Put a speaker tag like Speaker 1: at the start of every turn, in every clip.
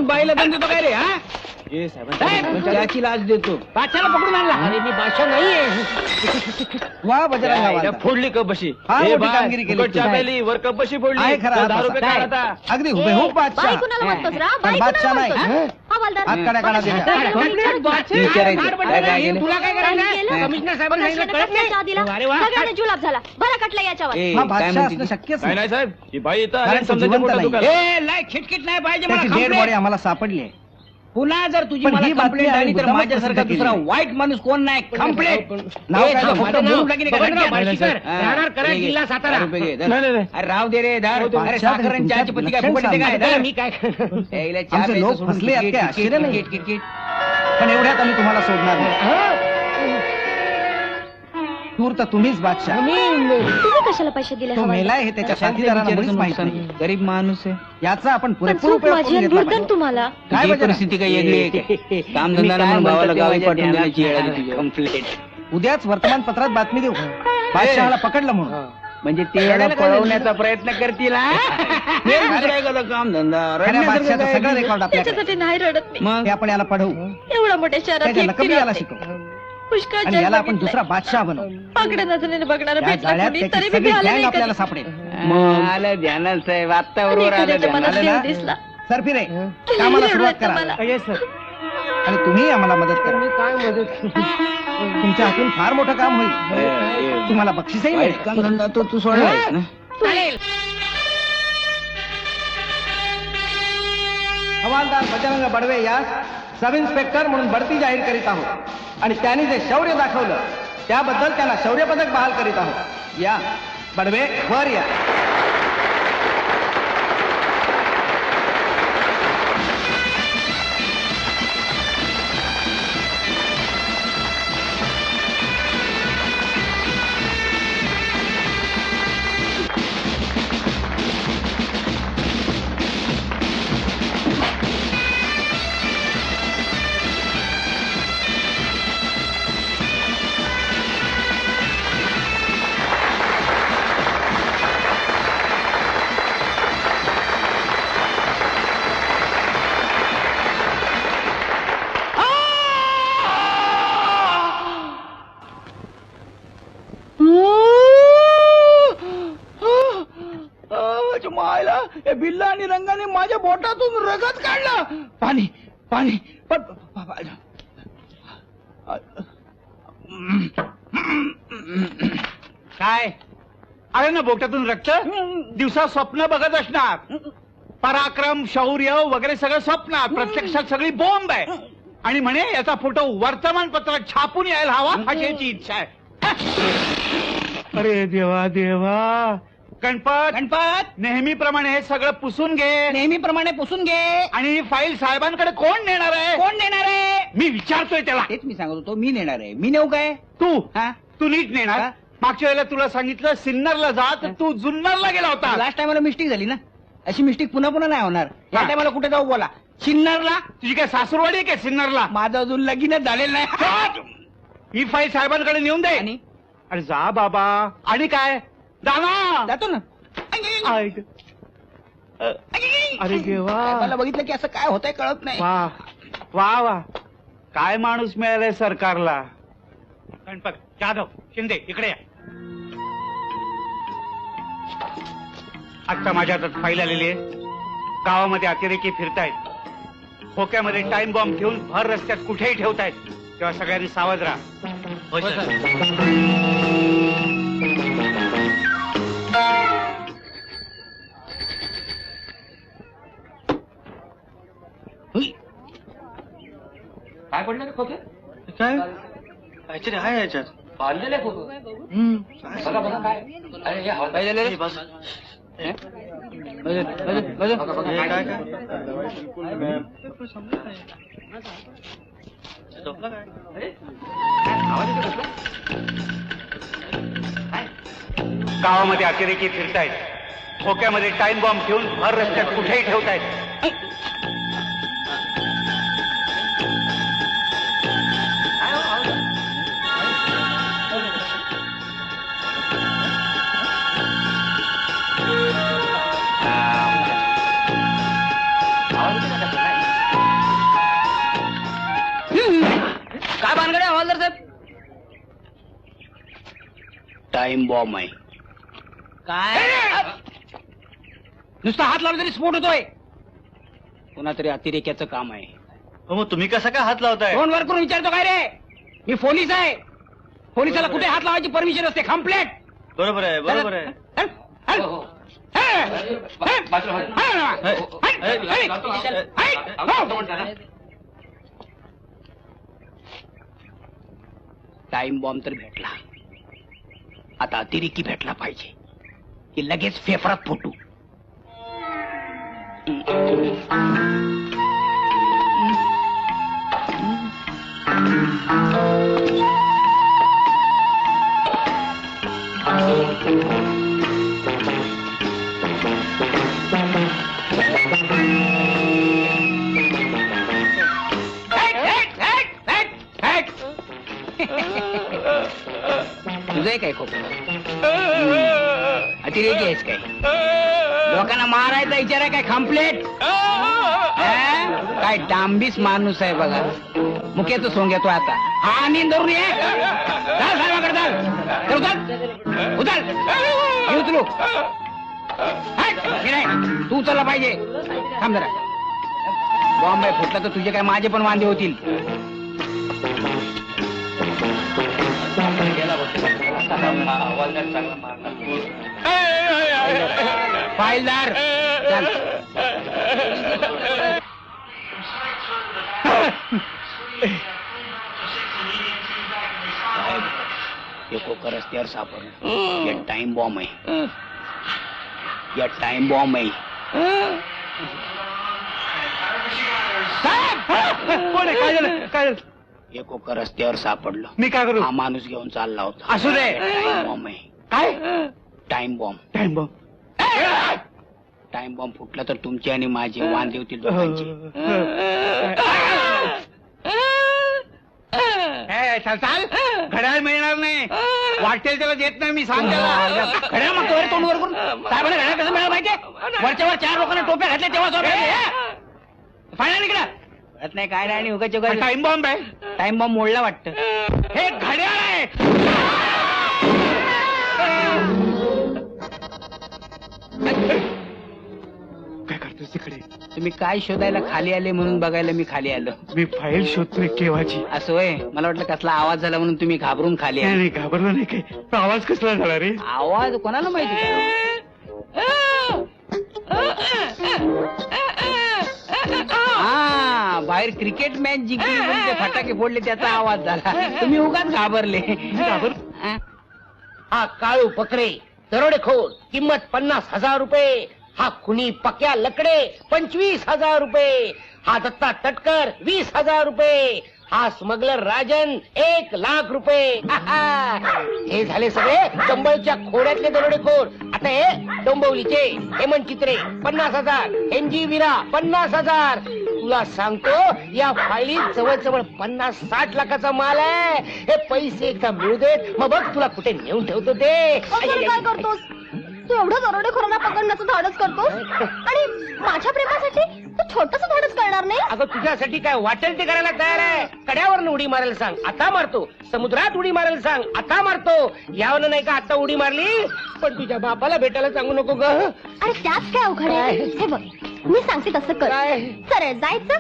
Speaker 1: बाईला दंड देतो काय रे? हा त्याची लाच देतो. बादशाला पकडून आणला. अरे मी बादशाह नाहीये. वा बजरंगा फोडली कप बशी. कामगिरी केली वर कप बशी फोडली. 10 रुपये काढता. अगदी हुबेहूब बादशाह. बादशाह नाही हातकाड्या काढा तुला काय करायचं? कमिशनर साहेबांना जुलाब झाला बरा कटला याच्यावर. बादशाह असणं शक्यच नाही साहेब. ही बाई इथं खिटखिट नाही पाहिजे. मला डेड बॉडी आम्हाला सापडली. पुन्हा जर तुझी मला कंप्लेंट आली तर माझ्यासारखा दुसरा वाईट माणूस कोण नाही. कंप्लेंट जिल्हा सातारा. अरे राव दे रे दार. अरे साखर चहाची पत्ती काय फुकट येते काय? मी काय लोक फसले आश्चर्य नाही. पण एवढ्यात आम्ही तुम्हाला सोडणार नाही. दूर तर तुम्हीच बादशाह.
Speaker 2: तुम्ही कशाला पैसे दिले?
Speaker 1: तो मेलाय हे त्याच्या साथीदारांना मुळीच माहित नाही. गरीब माणूस आहे. याचा आपण पुरेपूर उपयोग करून घेतला पाहिजे.
Speaker 2: तुम्हाला
Speaker 1: काय परिस्थिती काही वेगळी आहे. कामधंदा म्हणून भावाला गावी पाठवून देण्याची वेळ आली. कंप्लेंट उद्याच वर्तमानपत्रात बातमी देऊ बादशहाला पकडलं म्हणून. म्हणजे ते पळवण्याचा प्रयत्न करतील. कामधंदा सगळं रेकॉर्ड आपल्याकडे
Speaker 2: नाही रडत.
Speaker 1: मग आपण याला पढवू.
Speaker 2: एवढ्या मोठ्या शहरात
Speaker 1: कमी याला शिकवू. आणि याला आपण दुसरा बादशाह बनवू.
Speaker 2: पाकड्या नजरेने बघणार
Speaker 1: आपल्याला सापडेल. आलं ध्यानात साहेब. आत्ता बरोबर
Speaker 2: दिसला.
Speaker 1: सर फिरे कामाला सुरुवात करा. आणि तुम्ही आम्हाला मदत करा. काय मदत? तुमच्या हातून फार मोठं काम होईल. तुम्हाला बक्षीसही मिळेल. तू सोडला ना. हवालदार बजरंग बडवे यास सब इन्स्पेक्टर म्हणून बढती जाहीर करीत आहोत आणि त्यांनी जे शौर्य दाखवलं त्याबद्दल त्यांना शौर्य पदक बहाल करीत आहोत. या बडवे वर या. बिल्ला आणि रंगाने माझ्या बोटातून रगत काढला. पाणी पाणी काय? अरे ना बोटातून रक्त. दिवसा स्वप्न बघत असणार. पराक्रम शौर्य वगैरे सगळं स्वप्नात. प्रत्यक्षात सगळी बॉम्ब आहे. आणि म्हणे याचा फोटो वर्तमानपत्रात छापून यायला हवा अशी याची इच्छा आहे. अरे देवा देवा. गणपत नेहमीप्रमाणे हे सगळं पुसून घे. नेहमीप्रमाणे पुसून घे. आणि फाईल साहेबांकडे कोण नेणार आहे? कोण नेणार आहे? मी विचारतोय त्याला. तेच मी सांगत होतो. मी नेणार आहे. मी नेऊ काय? तू नीट नेणार. मागच्या वेळेला तुला सांगितलं सिन्नरला जा तर तू जुन्नरला गेला होता. लास्ट टाइमला मिस्टेक झाली ना. अशी मिस्टेक पुन्हा पुन्हा नाही होणार. या टायमाला कुठे जाऊ बोला? सिन्नरला. तुझी काय सासूरवाडी आहे काय सिन्नरला? माझं अजून लगीनच झालेलं नाही. ही फाईल साहेबांकडे नेऊन दे. अरे जा बाबा. आणि काय? जातो ना. अरे देवा. मला बघितलं की असं काय होतंय कळत नाही. वा वा वा. काय माणूस मिळालाय सरकारला. गणपत जाधव शिंदे इकडे या. आता माझ्या हातात फाईल आलेली आहे. गावामध्ये अतिरेकी फिरतायत. खोक्यामध्ये टाइम बॉम्ब घेऊन भर रस्त्यात कुठेही ठेवतायत. तेव्हा सगळ्यांनी सावध राहा. काय पडलं रे खोके? काय काहीतरी आहे याच्यात. बांधलेले खोकं. बघा बघा काय. अरे हे हवा काय झालं रे? बस गावामध्ये अतिरेकी फिरतायत. खोक्यामध्ये टाइम बॉम्ब घेऊन भर रस्त्यात कुठेही ठेवतायत.
Speaker 3: टाइम बॉम्ब आहे. काय नुसता हात लावला तरी स्फोट होतोय. पुन्हा तरी अतिरेक्याचं काम आहे.
Speaker 1: मग तुम्ही कसा काय हात लावताय?
Speaker 3: फोन वर करून विचारतो काय रे? मी पोलीस आहे. पोलिसाला कुठे हात लावायची परमिशन असते? कंप्लेंट.
Speaker 1: बरोबर आहे, बरोबर आहे.
Speaker 3: टाइम बॉम्ब तर भेटला, आता अतिरेकी भेटला पाहिजे की लगेच फेफरात फुटू. तुझं काय खोक अतिरेकी आहेस काय? लोकांना मारायचा विचार आहे काय? कंप्लेंट. काय डांबीस माणूस आहे बघा. मुख्याचं सोंग घेतो आता. हा नींद धरून ये. चाल साहेबाकडे चाल. उचल उचल उचलू. तू उचलला पाहिजे. थांब जरा. बॉम्ब आहे फुटला तर तुझे काय माझे पण वांदे होतील. फाईलदार चल. कोकर रस्त्यावर सापडलं. या टाइम बॉम्ब आहे. या टाइम बॉम्ब आहे.
Speaker 1: कोण आहे? काय झालं? काय झालं?
Speaker 3: कोकर रस्त्यावर सापडलं.
Speaker 1: मी काय करू?
Speaker 3: हा माणूस घेऊन चालला होता.
Speaker 1: असू दे.
Speaker 3: टाइम बॉम्ब आहे.
Speaker 1: काय?
Speaker 3: Time bomb.
Speaker 1: Time bomb.
Speaker 3: Time bomb फुटला तर तुमचे आणि माझे वांदे होतील दोघांचे.
Speaker 1: चाल चाल. घड्याळ मिळणार नाही. वाटेल त्याला देत नाही मी. सांग त्याला.
Speaker 3: घड्याळ मागतो रे तोंड वर करून. साहेबांना घड्याळ कसं मिळालं माहितीये? वरच्या वर 4 लोकांना टोप्या घातल्या तेव्हा फायनल इकडं कळत नाही काय नाही. आणि उगाच
Speaker 1: टाइम बॉम्ब आहे.
Speaker 3: टाइम बॉम्ब मोडला वाटतं.
Speaker 1: हे घड्याळ आहे. काय करतोस तिकडे?
Speaker 3: तुम्ही काय शोधायला खाली आले म्हणून बघायला मी खाली आलो.
Speaker 1: मी फाईल शोधतोय केव्हाची.
Speaker 3: असं होय. मला वाटलं कसला आवाज झाला म्हणून तुम्ही घाबरून खाली आले.
Speaker 1: नाही घाबरलो नाही. काय तो आवाज कसला झाला रे?
Speaker 3: आवाज कोणाला माहिती? हा बाहेर क्रिकेट मॅच जिंकली म्हणून ते फटाके फोडले त्याचा आवाज झाला. तुम्ही उगाच घाबरले.
Speaker 4: हा काळू पकरे दरोडेखोर किंमत 50,000 रुपये. हा खुनी पक्या लकडे 25,000 रुपये. हा दत्ता तटकर 20,000 रुपये. हा स्मगलर राजन 1,00,000 रुपये. हे झाले सगळे डोंबवलीच्या खोड्यातले दरोडेखोर. आता हे डोंबवलीचे हेमंत चित्रे 50,000. एनजी विरा 50,000. तुला सांगतो या फाईलीत जवळजवळ 50-60 लाखाचा माल आहे. हे पैसे एकदा मिळू देत मग बघ तुला कुठे नेऊन ठेवतो ते.
Speaker 2: काय करतोस तू? एवढं दरोडेखोरांना पकडण्याचं धाडस करतोस आणि माझ्या प्रेमासाठी तू छोटस धाडस करणार नाही?
Speaker 4: अगं तुझ्यासाठी काय वाटेल ते करायला तयार आहे. कड्यावरनं उडी मारायला सांग आता मारतो. समुद्रात उडी मारायला सांग आता मारतो. यावनं नाही का आता उडी मारली पण तुझ्या बापाला भेटायला सांगू नको ग.
Speaker 2: अरे त्यात काय अवघड आहे? हे बघ मी सांगते तसं कर.
Speaker 4: काय?
Speaker 2: सरळ जायचं,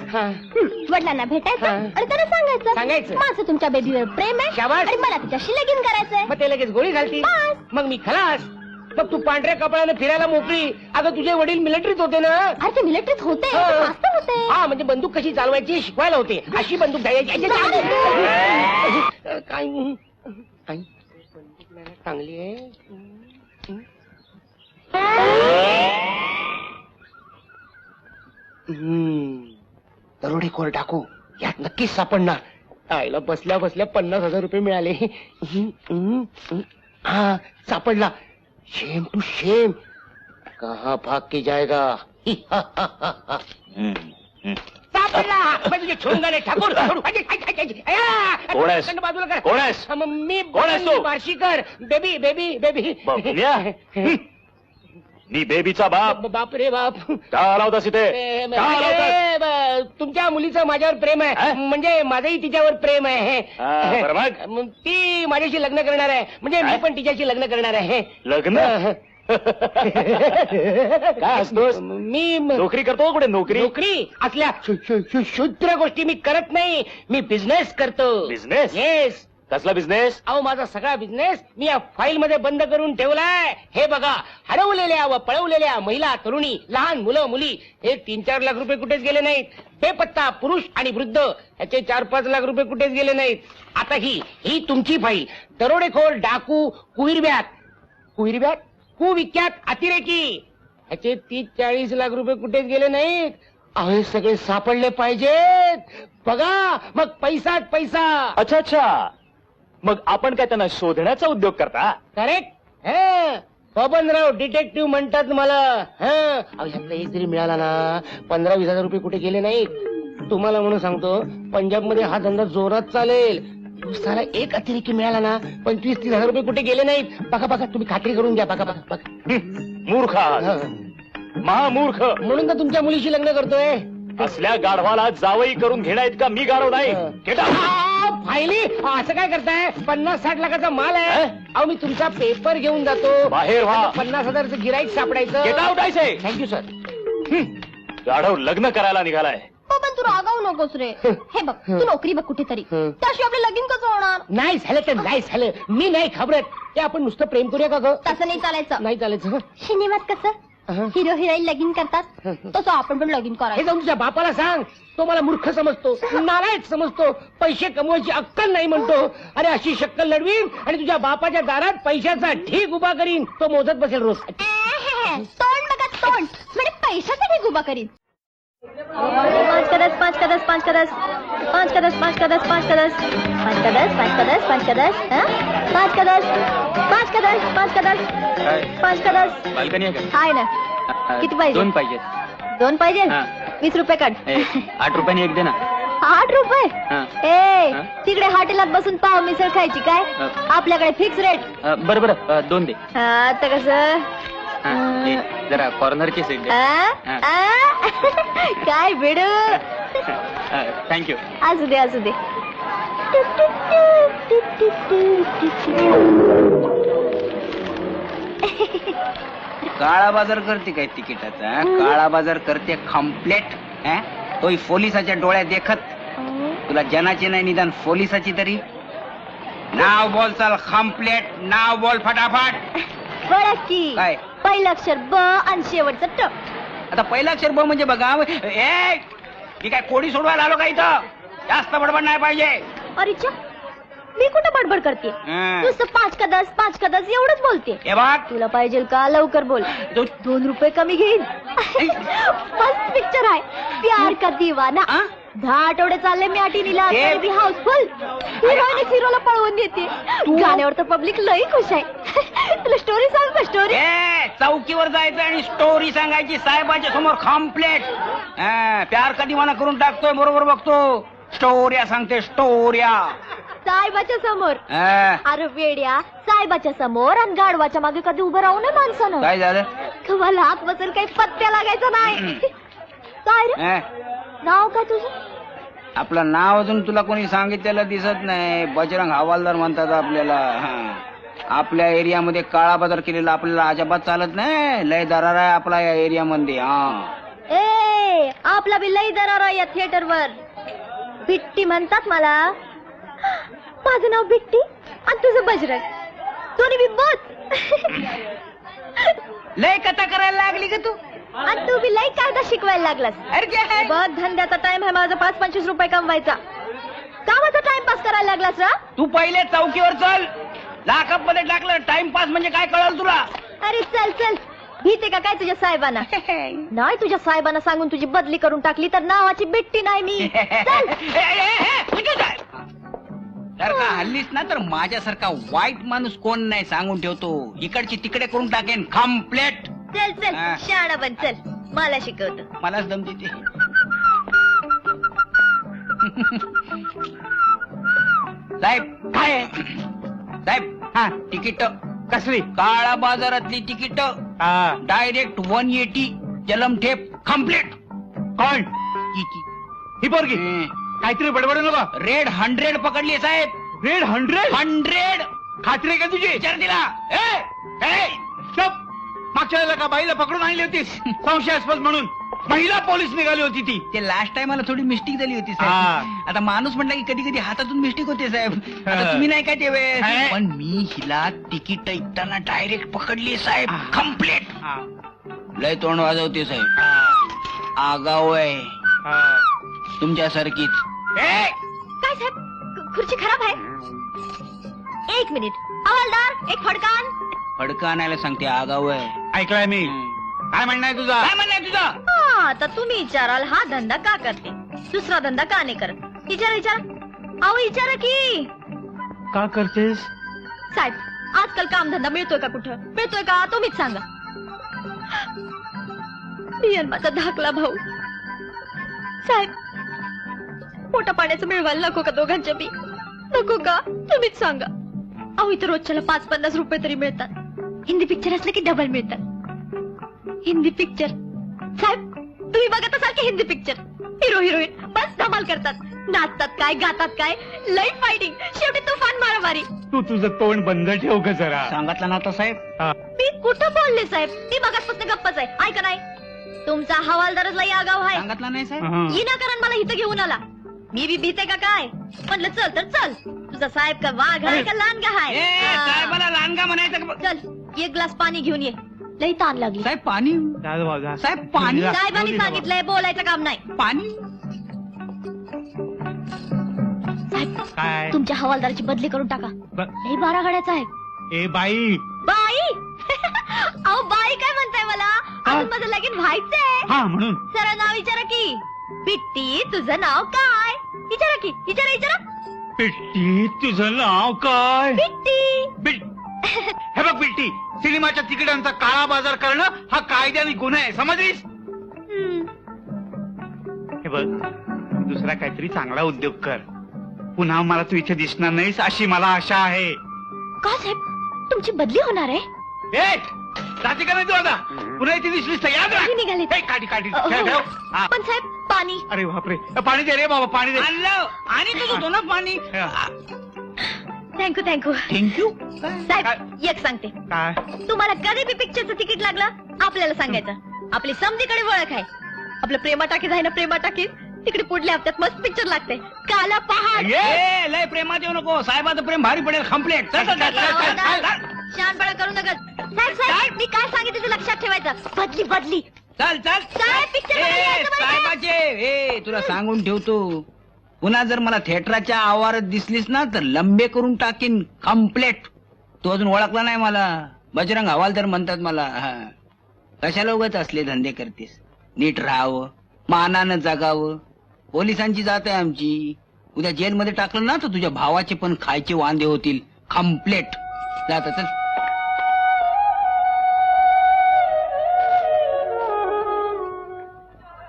Speaker 2: वडिलांना भेटायचं आणि त्यांना
Speaker 4: सांगायचं.
Speaker 2: माझं तुमच्या बेबीवर प्रेम आहे
Speaker 4: शाबास.
Speaker 2: आणि मला तिच्याशी लगीन करायचंय.
Speaker 4: मग ते लगेच गोळी घालती.
Speaker 2: बस.
Speaker 4: मग मी खलास. मग तू पांढऱ्या कपड्याने फिरायला मोकळी. अगं तुझे वडील मिलिटरीत होते ना?
Speaker 2: अरे ते मिलिटरीत होते, मास्तर होते.
Speaker 4: हा म्हणजे बंदूक कशी चालवायची शिकवायला होते. अशी बंदूक द्यायची. काय चांगली आहे. दरोडेखोर टाकू यात नक्कीच सापडणार. आईला बसल्या बसल्या 50,000 रुपये मिळाले. हा सापडला. शेम टू शेम. कहाँ भाग के जाएगा? सापडला. म्हणजे छोंगाले ठाकूर. बाजूला कर. मी बार्शीकर. Baby baby baby.
Speaker 5: मी बेबीचा बाप
Speaker 4: बाप रे बाप
Speaker 5: का आला होतास इथे का आला होतास?
Speaker 4: तुमच्या मुलीचं माझ्यावर प्रेम आहे, म्हणजे माझंही तिच्यावर प्रेम आहे.
Speaker 5: हा, बरं मग?
Speaker 4: मग ती माझ्याशी लग्न करणार आहे, म्हणजे मी पण तिच्याशी लग्न करणार आहे.
Speaker 5: लग्न काय असतोस?
Speaker 4: मी
Speaker 5: नोकरी करतो कुठे नोकरी?
Speaker 4: नोकरी असल्या शुद्र गोष्टी मी करत नाही, मी बिझनेस करतो.
Speaker 5: बिझनेस?
Speaker 4: येस.
Speaker 5: कसला बिझनेस?
Speaker 4: अहो माझा सगळा बिझनेस मी या फाईल मध्ये बंद करून ठेवलाय. हे बघा, हरवलेल्या व पळवलेल्या महिला तरुणी, लहान मुलं मुली, हे 3-4 लाख रुपये कुठेच गेले नाहीत. बेपत्ता पुरुष आणि वृद्ध याचे 4-5 लाख रुपये कुठेच गेले नाहीत. आता ही तुमची फाईल. दरोडेखोर, डाकू, कुविर्ब्यात कुविख्यात अतिरेकी याचे 30-40 लाख रुपये कुठेच गेले नाहीत. अहो हे सगळे सापडले पाहिजेत. बघा मग पैसाच पैसा.
Speaker 5: अच्छा अच्छा, मग आपण काय त्यांना शोधण्याचा उद्योग करता?
Speaker 4: करेक्ट. बबनराव डिटेक्टिव्ह म्हणतात मला. अहो ह्यातला एक जरी मिळाला ना, 15-20 हजार रुपये कुठे गेले नाहीत. तुम्हाला म्हणून सांगतो, पंजाबमध्ये हा धंदा जोरात चालेल. दिवसाला एक अतिरेकी मिळाला ना, 25-30 हजार रुपये कुठे गेले नाहीत. बघा तुम्ही खात्री करून घ्या. बघा.
Speaker 5: मूर्ख आहात. महामूर्ख.
Speaker 4: म्हणून तर तुमच्या मुलीशी लग्न करतोय.
Speaker 5: असल्या गाढवाला जावई करून घेण्यात का मी गाढव नाही. Get out.
Speaker 4: फायली असं काय करताय? 50-60 लाखाचा माल आहे. अहो मी तुमचा पेपर घेऊन जातो.
Speaker 5: बाहेर व्हा.
Speaker 4: 50 हजारचं गिराईक सापडायचं.
Speaker 5: Get out, I say.
Speaker 4: Thank you sir.
Speaker 5: गाढव लग्न करायला निघालाय.
Speaker 2: पण तू रागावू नकोस रे. हे बघ, तू नोकरी बघ कुठेतरी, त्याशिवाय आपलं लगीन कसं होणार?
Speaker 4: नाही झालं तर नाही झालं, मी नाही घाबरत. ते आपण नुसतं प्रेम करूया का ग?
Speaker 2: तसं नाही चालायचं.
Speaker 4: नाही चालायचं.
Speaker 2: सिनेमात कसं हिरो हिरोईन लगीन करतात, तसं आपण पण लगीन
Speaker 4: हे
Speaker 2: करायचं.
Speaker 4: जाऊन तुझ्या बापाला सांग. तो मला मूर्ख समजतो, नालायक समजतो, पैसे कमवायची अक्कल नाही म्हणतो. अरे अशी शक्कल लढवीन आणि तुझ्या बापाच्या दारात पैशाचा ढीग उभा करीन. तो मोजत बसेल रोज.
Speaker 2: तोंड बघा तोंड, म्हणजे पैशासाठी उभा करीन. 5 कदस 5 कदस 5 कदस 5 कदस 5 कदस 5 कदस 5 कदस 5 कदस 5 कदस 5 कदस 5 कदस 5 कदस 5 कदस.
Speaker 3: बाल्कनी आहे
Speaker 2: आहे ना. किती पाहिजे?
Speaker 3: 2 पाहिजेत.
Speaker 2: 2 पाहिजे. 20 रुपये काढ.
Speaker 3: 8 रुपयाने एक दे ना.
Speaker 2: 8 रुपये? ए तिकडे हॉटेलात बसून पाव मिसळ खायची काय? आपल्याकडे फिक्स रेट.
Speaker 3: बरं 2 दे.
Speaker 2: आता कसं
Speaker 3: जरा कॉर्नरची सीट दे.
Speaker 2: काय बेडू.
Speaker 3: थँक्यू.
Speaker 2: असू दे.
Speaker 3: काळा बाजार करते काय तिकिटाचा? काळा बाजार करते कम्प्लेट. तोही पोलिसाच्या डोळ्यात देखत. तुला जनाची नाही निदान पोलिसाची तरी. नाव बोल चाल कम्प्लेट. नाव बोल फटाफट.
Speaker 2: बरं की
Speaker 3: काय?
Speaker 2: पहिलं अक्षर ब आणि शेवटचं ट.
Speaker 3: आता पहिला अक्षर ब म्हणजे बघा. मी काय कोडी सोडवायला आलो का इथं? जास्त बडबड नाही पाहिजे.
Speaker 2: अरे च्या, मी कुठं बडबड करते? नुसतं 5 कदस एवढंच बोलते.
Speaker 3: हे बघ,
Speaker 2: तुला पाहिजे का? लवकर बोल. 2 रुपये कमी घेईन. मस्त पिक्चर आहे, प्यार का दीवाना. 10 आठवडे चालले मी आठीनीला, तरी बी हाऊसफुल. हिरोईन हिरोला पळवून देते. गाण्यावर तर पब्लिक लई खुश आहे. तुला स्टोरी सांग का? स्टोरी
Speaker 3: चौकीवर जायचं आणि स्टोरी सांगायची साहेबांच्या समोर कम्प्लेट. प्यार का दिवाना करून टाकतोय. बरोबर बघतो. स्टोऱ्या सांगते, स्टोऱ्या.
Speaker 2: साहेबाच्या समोर? अरे वेड्या, साहेबाच्या समोर आणि गाढवाच्या मागे कधी उभं राहू नये माणसानं.
Speaker 3: काय झालं?
Speaker 2: तुम्हाला हात बसेल काही पत्त्या लागायचा नाही. काय रे नाव काय तुझं?
Speaker 3: आपलं नाव अजून तुला कोणी सांगितलेलं दिसत नाही. बजरंग हवालदार म्हणतात आपल्याला. आपल्या एरियामध्ये काळा बाजार केलेला आपल्याला अजिबात चालत नाही. लय दरार आहे आपला या एरियामध्ये.
Speaker 2: ए आपला बी लई दरार आहे या थिएटरवर. बिट्टी म्हणतात मला. माझं नाव बिट्टी आणि तुझं बजरंग. दोन्ही बी बस.
Speaker 3: लय कथा करायला लागली का तू?
Speaker 2: आणि तू बी लई कायदा शिकवायला लागलास. बघ, धंद्याचा टाइम आहे माझा 5-25 रुपये कमवायचा. कामाचा टाइमपास करायला लागलास रा?
Speaker 3: तू पहिले चौकीवर चल. लाकअप मध्ये टाकलं. टाइमपास म्हणजे काय कळलं तुला?
Speaker 2: अरे चल. भीते का काय तुझ्या साहेबांना? नाही, तुझ्या साहेबांना सांगून तुझी बदली करून टाकली तर नावाची बिट्टी नाही मी. चल.
Speaker 3: जर का हल्लीच ना तर माझ्यासारखा वाईट माणूस कोण नाही सांगून ठेवतो. इकडची तिकडे करून टाकेन कम्प्लेट.
Speaker 2: चल शाळा बन. चल मला शिकवतो.
Speaker 3: मलाच दम देते. साहेब काय? साहेब तिकीट.
Speaker 1: कसली?
Speaker 3: काळा बाजारातली तिकीट. डायरेक्ट 180 जलम ठेप कम्प्लीट.
Speaker 1: कोण ही पोरगी काहीतरी बडबड नका.
Speaker 3: रेड 100 पकडली साहेब.
Speaker 1: रेड 100 खात्री आहे का तुझी?
Speaker 3: विचार दिला.
Speaker 1: मागच्या वेळेला का बाईला पकडून आणली होतीस संशयास्पद म्हणून? महिला पोलीस निघाली होती ती.
Speaker 3: ते लास्ट टाइम मला थोडी मिस्टेक झाली होती
Speaker 1: हा.
Speaker 3: साहेब. आता माणूस म्हणला की कधी कधी हातातून मिस्टेक होते साहेब. आता तुम्ही नाही काय ते वेळेस.
Speaker 1: हा.
Speaker 3: पण मी हिला तिकीट ऐकताना डायरेक्ट पकडली साहेब. कम्प्लीट. लय तोंड वाजवते साहेब. आगाव आहे तुमच्यासारखीच.
Speaker 2: काय साहेब खुर्ची खराब आहे. एक मिनिट हवालदार एक फडकान.
Speaker 3: फडका आणायला सांगते. आगाव आहे.
Speaker 1: ऐकलाय मी. काय म्हणणं आहे तुझा?
Speaker 3: काय म्हणणं आहे तुझं?
Speaker 2: आता तुम्ही विचाराल हा धंदा का करते दुसरा धंदा का नाही करत. विचारा अहो विचारा की
Speaker 1: का करतेस?
Speaker 2: साहेब आजकाल काम धंदा मिळतोय का कुठं? मिळतोय का तुम्हीच सांगा. मी आणि माझा धाकला भाऊ साहेब पोटा पाण्याचं मिळवायला नको का दोघांच्या बी? नको का? तुम्हीच सांगा. अहो इथं रोजच्याला 5-50 रुपये तरी मिळतात. हिंदी पिक्चर असले की डबल मिळतात. हिंदी पिक्चर साहेब तुम्ही बघत असाल की हिंदी पिक्चर हिरो हिरोईन बस धमाल करतात. नाचतात काय गातात काय लई फायटिंग शेवटी तुफान मारामारी.
Speaker 1: तू तुझं तोंड बंद ठेव का जरा.
Speaker 3: सांगितलं ना आता साहेब.
Speaker 2: मी कुठं बोलले साहेब? मी बघत गप्पच आहे. ऐका नाही तुमचा हवालदारच लई आगाव आहे.
Speaker 3: सांगितलं नाही साहेब.
Speaker 2: विनाकारण मला इथं घेऊन आला. मी बी भीते का काय? म्हणलं चल तर चल. तुझा साहेब का वाघ आहे का लांडगा आहे?
Speaker 3: साहेबाला लांडगा म्हणायचं का?
Speaker 2: चल एक ग्लास पाणी घेऊन ये. लई ताण लागली.
Speaker 3: साहेब पाणी. साहेब पाणी.
Speaker 2: साहेबांनी सांगितलंय बोलायचं काम नाही.
Speaker 3: पाणी.
Speaker 2: साहेब
Speaker 1: काय?
Speaker 2: तुमच्या हवालदाराची बदली करून टाका. लई 12 गाड्याचा आहे.
Speaker 1: ए बाई.
Speaker 2: बाई अहो बाई काय म्हणताय मला? अजून माझं लगीन व्हायचंय.
Speaker 1: हा म्हणून
Speaker 2: सरळ नाव विचारा की. पिट्टी तुझं नाव काय? विचारा की विचारा.
Speaker 1: पिट्टी तुझं नाव काय?
Speaker 2: पिट्टी.
Speaker 1: हे बघ पिट्टी सिनेमाच्या तिकिटांचा काळा बाजार करणं हा कायद्याने गुन्हा आहे समजलीस? हे बघ दुसरा काहीतरी चांगला उद्योग कर. पुन्हा मला तू इथे दिसणार नाहीस अशी मला आशा आहे.
Speaker 2: का साहेब तुमची बदली होणार आहे?
Speaker 1: जाते का नाही तू आता? पुन्हा इथे दिसलीस तर याद राख.
Speaker 2: कधी निघाले?
Speaker 1: हे, काठी
Speaker 2: पण साहेब पाणी.
Speaker 1: अरे बापरे पाणी दे रे बाबा पाणी दे.
Speaker 3: आणलं आणि तुझं दोन पाणी.
Speaker 2: Thank you
Speaker 3: thank you.
Speaker 2: साहेब एक सांगते.
Speaker 1: काय?
Speaker 2: तुम्हाला कधी बी पिक्चरचं तिकीट लागलं आपल्याला सांगायचं. आपली समधीकडे ओळख आहे. आपलं प्रेमा टाकीज आहे ना प्रेमा टाकीज तिकडे पुढल्या हप्त्यात मस्त पिक्चर लागते. काला पहाड.
Speaker 3: लय प्रेमात येऊ नको. साहेबाचं प्रेम भारी पडेल. कम्प्लेट.
Speaker 2: शहाणपणा करू नका. साहेब मी काय सांगितलं ते लक्षात ठेवायचं. बदली.
Speaker 3: चल
Speaker 2: साहेब पिक्चर
Speaker 3: साहेबाचे तुला सांगून ठेवतो. पुन्हा जर मला थिएटरच्या आवारात दिसलीस ना तर लंबे करून टाकीन. कम्प्लेट. तू अजून ओळखला नाही मला. बजरंग हवालदार म्हणतात मला. कशाला उगाच असले धंदे करतेस? नीट राहावं मानानं जगावं. पोलिसांची जात आहे आमची. उद्या जेलमध्ये टाकलं ना तर तुझ्या भावाचे पण खायचे वांदे होतील. कम्प्लेट. जात चल.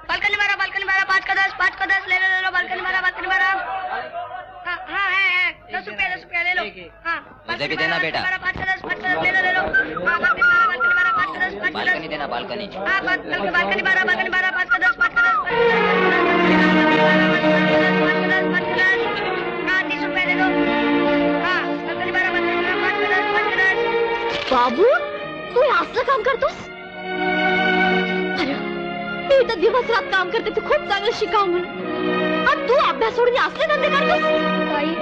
Speaker 2: बाल्कनी मारा 5 का 10 ले लो. बाल्कनी मारा 10 रुपया ले लो.
Speaker 6: मुझे भी देना बेटा.
Speaker 2: 5 का 10 ले लो. बाल्कनी मारा 5 का 10
Speaker 6: बाल्कनी देना बाल्कनी.
Speaker 2: बाल्कनी मारा 5 का 10 30 रुपया ले लो. बाल्कनी मारा 5 का 10. बाबू तू हे असलं काम करतोस? मी इथं दिवस रात काम करते. तू खूप चांगलं शिकाव म्हणून आणि तू अभ्यास सोडून असले धंदे करतोस?
Speaker 7: ताई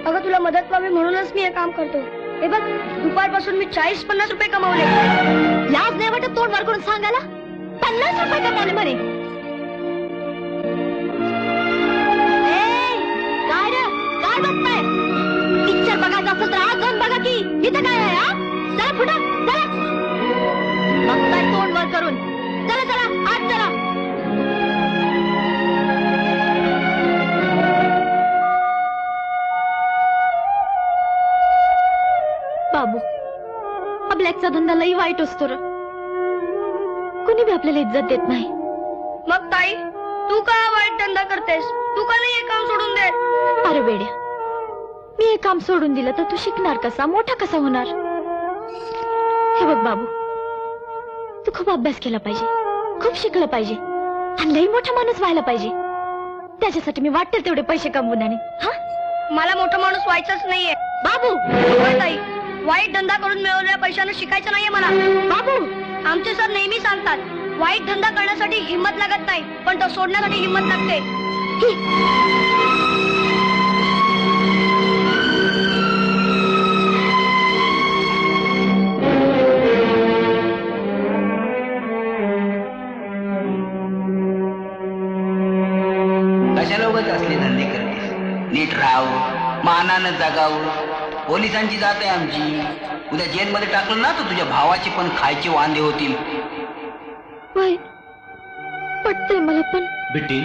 Speaker 7: अगं तुला मदत व्हावी म्हणूनच मी हे काम करतो. हे बघ दुपारपासून मी 40-50 रुपये कमावले.
Speaker 2: लाज नाही वाटत तोंड वर करून सांगायला? 50 रुपये कमावले म्हणे. काय रे काय बघताय? पिक्चर बघायचा असेल तर आज जाऊन बघा की. इथं काय आहे? चला पुढं चला. बघताय तोंड वर करून. चला आज चला. बाबू आपल्याचा धंदा लई वाईट असतो र. कुणी भी आपल्याला इज्जत देत नाही.
Speaker 7: मग ताई तू का वाईट धंदा करतेस? तू का नाही हे काम सोडून दे?
Speaker 2: अरे बेड्या मी हे काम सोडून दिलं तर तू शिकणार कसा? मोठा कसा होणार? हे बघ बाबू तू खूप अभ्यास केला पाहिजे, खूप शिकलं पाहिजे आणि लई मोठा माणूस व्हायला पाहिजे. त्याच्यासाठी मी वाटेल तेवढे पैसे कमवून आणि हा
Speaker 7: मला मोठा माणूस व्हायचंच नाहीये
Speaker 2: बाबू.
Speaker 7: ताई, वाईट धंदा करून मिळवलेल्या पैशानं शिकायचं नाहीये मला.
Speaker 2: बाबू
Speaker 7: आमचे सर नेहमी सांगतात, वाईट धंदा करण्यासाठी हिंमत लागत नाही, पण तो सोडण्यासाठी हिंमत लागते.
Speaker 3: कशाला उगाच असले धंदे करतेस? नीट राहावं, मानानं जगावं. पोलिसांची जात आहे आमची. उद्या जेलमध्ये टाकलं ना तर तुझ्या भावाचे पण खायचे वांदे होतील.
Speaker 2: वय पटतंय मला पण.
Speaker 5: बिट्टी,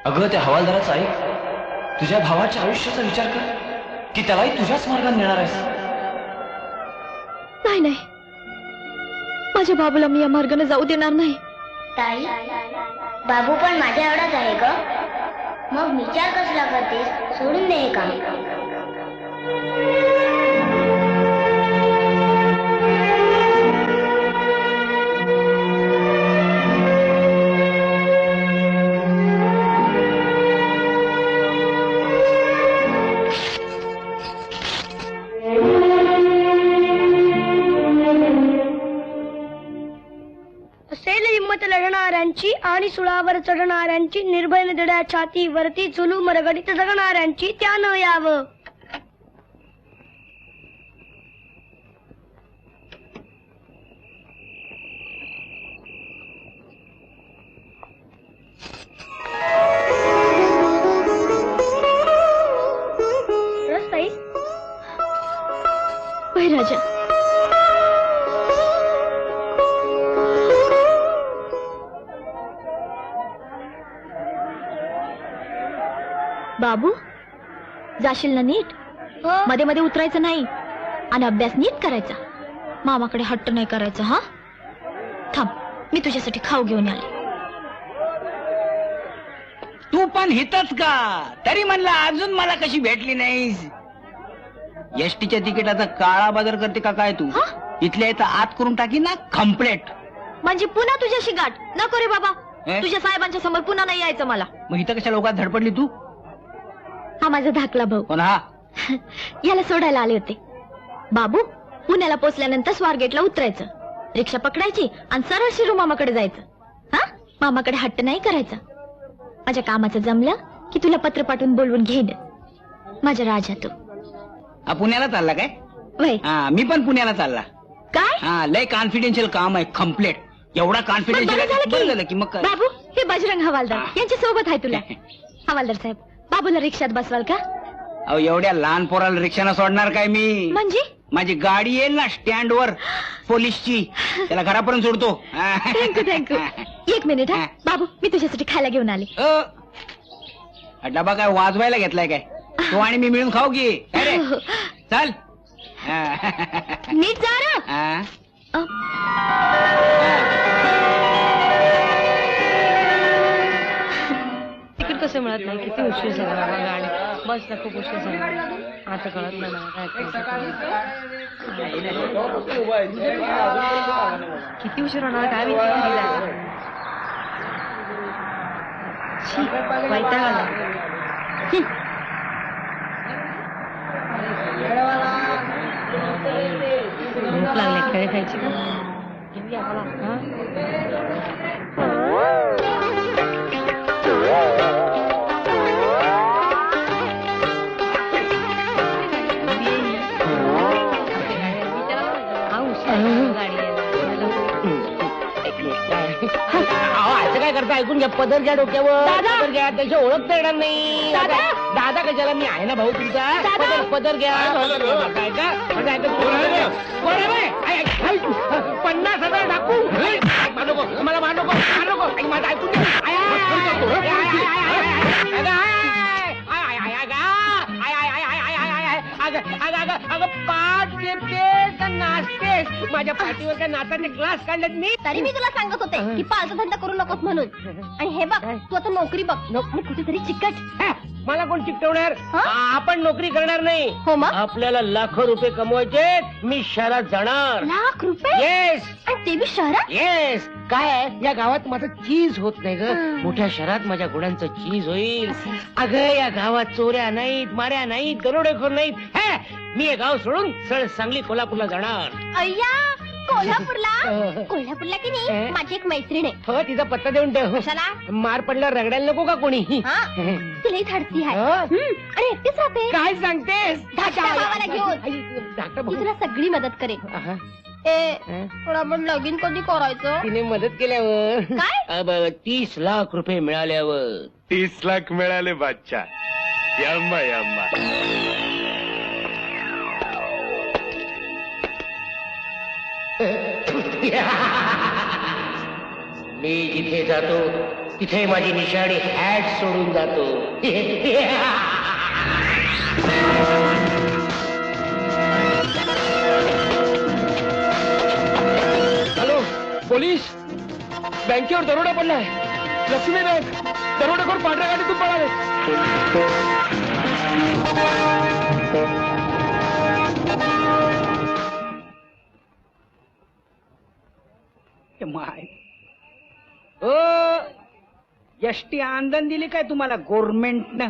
Speaker 5: अगं त्या हवालदाराचा ऐक. तुझ्या भावाच्या आयुष्याचा विचार कर की त्यालाही तुझ्याच मार्गाने नेणार आहेस.
Speaker 2: नाही नाही, माझ्या बाबूला मी या मार्गाने जाऊ देणार नाही.
Speaker 7: ताई, बाबू पण माझ्या एवढाच आहे ग. मग विचार कसला करतेस? सोडून दे हे काम. असेल हिंमत लढणाऱ्यांची आणि सुळावर चढणाऱ्यांची, निर्भय दड्या छातीवरती झुलू मरगडीत जगणाऱ्यांची त्यानं यावं. रस्ताई
Speaker 2: वय राजा. बाबू जाशील ना नीट? मध्ये मध्ये उतरायचं नाही आणि अभ्यास नीट करायचा. मामाकडे हट्ट नाही करायचा. हा थांब, मी तुझ्यासाठी खाऊ घेऊन आले.
Speaker 3: तू पण हितच का? तरी म्हणलं अजून मला कशी भेटली नाहीस? एसटीच्या तिकिटाचा काळा बाजार करते का काय तू?
Speaker 2: हा?
Speaker 3: इथल्या इथं आत करून टाकी ना कंप्लेंट.
Speaker 2: म्हणजे पुन्हा तुझ्याशी गाठ नको रे बाबा.
Speaker 3: ए?
Speaker 2: तुझ्या साहेबांच्या समोर पुन्हा नाही यायचं मला.
Speaker 3: मग इथं कशा लोकात धडपडली तू?
Speaker 2: हा माझा धाकला भाऊ.
Speaker 3: कोण हा?
Speaker 2: याला सोडायला आले होते. बाबू, पुण्याला पोचल्यानंतर स्वारगेटला उतरायचं, रिक्षा पकडायची आणि सरळ शिरू मामाकडे जायचं. हा, मामाकडे हट्ट नाही करायचा. माझ्या कामाचं जमलं की तुला पत्र पाठवून बोलवून घेईन. माझ्या राजा तू.
Speaker 3: हा पुण्याला चालला काय?
Speaker 2: वय
Speaker 3: हा मी पण पुण्याला चालला.
Speaker 2: काय?
Speaker 3: हा लय कॉन्फिडेन्शियल काम आहे कंप्लेंट. एवढा
Speaker 2: पण बरं
Speaker 3: कॉन्फिडेन्शियल
Speaker 2: झालं
Speaker 3: झालं की मग काय?
Speaker 2: बाबू, हे बजरंग हवालदार यांच्या सोबत आहे तुला. हवालदार साहेब, बाबूला रिक्षात बसवाल का?
Speaker 3: अहो एवढ्या लहान पोराला रिक्षानं सोडणार काय मी?
Speaker 2: म्हणजे
Speaker 3: माझी गाडी येईल ना स्टँड वर पोलीसची, त्याला घरापर्यंत सोडतो.
Speaker 2: Thank you thank you. एक मिनिट हा बाबू, मी तुझ्यासाठी खायला घेऊन आले.
Speaker 3: हा डबा काय वाजवायला घेतलाय काय? तू आणि मी मिळून खाऊ की अरे चल.
Speaker 2: नीट जा रे.
Speaker 3: हा.
Speaker 8: तिकीट कसं मिळत नाही? किती उशीर झाला बाबा, गाडी बसला खूप उशीर झाला. आता कळत नाही मला काय किती उशीर होणार काय माहिती. वैताग आला. भूक लागले, खेळ खायची. घेऊया मला.
Speaker 4: असं काय करता? ऐकून घ्या. पदर घ्या डोक्यावर.
Speaker 2: दादा!
Speaker 4: पदर घ्या. त्याच्या ओळखता येणार नाही.
Speaker 2: दादा!
Speaker 4: दादा कशाला? मी आहे ना भाऊ तुमचा.
Speaker 2: दादा!
Speaker 4: पदर घ्या. काय का? म्हणजे ऐकत कोण आहे बे? 50,000 टाकू. मला मार नको. माझं ऐकून अगं पाच देतेस का नाचतेस? माझ्या पाठीवर काय नाचाचे क्लास काढलेत मी?
Speaker 2: तरी मी तुला सांगत होते की पालचा धंदा करू नकोस म्हणून. आणि हे बघ, तू आता नोकरी बघ आणि कुठेतरी चिकट.
Speaker 4: मला कोण चिकटवणार?
Speaker 2: हा?
Speaker 4: आपण नोकरी करणार नाही.
Speaker 2: हो मग?
Speaker 4: आपल्याला लाखो रुपये कमवायचे. मी शहरात जाणार.
Speaker 2: लाख रुपये?
Speaker 4: येस
Speaker 2: आणि ते बी शहरात?
Speaker 4: येस. काय आहे, या गावात माझं चीज होत नाही ग.
Speaker 2: हं.
Speaker 4: मोठ्या शहरात माझ्या गुणांचं चीज होईल. अगं या गावात चोऱ्या नाहीत, माऱ्या नाहीत, दरोडेखोर नाहीत. हे, मी हे गाव सोडून सरळ सांगली कोल्हापूरला जाणार.
Speaker 2: अय्या कोल्हापूरला? कोल्हापूरला की नाही
Speaker 4: हं?
Speaker 2: माझी एक मैत्रीण आहे.
Speaker 4: हो, तिचा पत्ता देऊन ठेव.
Speaker 2: कशाला?
Speaker 4: मार पडल्यावर रगडायला नको का कोणी?
Speaker 2: हा? तिलाही धाडसी आहे.
Speaker 4: हं?
Speaker 2: आणि एकटीच राहते.
Speaker 4: काय सांगतेस?
Speaker 2: धाकट्या भावाला घेऊन.
Speaker 4: आई, धाकटा
Speaker 2: ती
Speaker 4: भाऊ.
Speaker 2: तुला सगळी मदत करेल.
Speaker 4: आहा.
Speaker 2: ए
Speaker 4: हं?
Speaker 2: पण आपण लगीन कधी करायचं?
Speaker 4: तिने मदत केल्यावर
Speaker 2: काय?
Speaker 4: 30 लाख रुपये मिळाल्यावर.
Speaker 9: 30 लाख मिळाले बादशा. यम्मा यम्मा.
Speaker 4: मी जिथे जातो तिथे माझी निशाणी हॅट सोडून जातो. हॅलो पोलीस, बँकेवर दरोडा पडलाय. लक्ष्मी बँक. दरोडेखोर पांढऱ्या गाडीतून पळाले.
Speaker 3: माय एसटी आंदन दिली काय तुम्हाला गव्हर्नमेंटनं?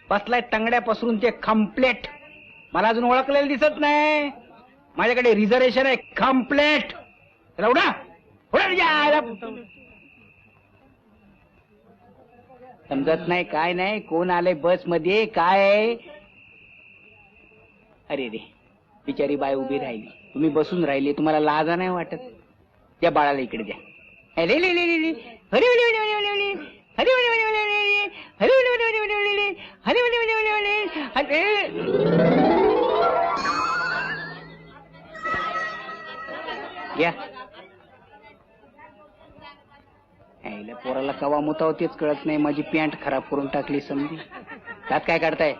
Speaker 3: बसलाय तंगड्या पसरून ते कम्प्लेट. मला अजून ओळखलेलं दिसत नाही. माझ्याकडे रिझर्वेशन आहे कम्प्लेट. उडा समजत नाही काय नाही. कोण आलंय बस मध्ये काय आहे? अरे रे, बिचारी बाय उभी राहिली. तुम्ही बसून राहिले. तुम्हाला लाजा नाही वाटत? त्या बाळाला इकडे द्या. अरे ले ले ले ले. हरी हरी हरी हरी हरी हरी हरी हरी हरी हरी हरी हरी हरी हरी हरी या पोराला कवा मुताव तेच कळत नाही. माझी पॅन्ट खराब करून टाकली समजी. त्यात काय काढताय?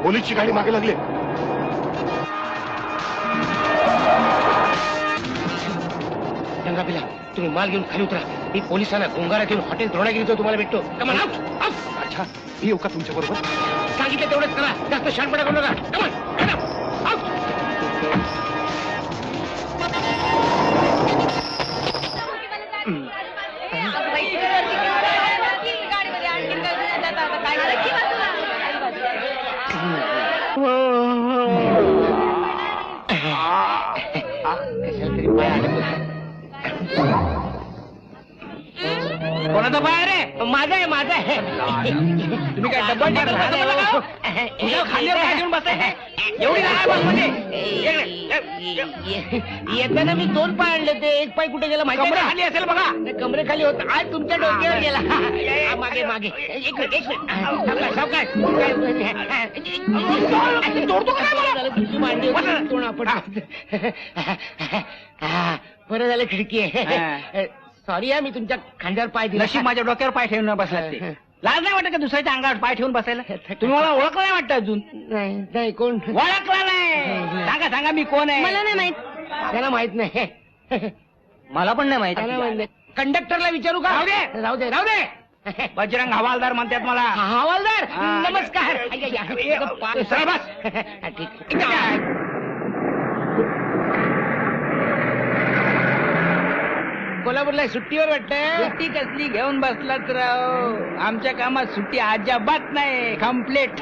Speaker 9: पोलीसची गाडी मागे लागली.
Speaker 4: रंगापिला, तुम्ही माल घेऊन खाली उतरा. मी पोलिसांना गोंगारा घेऊन हॉटेल द्रोणागिरीचं तुम्हाला भेटतो. कमान
Speaker 9: अच्छा, मी येऊ का तुमच्या बरोबर?
Speaker 4: सांगितलं तेवढंच करा. जास्त शानपणा करू नका. कमान
Speaker 3: कोणाचा पाय रे?
Speaker 4: माझा आहे, माझा आहे.
Speaker 3: तुम्ही काय डबल खाली घेऊन बसाय? एवढी लहान बस मध्ये
Speaker 4: येताना मी 2 पाय आणले होते. एक पाय कुठे गेला माहिती?
Speaker 3: कमरे खाली असेल बघा.
Speaker 4: कमरे खाली होत. आज तुमच्या डोक्यावर गेला. मागे मागे. एक मिनिट. सावकाश. तुमची मांडी होती. आपण बरं झालं खिडकी आहे. सॉरी मी तुमच्या खांद्यावर पाय दिला.
Speaker 3: नशीब माझ्या डोक्यावर पाय ठेवून बसला ते. लाज नाही वाटत का दुसऱ्याच्या अंगावर पाय ठेवून बसायला? तुम्ही मला ओळखलं नाही वाटतं अजून?
Speaker 4: नाही कोण?
Speaker 3: ओळखला नाही. सांगा सांगा मी कोण आहे?
Speaker 2: मला नाही माहित.
Speaker 4: त्याला माहित नाही.
Speaker 3: मला पण नाही माहित.
Speaker 4: त्याला माहित नाही. कंडक्टरला विचारू का?
Speaker 3: राहू दे.
Speaker 4: राहू दे, राहू दे.
Speaker 3: बजरंग हवालदार म्हणतात मला.
Speaker 4: हवालदार
Speaker 3: हा.
Speaker 4: नमस्कार.
Speaker 3: सरळ बस.
Speaker 4: ठीक. कोल्हापूरला सुट्टीवर वाटतं.
Speaker 3: सुट्टी कसली घेऊन बसलात राव? आमच्या कामात सुट्टी अजिबात नाही. कम्प्लेट.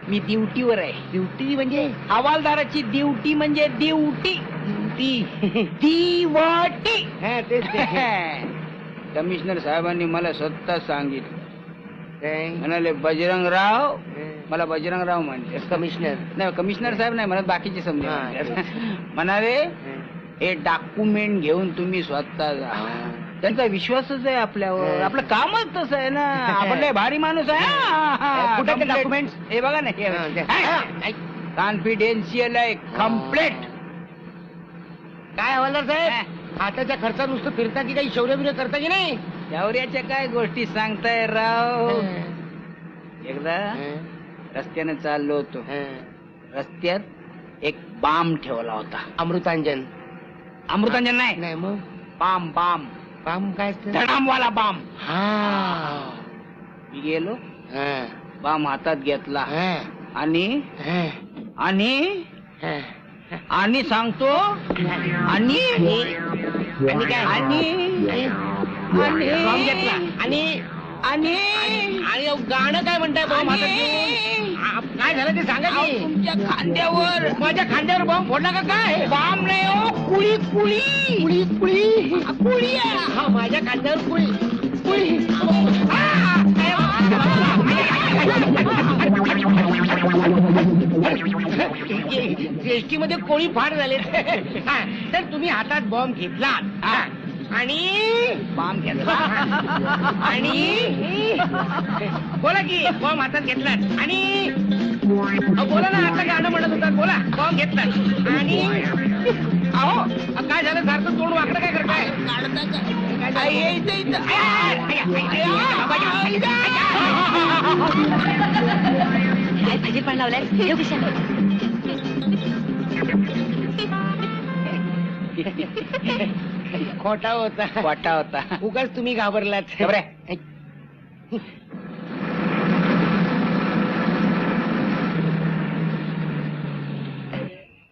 Speaker 3: मी ड्युटीवर आहे.
Speaker 4: ड्युटी म्हणजे?
Speaker 3: हवालदाराची ड्युटी म्हणजे ड्युटी. दिवटी. कमिशनर साहेबांनी मला स्वतः सांगितलं. म्हणाले बजरंगराव. मला बजरंगराव म्हणते.
Speaker 4: कमिशनर
Speaker 3: नाही, कमिशनर साहेब नाही म्हणत, बाकीचे समजा. म्हणाले हे डॉक्युमेंट घेऊन तुम्ही स्वतः जा. त्यांचा विश्वासच आहे आपल्यावर. आपलं कामच तसं आहे ना. आपण लय भारी माणूस आहे.
Speaker 4: कुठे डॉक्युमेंट?
Speaker 3: हे बघा ना. कॉन्फिडेन्शियल आहे. कम्प्लेट.
Speaker 4: काय हवालदार साहेब, हाताच्या खर्चात नुसतं फिरता की काही शौर्य बिर्य करता की नाही?
Speaker 3: शौर्याच्या काय गोष्टी सांगताय राव? एकदा रस्त्याने चाललो होतो. रस्त्यात एक बाम ठेवला होता.
Speaker 4: अमृतांजन
Speaker 3: अमृतांजन नाही,
Speaker 4: नाही मग
Speaker 3: बाम बाम
Speaker 4: काम काय असतं?
Speaker 3: धडामवाला बाम.
Speaker 4: हा
Speaker 3: मी गेलो,
Speaker 4: हा,
Speaker 3: बाम हातात घेतला
Speaker 4: हा,
Speaker 3: आणि
Speaker 4: हा,
Speaker 3: आणि
Speaker 4: हा.
Speaker 3: आणि सांगतो आणि
Speaker 4: आणि काय
Speaker 3: आणि
Speaker 4: बॉम्ब घेतला आणि
Speaker 3: आणि
Speaker 4: आणि गाणं काय म्हणताय बॉम्ब हातात घेऊन? काय झालं ते सांगा की.
Speaker 3: तुमच्या खांद्यावर
Speaker 4: माझ्या खांद्यावर बॉम्ब फोडला का काय?
Speaker 3: बाम नाही हो, कुळी कुळी
Speaker 4: कुळी कुळी
Speaker 3: कुळी आहे.
Speaker 4: हा माझ्या खांद्यावर कुळी कुळी. एसटी मध्ये कोळी फार झाले. तर तुम्ही हातात बॉम्ब घेतला आणि
Speaker 3: बाम घेतला
Speaker 4: आणि बोला की बॉम्ब हातात घेतलात आणि बोला ना, आता गाणं म्हणत होता, बोला. बॉम्ब घेतलात आणि अहो काय झालं? सारखं तोंड वाकडं काय करताय?
Speaker 2: काय भाजी पण लावलाय ठेव खिशात.
Speaker 4: खोटा होता.
Speaker 3: वाटा होता.
Speaker 4: उगाच तुम्ही घाबरलात.
Speaker 3: घाबरे.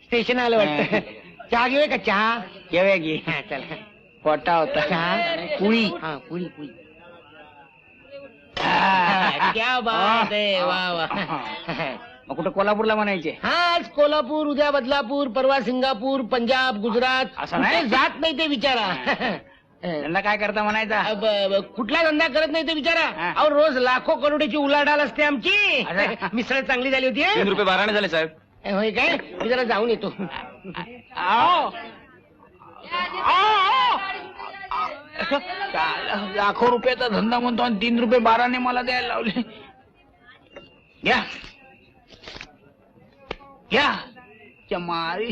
Speaker 4: स्टेशन आलं वाटतं. चहा घेऊया का? चहा
Speaker 3: घेऊया की.
Speaker 4: हा चला.
Speaker 3: वाटा होता.
Speaker 4: चहा
Speaker 3: कुळी.
Speaker 4: हा पुरी पुरी. क्या बात आहे. वा वा.
Speaker 3: मग कुठं कोल्हापूरला म्हणायचे?
Speaker 4: आज कोल्हापूर, उद्या बदलापूर, परवा सिंगापूर, पंजाब, गुजरात.
Speaker 3: असं नाही?
Speaker 4: कुठे जात नाही ते विचारा.
Speaker 3: त्यांना काय करता म्हणायचा?
Speaker 4: कुठला धंदा करत नाही ते विचारा.
Speaker 3: हा.
Speaker 4: अहो रोज लाखो करोडीची उलाढाल असते आमची.
Speaker 3: असं?
Speaker 4: मिसळ चांगली झाली होती.
Speaker 5: 3 रुपये 12 झाले साहेब.
Speaker 4: होय काय? मी जरा जाऊन येतो.
Speaker 3: आओ. आओ. लाखो रुपयाचा धंदा म्हणतो आणि 3 रुपये 12 मला द्यायला लावले. घ्या घ्या चमारी.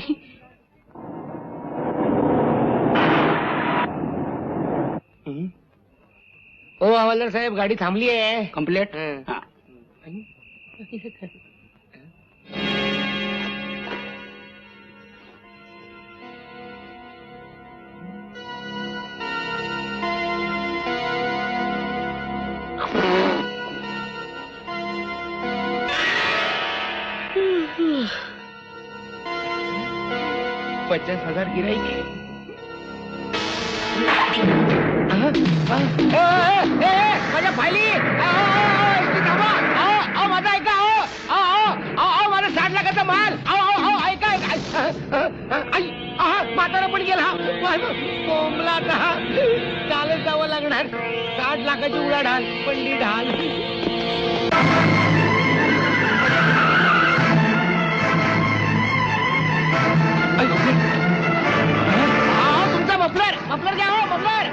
Speaker 4: हो हवालदार साहेब, गाडी थांबली आहे.
Speaker 3: कम्प्लेट.
Speaker 4: हं. $50,000 गिराईक. माझ्या फायली थांबा. माझा ऐका. माझा 60 लाखाचा माल. ऐका. म्हातारा पण गेला. कोंबला चालत जावं लागणार. 60 लाखाची उलाढाल पडली ढाल. तुमचा मफलर घ्या. हो मफलर.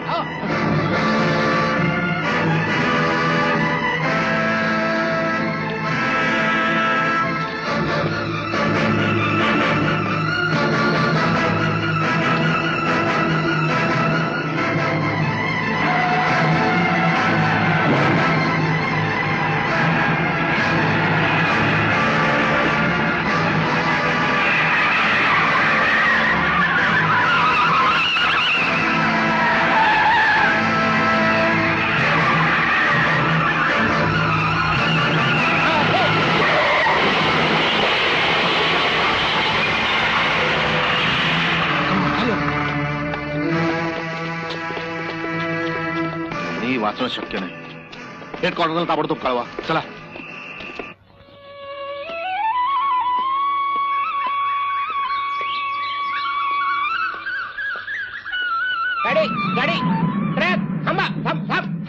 Speaker 9: वाचणं शक्य नाही. हेड क्वार्टरला ताबडतोब कळवा. चला.
Speaker 4: गाडी गाडी ट्रक थांबा.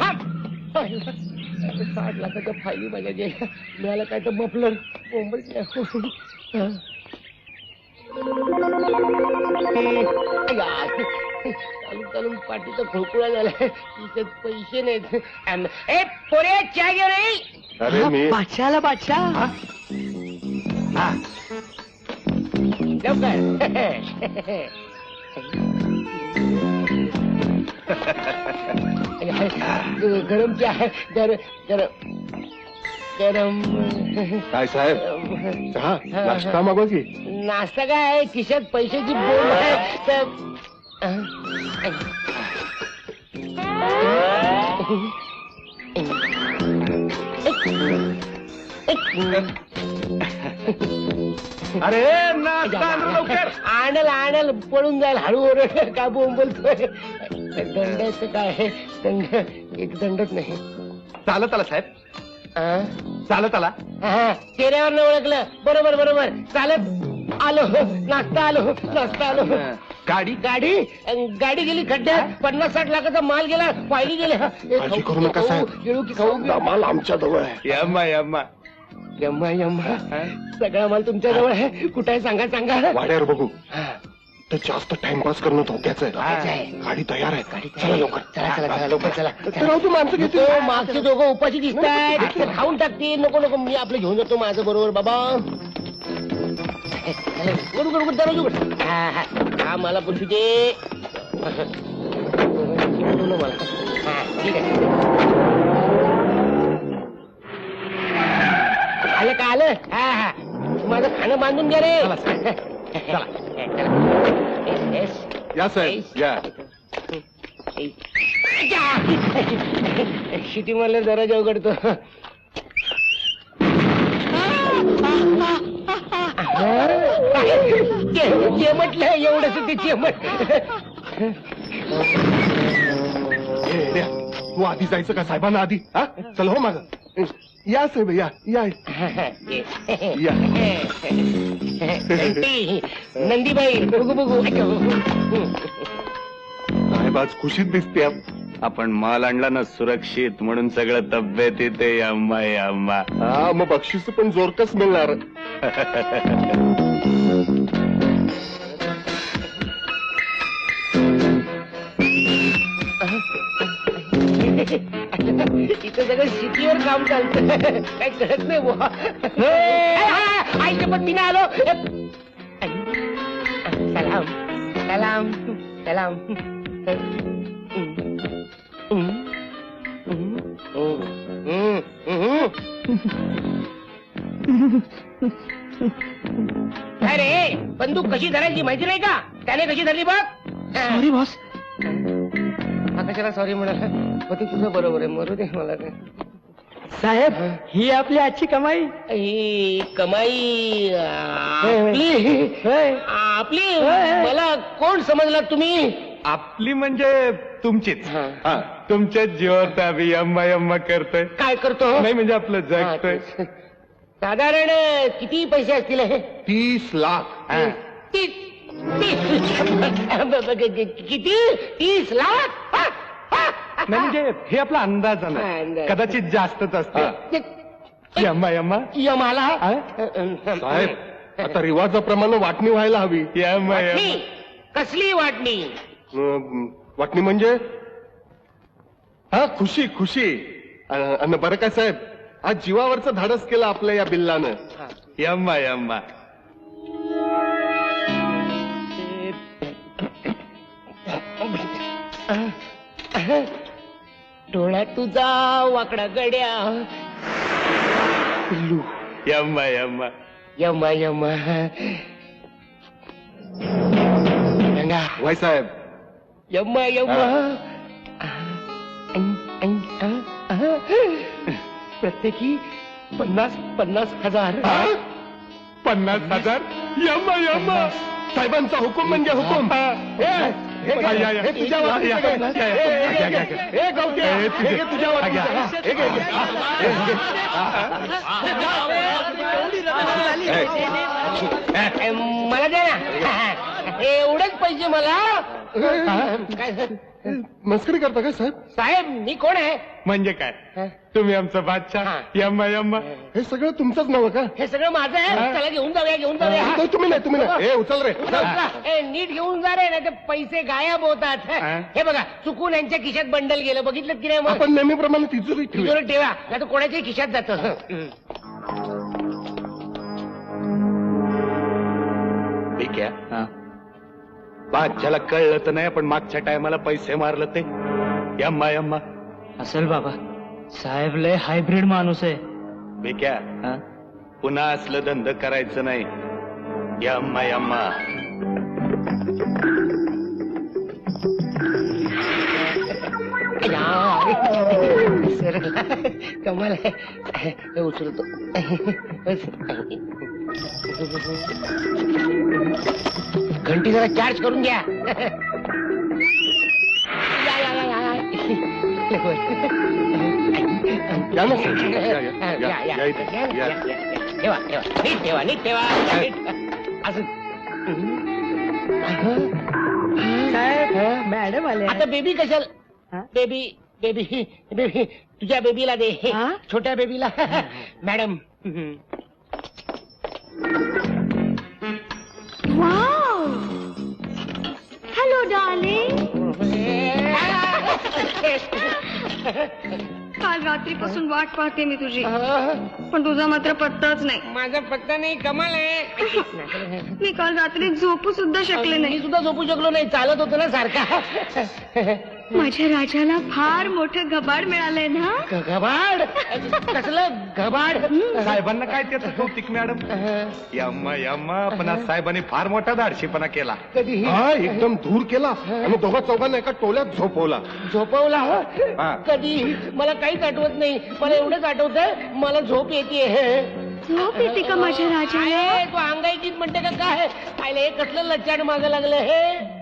Speaker 4: थांब. 60 लाखाच्या फायली माझ्या गेल्या. मिळालं काय तर मफलर. चालून पाठीचा खोकुळा झाला. तिथे पैसे नाहीत. ए पोरे चहा घे रे.
Speaker 9: अरे मी
Speaker 2: बादशाला बादशाह.
Speaker 4: लवकर. गरम चहा. गरम. गरम.
Speaker 9: काय साहेब चहा नाश्ता मागवा की.
Speaker 4: नाश्ता काय खिशात पैशाची बोल आहे तर
Speaker 9: अरे नाश्ता आण रे लवकर.
Speaker 4: आणल आणल पळून जाईल हळू ओरड का बोलतोय. दंडाचं काय दंड एक दंडच नाही.
Speaker 9: चालत आला साहेब
Speaker 4: आ?
Speaker 9: चालत आला.
Speaker 4: हा, चेहऱ्यावर ओळखलं. बरोबर बरोबर चालत आलो नाश्ता आलो.
Speaker 9: गाडी
Speaker 4: गाडी गाडी गेली खड्ड्यात. 50-60 लाखाचा माल गेला. पायली गेल्या.
Speaker 9: काळजी करू नका साहेब.
Speaker 4: गिळू की खाऊ
Speaker 9: माल आमच्या जवळ आहे. यम्मा यम्मा
Speaker 4: यम्मा सगळा माल तुमच्या जवळ आहे. कुठे आहे सांगा.
Speaker 9: वाड्यावर बघू.
Speaker 4: हा,
Speaker 9: तर जास्त टाइमपास करणं धोक्याचं
Speaker 4: धोक्याचं
Speaker 9: आहे.
Speaker 4: आहे.
Speaker 9: गाडी तयार आहे.
Speaker 4: गाडी
Speaker 9: चला लवकर.
Speaker 4: चला लवकर चला.
Speaker 9: राहू तू माणसं घेतो.
Speaker 4: तो मागचे दोघं उपाशी दिसतात. ते खाऊन टाकतील. नको मी आपलं घेऊन जातो माझं बरोबर बाबा. उघड दरवाजा उघड. हा मला पुढची दे. मला ठीक आहे. आलं का आलं. हा माझं खाणं बांधून घ्या रे.
Speaker 9: या साहेब या.
Speaker 4: शिटी मला दरवाजा उघडतो. म्हटलं एवढंच ते चेमट.
Speaker 9: तू आधी जायचं का साहेबांना आधी. हा चल हो माग. या साहेब या या या.
Speaker 4: नंदीबाई बघू.
Speaker 9: साहेब आज खुशीत दिसते. आपण माल आणला ना सुरक्षित म्हणून सगळं तब्येत येते. अम्मा अम्मा. हा मग बक्षीस पण जोरकस मिळणार.
Speaker 4: इथं सगळं सिटीवर काम चालतं. काही कळत नाही बुवा. आईच्या पण मी आलो. सलाम. अरे बंदूक कशी धरायची माहिती नाही का. त्याने कशी धरली बघ.
Speaker 8: Sorry boss.
Speaker 4: कशाला सॉरी म्हणाला. होते तुझं बरोबर आहे. मरू दे मला काय.
Speaker 8: साहेब ही आपली आजची कमाई.
Speaker 4: ही कमाई आपली मला कोण समजला तुम्ही.
Speaker 9: आपली म्हणजे तुमचीच. तुमच्याच जीवावर आम्ही यम्मा यम्मा करतोय.
Speaker 4: काय करतो.
Speaker 9: नाही म्हणजे आपलं जगतोय.
Speaker 4: साधारण किती पैसे असतील हे.
Speaker 9: 30 लाख.
Speaker 4: किती 30 लाख.
Speaker 9: नाही म्हणजे हे आपला अंदाज
Speaker 4: अंदाज.
Speaker 9: आहे. कदाचित जास्तच असते. यम्मा यम्मा.
Speaker 4: यमाला
Speaker 9: साहेब आता रिवाजाप्रमाणे वाटणी व्हायला हवी. यम्मा
Speaker 4: वाटणी. कसली वाटणी.
Speaker 9: वाटणी म्हणजे हा खुशी. अन बरं काय साहेब आज जीवावरचं धाडस केलं आपल्या या बिल्लानं. यम्मा यम्मा.
Speaker 4: डोळ्यात तुझा वाकडा गड्या.
Speaker 9: यम्मा यम्मा.
Speaker 4: यम्मा गंगा.
Speaker 9: वाय साहेब.
Speaker 4: यम्मा प्रत्येकी 50,000.
Speaker 9: 50,000. यम्मा यम्मा. साहेबांचा हुकूम म्हणजे हुकूम.
Speaker 4: मला द्या ना. एवढेच पैसे मला. काय
Speaker 9: मस्करी करता काय साहेब.
Speaker 4: साहेब मी कोण आहे.
Speaker 9: म्हणजे काय तुम्ही आमचा बादशाह. यम्मा यम्मा. हे सगळं तुमचंच नव्ह का.
Speaker 4: हे सगळं माझं आहे. चला घेऊन जाऊया.
Speaker 9: तुम्ही नाही. ए उचल रे.
Speaker 4: नीट घेऊन जा रे नाही तर पैसे गायब होतात. हे बघा चुकून यांच्या खिशात बंडल गेलं. बघितलं की नाही.
Speaker 9: आपण नेहमीप्रमाणे तिजोरी
Speaker 4: तिजोरीत ठेवा नाही तर कोणाच्याही खिशात जातं.
Speaker 9: ठीक आहे. बादशाला कळलं तर नाही आपण मागच्या टायमाला पैसे मारलं ते. यम्मा यम्मा.
Speaker 8: असेल बाबा. साहेब लय हायब्रिड माणूस आहे.
Speaker 9: बेक्या पुन्हा असलं धंद करायचं नाही. यम्मा यम्मा.
Speaker 4: सर कमाल आहे. उचलतो. घंटी जरा चार्ज करून घ्या.
Speaker 9: या ना सर. या इथे. या.
Speaker 4: ठेवा ठेवा नीट ठेवा नीट ठेवा असं.
Speaker 8: मॅडम आले
Speaker 4: आता बेबी कशाला? बेबी बेबी बेबी तुझ्या बेबीला दे. छोट्या बेबीला. Madam
Speaker 2: hello darling.
Speaker 7: काल रात्रीपासून वाट पाहते मी तुझी, पण तुझा मात्र पत्ताच नाही.
Speaker 4: माझा पत्ता नाही. कमाल आहे.
Speaker 7: मी काल रात्री झोपू सुद्धा शकले
Speaker 4: मी
Speaker 7: नाही.
Speaker 4: सुद्धा झोपू शकलो नाही. चालत होतो ना सारखा.
Speaker 7: माझ्या राजाला फार मोठं घबाड मिळालंय ना.
Speaker 4: घबाड? कसलं घबाड?
Speaker 9: साहेबांना काय त्याचं कौतिक मॅडम. यम्मा यम्मा. पण आज साहेबांनी फार मोठा धाडशीपणा केला.
Speaker 4: कधी?
Speaker 9: हा एकदम दूर केला आणि दोघा चौघांना एका टोल्यात झोपवला.
Speaker 4: झोपवला?
Speaker 9: हा.
Speaker 4: कधी? मला काहीच आठवत नाही. मला एवढंच आठवतंय मला झोप येते.
Speaker 7: झोप येते का माझ्या राजाला?
Speaker 4: तू अंगाईकीत म्हणते का काय? पाहिलं हे कसलं लच्चाड मागं लागलं हे.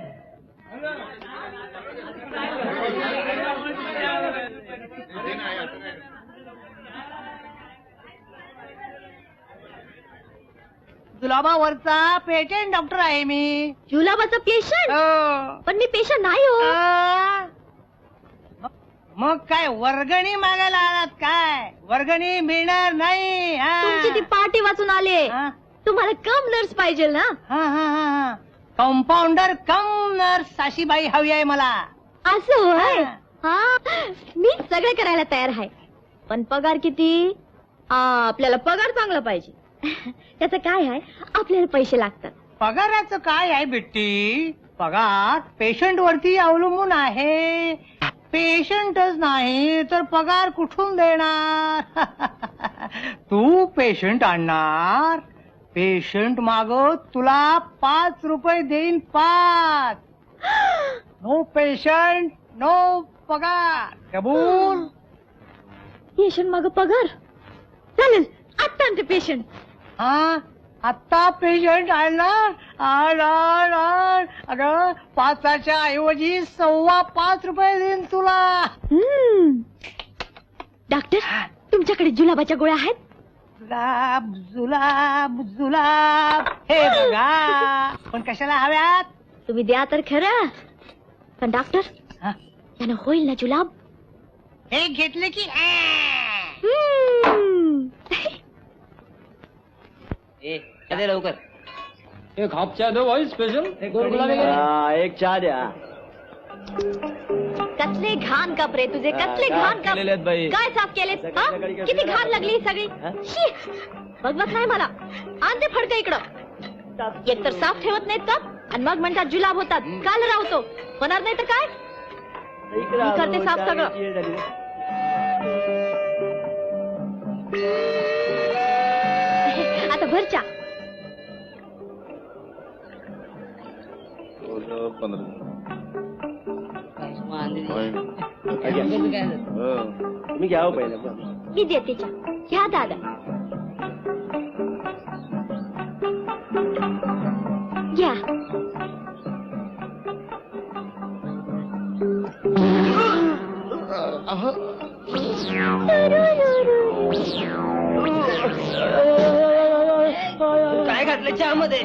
Speaker 8: जुलाबावरचा पेटेंट डॉक्टर आहे मी.
Speaker 2: जुलाबाचा पेशंट? पण मी पेशंट नाही हो.
Speaker 8: मग काय वर्गणी मागायला आलात काय? वर्गणी मिळणार नाही.
Speaker 2: तुमची ती पार्टी वाचून आले. तुम्हाला कम नर्स पाहिजे ना?
Speaker 8: कंपाऊंडर कम नर्स साशीबाई हवी आहे मला.
Speaker 2: असं होय. हा मी सगळं करायला तयार आहे. पण पगार किती? आपल्याला पगार चांगला पाहिजे. त्याचं काय आहे, आपल्याला पैसे लागतात.
Speaker 8: पगाराचं काय आहे बिट्टी? पगार पेशंट वरती अवलंबून आहे. पेशंटच नाही तर पगार कुठून देणार? तू पेशंट आणणार, पेशंट माग तुला 5 रुपये देईन. 5. नो पेशंट नो पगार. कबूल?
Speaker 2: पेशंट माग पगार? चालेल. आता आणते पेशंट.
Speaker 8: आता पेशंट आणणार. अगं 5च्या ऐवजी 5.25 रुपये देईन तुला.
Speaker 2: डॉक्टर तुमच्याकडे जुलाबाच्या गोळ्या आहेत?
Speaker 8: जुलाब जुलाब जुलाब हे बघा. पण कशाला हव्यात?
Speaker 2: तुम्ही द्या तर खरं. पण डॉक्टर त्यानं होईल ना जुलाब?
Speaker 8: हे घेतले की
Speaker 6: दे लवकर.
Speaker 5: एक हाफ चहा दो भाई स्पेशल.
Speaker 6: एक चहा द्या.
Speaker 2: कसले घाण कपडे तुझे. कसले घाण
Speaker 5: केलेले आहेत बाई.
Speaker 2: काय साफ केले? किती घाण लागली सगळी. शी. बघवत नाही मला. आणते फडकं इकडं. एक तर साफ ठेवत नाहीत का आणि मग म्हणतात जुलाब होतात. काल राहतो होणार नाही तर काय? मी करते साफ सगळं. आता भरच्या.
Speaker 6: तुम्ही घ्या पहिले.
Speaker 2: मी देते चहा. घ्या दादा. घ्या.
Speaker 6: काय घातलं चहामध्ये?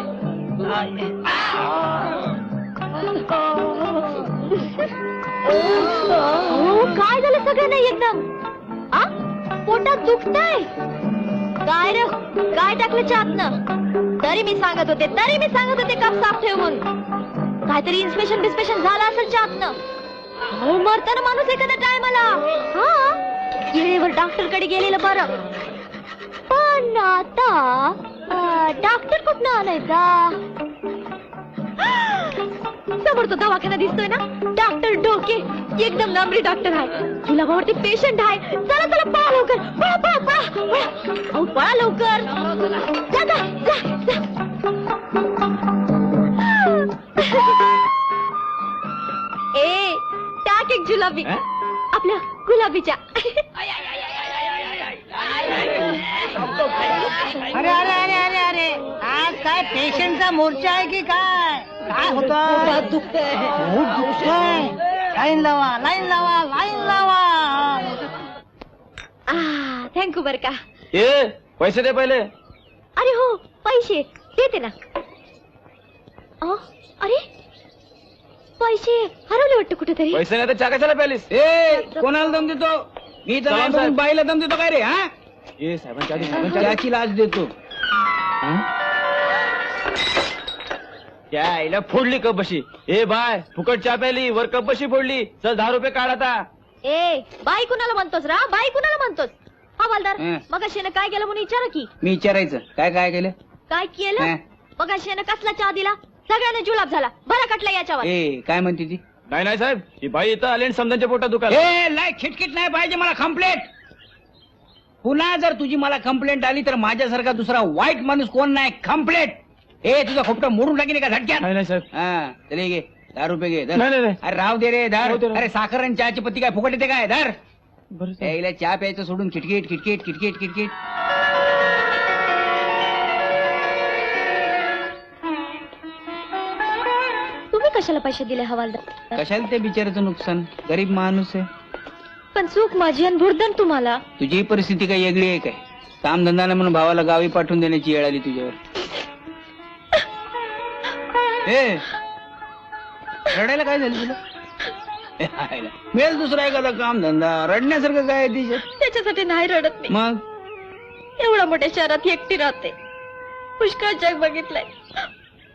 Speaker 2: काय झालं सगळ्यांना एकदम? पोटात दुखतंय काय रे? काय टाकलं चहातनं? तरी मी सांगत होते कप साफ ठेव म्हणून. काहीतरी इन्स्पेक्शन बिस्पेशन झालं असेल चहातनं. हो मरताना माणूस एखाद्या टायमाला. वेळेवर डॉक्टर कडे गेलेलं बरं. पण आता डॉक्टर कुठनं आणायचा? समोर तो दवाखाना दिसतोय ना, डॉक्टर डोके एकदम नामरी डॉक्टर आहे. जुलाबावरती पेशंट आहे. चला चला पळा लवकर, पळा पळा पळा पळा. अहो पळा लवकर. जा जा जा जा. ए टाक एक जुलाबी आपल्या गुलाबीच्या.
Speaker 4: अरे अरे अरे अरे अरे आज काय पेशंटचा मोर्चा आहे की काय? काय होतं? दुखतंय. लाईन लावा लाईन लावा लाईन लावा.
Speaker 2: थँक्यू बर का.
Speaker 5: ए पैसे दे पहिले.
Speaker 2: अरे हो पैसे देते ना. अरे पैसे हरवले वाटतं कुठेतरी.
Speaker 5: पैसे नाही तर चहा कशाला प्यालीस?
Speaker 3: ए कोणाला दम देतो मी? तर
Speaker 5: चला,
Speaker 3: नाही
Speaker 5: साहेब.
Speaker 3: बघून बाईला दम देतो काय रे? हा
Speaker 5: ए साहेबांच्या
Speaker 3: त्याची लाच देतो.
Speaker 5: त्या आईला फोडली कप बशी. ए बाय फुकट चहा प्याली वर कप बशी फोडली. चल 10 रुपये काढ आता.
Speaker 2: ए बाई कुणाला म्हणतोस रा? बाई कुणाला म्हणतोस? हवालदार
Speaker 3: हं.
Speaker 2: मग शेनं काय केलं म्हणून विचारा की.
Speaker 3: मी विचारायचं काय काय केलं?
Speaker 2: काय केलं?
Speaker 3: हं.
Speaker 2: मग शेनं कसला चहा दिला? सगळ्यांना जुलाब झाला. बरा कटला याच्यावर.
Speaker 3: ए काय म्हणते ती?
Speaker 5: नाही नाही साहेब ही बाई इथं आली आणि समजांच्या पोटात दुखायला.
Speaker 3: ए नाही खिटखिट नाही पाहिजे मला कंप्लेंट. पुन्हा जर तुझी मला कंप्लेंट आली तर माझ्यासारखा दुसरा वाईट माणूस कोण नाही. कंप्लेंट. ए तुझा खोपटा मोडून टाकीन का झटक्यात?
Speaker 5: नाही नाही साहेब.
Speaker 3: हा चले घे 10 रुपये घे. धर.
Speaker 5: नाही, नाही, नाही.
Speaker 3: अरे राव दे रे धर.
Speaker 5: राहू दे, राहू दे.
Speaker 3: अरे साखर आणि चहाची पत्ती काय फुकट येते काय? धर.
Speaker 5: बरं साहेब.
Speaker 3: यायला चहा प्यायचं सोडून किटकिट किटकिट किटकिट किटकिट.
Speaker 2: तुम्ही कशाला पैसे दिले हवालदार?
Speaker 3: कशाला ते बिचाराचं नुकसान? गरीब माणूस आहे.
Speaker 2: पण चूक माझी आणि भुर्दन तुम्हाला.
Speaker 3: तुझी परिस्थिती काही वेगळी आहे काय? काम धंदा नाही म्हणून भावाला गावी पाठवून देण्याची वेळ आली तुझ्यावर. ए रडायला काय झालं तुला? ए, हायला. मिळेल दुसरा एखादा काम धंदा. रडण्यासारखं काय आहे तिच्यात?
Speaker 2: त्याच्यासाठी नाही रडत मी.
Speaker 3: मग
Speaker 2: एवढ्या मोठ्या शहरात एकटी राहते. पुष्कळ जग बघितलंय.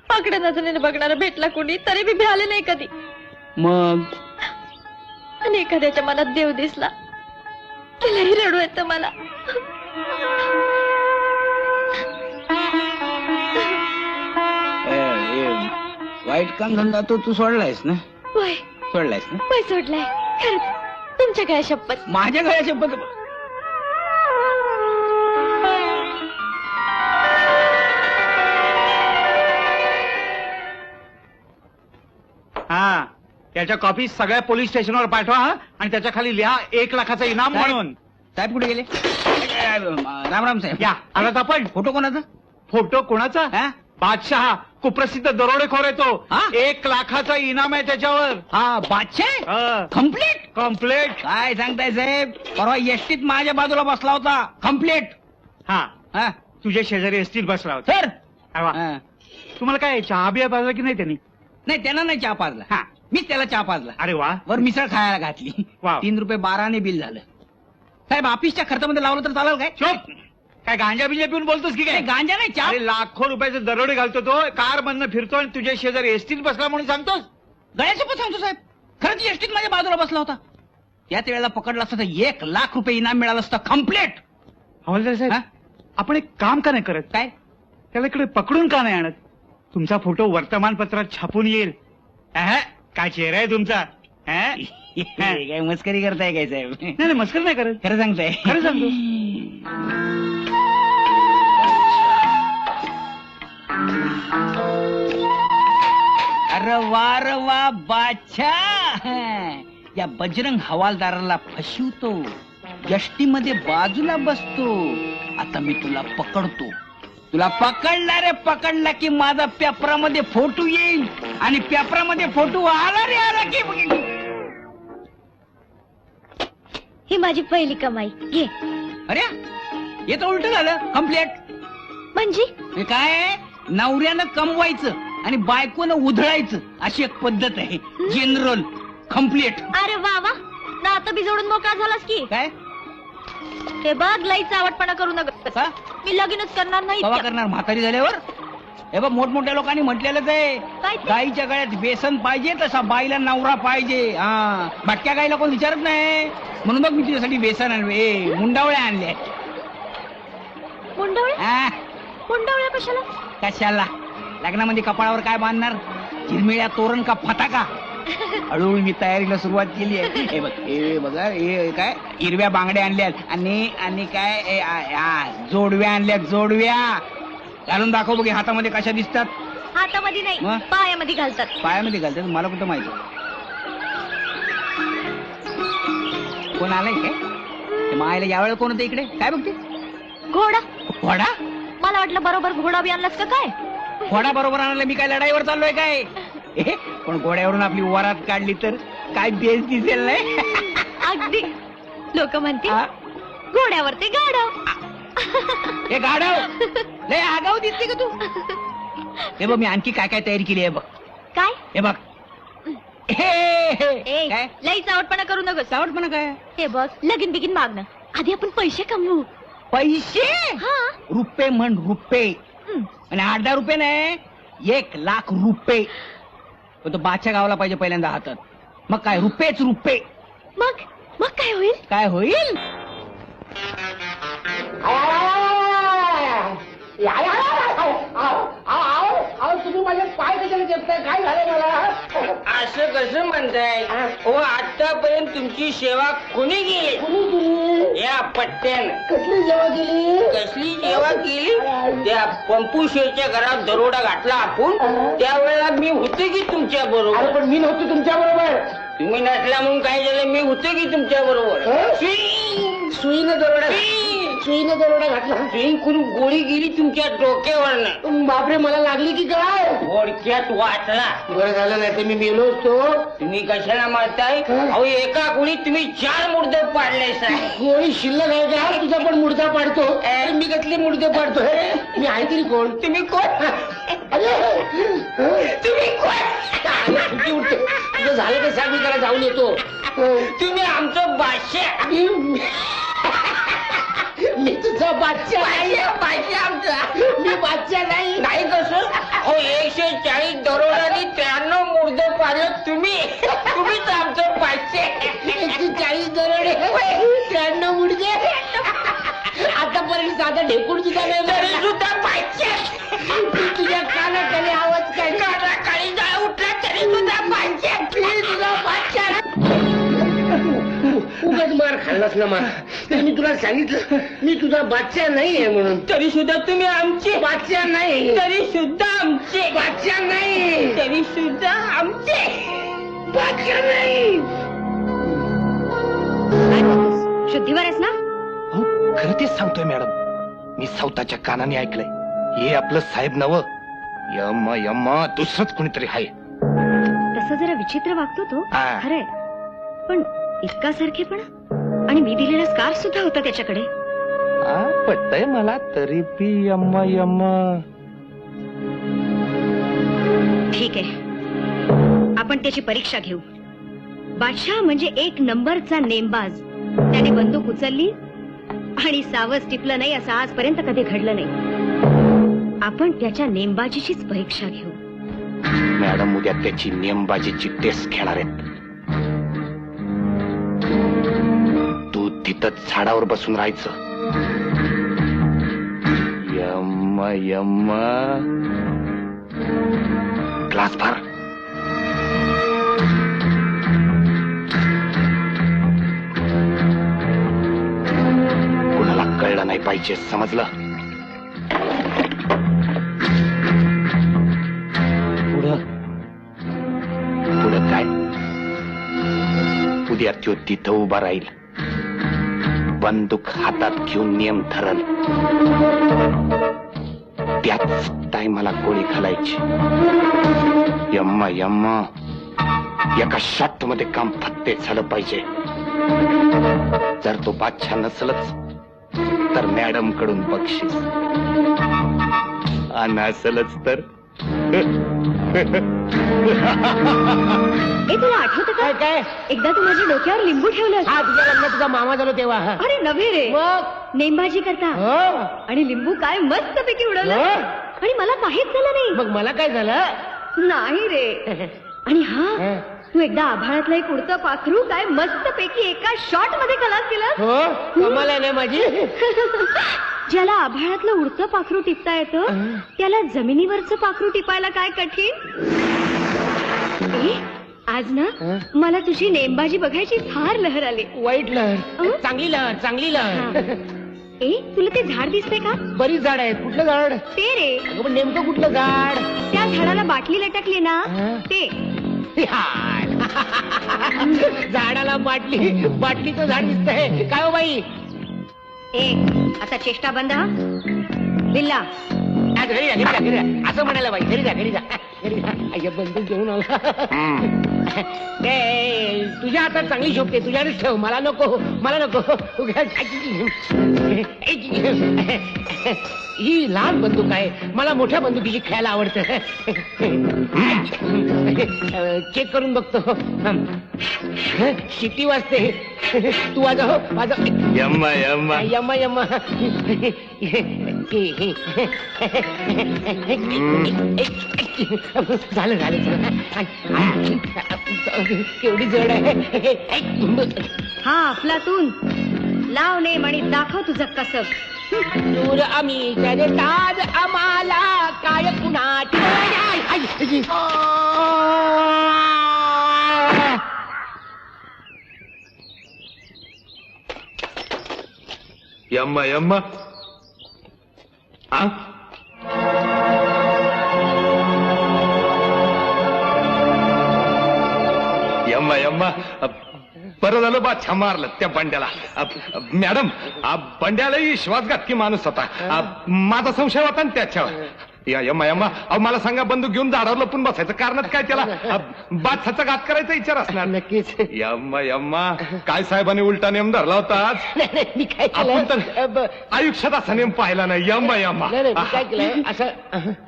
Speaker 2: पाकड्या नजरेने बघणारा भेटला कोणी तरी मी भ्याले नाही कधी.
Speaker 3: मग
Speaker 2: आणि एखाद्याच्या मनात देव दिसला तिलाही रडू येतं मला.
Speaker 3: वाईट काम धंदा तू सोडलायस ना?
Speaker 2: वय
Speaker 3: सोडलायस ना?
Speaker 2: वय सोडलाय खरंच. तुमच्या काय शपथ.
Speaker 3: माझ्या गळ्या शपथ.
Speaker 1: हा त्याच्या कॉपी सगळ्या पोलीस स्टेशनवर पाठवा हा. आणि त्याच्या खाली लिहा 1 लाखाचं इनाम म्हणून.
Speaker 3: साहेब कुठे गेले? राम राम साहेब.
Speaker 1: या आलात आपण.
Speaker 3: फोटो कोणाचा?
Speaker 1: फोटो कोणाचा?
Speaker 3: हा?
Speaker 1: बादशहा कुप्रसिद्ध दरोडेखोर येतो.
Speaker 3: हा?
Speaker 1: 1 लाखाचा इनाम आहे त्याच्यावर.
Speaker 3: हा बादशाह कम्प्लीट.
Speaker 1: कम्प्लेट.
Speaker 3: काय सांगताय साहेब? परवा एसटीत माझ्या बाजूला बसला होता. कम्प्लीट.
Speaker 1: हा
Speaker 3: हा
Speaker 1: तुझ्या शेजारी असतील बसला होता.
Speaker 3: सर.
Speaker 1: अरे वा.
Speaker 3: हा.
Speaker 1: तुम्हाला काय चहा बिया पाजला की नाही त्यांनी?
Speaker 3: नाही त्यांना नाही चहा पाजला.
Speaker 1: हा.
Speaker 3: मीच त्याला चहा पाजला.
Speaker 1: अरे वा.
Speaker 3: वर मिसळ खायला घातली.
Speaker 1: वाव.
Speaker 3: 3 रुपये 12 बिल झालं. साहेब ऑफिसच्या खर्चामध्ये लावलं तर चालेल काय?
Speaker 1: चुप. काय गांजा बिंजा पिऊन बोलतोस की काय?
Speaker 3: नाही, गांजा नाही चहा.
Speaker 1: अरे लाखो रुपयाचे दरोडे घालतो तो. कार मधनं फिरतो आणि तुझ्या शेजारी एसटीत बसला म्हणून सांगतोस?
Speaker 3: गळ्यासोबत सांगतो साहेब. खरंच एसटीत माझ्या बाजूला बसला होता. याच वेळेला पकडला असता तर 1 लाख रुपये इनाम मिळालं असतं. कम्प्लीट.
Speaker 1: हवालदार साहेब
Speaker 3: हा?
Speaker 1: आपण एक काम का नाही करत?
Speaker 3: काय?
Speaker 1: त्याला इकडे पकडून का नाही आणत? तुमचा फोटो वर्तमानपत्रात छापून येईल. काय चेहरा आहे तुमचा.
Speaker 3: काय मस्करी करताय काय साहेब?
Speaker 1: नाही मस्कर नाही करत.
Speaker 3: खरं सांगताय?
Speaker 1: खरं सांगतो.
Speaker 3: अरे वा बादशाह. या बजरंग हवालदाराला फसवतो. यष्टी मध्ये बाजूला बसतो. आता मी तुला पकडतो. तुला पकडला की माझा पेपरामध्ये फोटो येईल. आणि पेपरामध्ये फोटो आला रे आला की
Speaker 2: ही माझी पहिली कमाई. घे.
Speaker 3: अरे हे तर उलट झालं. कम्प्लेट.
Speaker 2: म्हणजे
Speaker 3: हे काय? नवऱ्यानं कमवायचं आणि बायकोनं उधळायचं अशी एक पद्धत आहे. जनरल. कम्प्लीट.
Speaker 2: अरे वा वा. नातं बी जोडून मोकळा झालास की
Speaker 3: काय?
Speaker 2: हे बघ लई चावटपणा करू नका.
Speaker 3: का?
Speaker 2: मी लगीनच करणार नाही.
Speaker 3: कवा करणार? म्हातारी झाल्यावर? हे बघ मोठमोठ्या लोकांनी म्हटलेलंच आहे.
Speaker 2: काय ते?
Speaker 3: गाईच्या गळ्यात व्यसन पाहिजे तसा बाईला नवरा पाहिजे. हा भटक्या गाईला कोण विचारत नाही. म्हणून बघ मी तुझ्यासाठी व्यसन आणले. मुंडावळ्या आणल्या.
Speaker 2: मुंडवळ्या?
Speaker 3: हा,
Speaker 2: मुंडवळ्या कशाला?
Speaker 3: कशाला? लग्नामध्ये कपाळावर काय बांधणार? चिरमिळ्या तोरण का फटाका. हळूहळू मी तयारीला सुरुवात केली आहे. हे बघ, हे बघा, हे काय हिरव्या बांगड्या आणल्यात आणि काय जोडव्या आणल्यात. जोडव्या घालून दाखव बघे हातामध्ये कशा दिसतात.
Speaker 2: हातामध्ये नाही
Speaker 3: मग?
Speaker 2: पायामध्ये घालतात.
Speaker 3: पायामध्ये घालतात. मला कुठं माहिती. कोण आलंय काय मायला यावेळेला कोण होतं इकडे. काय बघते.
Speaker 2: घोडा.
Speaker 3: घोडा.
Speaker 2: मला वाटलं बरोबर घोडा बी आणलास का काय.
Speaker 3: घोडा बरोबर आणला. मी काय लढाईवर चाललोय काय. पण घोड्यावरून आपली वरात काढली तर काय देश दिसेल नाही.
Speaker 2: अगदी लोक म्हणतील घोड्यावर ते गाढव.
Speaker 3: हे गाढव लय आगाऊ दिसते का तू. हे बघ मी आणखी काय काय तयारी केली आहे बघ.
Speaker 2: काय.
Speaker 3: हे बघ.
Speaker 2: ए, लई चावटपणा करू नको.
Speaker 3: सावटपणा काय.
Speaker 2: हे बघ लगीन बिगीन मागणं आधी आपण पैसे कमवू.
Speaker 3: पैसे.
Speaker 2: हा.
Speaker 3: रुपये म्हण रुपये. आणि 8-10 रुपये नाही 1 लाख रुपये. पण तो बादशा गावाला पाहिजे पहिल्यांदा हातात. मग काय रुपयेच रुपये.
Speaker 2: मग मग काय होईल.
Speaker 3: काय होईल.
Speaker 4: तुम्ही माझे पाय कशाला चेपताय. काय झालं मला.
Speaker 6: असं कसं म्हणताय. हो आतापर्यंत तुमची सेवा कोणी केली. या पट्ट्यान
Speaker 4: कसली सेवा केली.
Speaker 6: कसली सेवा केली. त्या पंपूशेच्या घरात दरोडा घातला आपण. त्यावेळेला मी होते की तुमच्या बरोबर.
Speaker 4: पण मी नव्हतो तुमच्या बरोबर.
Speaker 6: तुम्ही नसला म्हणून काय झालं. मी होते की तुमच्या बरोबर.
Speaker 4: सुईनं दरोडा घातला.
Speaker 6: स्विंग करून गोळी गेली तुमच्या डोक्यावर.
Speaker 4: बापरे मला लागली की काय.
Speaker 6: थोडक्यात वाचला.
Speaker 4: बरं झालं नाही तर मी मेलो असतो.
Speaker 6: तुम्ही कशाला मारताय. अहो एका गोळी तुम्ही 4 मुर्दे पाडले साहेब.
Speaker 4: गोळी शिल्लक आहे का. तुझा पण मुर्दा पाडतो. मी कसले मुर्दे पाडतोय. मी आहे तरी कोण.
Speaker 6: तुम्ही कोण. तुम्ही कोण.
Speaker 4: तुझं झालं तर सांग मी त्याला जाऊन येतो.
Speaker 6: तुम्ही आमचं बादशाह.
Speaker 4: मी तुझा बादशाह नाही.
Speaker 6: मी बादशाह नाही कसं. अहो 140 दरोडानी 93 मुर्दे पाडले. तुम्हीच आमचं बादशाह.
Speaker 4: 140 दरोडे 93 मुर्दे. आतापर्यंत साधा ढेकून सुद्धा नाही.
Speaker 6: तरी सुद्धा बादशाह.
Speaker 4: तुझ्या कानाखाली आवाज काय.
Speaker 6: कानाखाली जाळ उठला तरी सुद्धा बादशाह.
Speaker 4: तुझा बादशाह. उगाच मार खाल्लास ना मार. तर मी तुला सांगितलं मी तुझा बादशाह नाहीये म्हणून.
Speaker 6: तरी सुद्धा तुम्ही आमचे
Speaker 4: बादशाह नाही.
Speaker 6: तरी सुद्धा आमचे
Speaker 4: बादशाह नाही.
Speaker 6: तरी सुद्धा आमचे
Speaker 4: बादशाह नाही.
Speaker 2: शुद्धीवर आहेस ना.
Speaker 9: हो खरं तेच सांगतोय मॅडम. मी स्वतःच्या कानाने ऐकलंय. हे आपलं साहेब नव. यम्मा यम्मा दुसरंच कोणीतरी आहे.
Speaker 2: तसं जरा विचित्र वागतो तो.
Speaker 9: हा.
Speaker 2: खरंय पण इतका सारखेपणा. आणि मी दिलेला स्कार्फ सुद्धा होता त्याच्याकडे.
Speaker 9: पटतय मला तरी पी. यम्मा यम्मा.
Speaker 2: ठीक आहे आपण त्याची परीक्षा घेऊ. बादशाह म्हणजे 1 नंबरचा नेमबाज. त्याने बंदूक उचलली आणि सावज टिपलं नाही असं आजपर्यंत कधी घडलं नाही. आपण त्याच्या नेमबाजीचीच परीक्षा घेऊ.
Speaker 9: मॅडम उद्या त्याची नेमबाजीची टेस्ट घेणार आहेत. तू तिथं झाडावर बसून राहायचं. यम्मा यम्मा. ग्लास भर. कुणाला कळलं नाही पाहिजे. समजलं. पुढं काय. उद्या तो तिथं उभा राहील. बंदूक हातात घेऊन नियम ठरल. त्याच टायमाला गोळी घालायची. यम्मा यम्मा. एका शॉट मध्ये काम फत्ते झालं पाहिजे. जर तो बादशाह नसलच तर मॅडम कडून बक्षीस. आणि असलच तर
Speaker 2: तुला आठवतं का
Speaker 4: काय.
Speaker 2: एकदा तू माझ्या डोक्यावर लिंबू ठेवलं.
Speaker 4: हा तुझ्या लग्नात तुझा मामा झालो तेव्हा.
Speaker 2: अरे नव्हे रे.
Speaker 4: मग
Speaker 2: नेमबाजी करता. आणि लिंबू काय मस्त पैकी उडवलं. आणि मला काहीच झालं नाही.
Speaker 4: मग मला काय झालं.
Speaker 2: नाही रे. आणि हा तू एकदा आभाळातलं एक उडतं पाखरू काय मस्त पैकी एका शॉट मध्ये खलास केलं.
Speaker 4: हो कमाल आहे ना माझी.
Speaker 2: ज्याला आभाळातलं उडतं पाखरू टिपता येतं त्याला जमिनीवरचं पाखरू टिपायला काय कठीण. आज ना मला तुझी नेमबाजी बघायची फार लहर आली.
Speaker 4: वाईट लहर, चांगली लहर, चांगली लहर.
Speaker 2: तुला ते झाड दिसतंय का?
Speaker 4: बरीच झाड आहेत. कुठलं झाड?
Speaker 2: ते रे.
Speaker 4: अगं, पण नेमकं कुठलं झाड?
Speaker 2: त्या झाडाला बाटली लटकली ना ते.
Speaker 4: झाडाला बाटलीचं झाड दिसतंय काय हो बाई?
Speaker 2: आता चेष्टा बंद. बिल्ला
Speaker 4: घरी जा. असं म्हणायला बाई, घरी जा. अय्या, बंदूक घेऊन आला. तुझ्या हातात चांगली शोभते, तुझ्यावरच ठेव. मला नको. ही लहान बंदूक आहे, मला मोठ्या बंदुकीची खेळायला आवडतं. चेक करून बघतो. शिट्टी वाजते. तू वाजव.
Speaker 9: यम्मा यम्मा
Speaker 4: यम्मा. झालं. केवढी जड आहे.
Speaker 2: हा अफलातून. लाव नेम आणि दाखव तुझं कसब.
Speaker 4: दूर आम्ही त्याने ताज आम्हाला काय कुणाची.
Speaker 9: यम्मा यम्मा यम्मा बरं झालं बादशा मारलं त्या बंड्याला. मॅडम, बंड्यालाही विश्वासघातकी माणूस होता. माझा संशय होता ना त्याच्यावर. यम्मा मला सांगा, बंदूक घेऊन झाडावर लपून बसायचं कारण काय? त्याला बादशाचा घात करायचा विचार असणार.
Speaker 4: नक्कीच.
Speaker 9: यम्मा काय साहेबांनी उलटा नेम धरला होता आज.
Speaker 4: मी काय
Speaker 9: आपण तर
Speaker 4: केलं?
Speaker 9: आयुष्यात असा नेम पाहिला नाही. यम्मा
Speaker 4: मी काय केलं असं?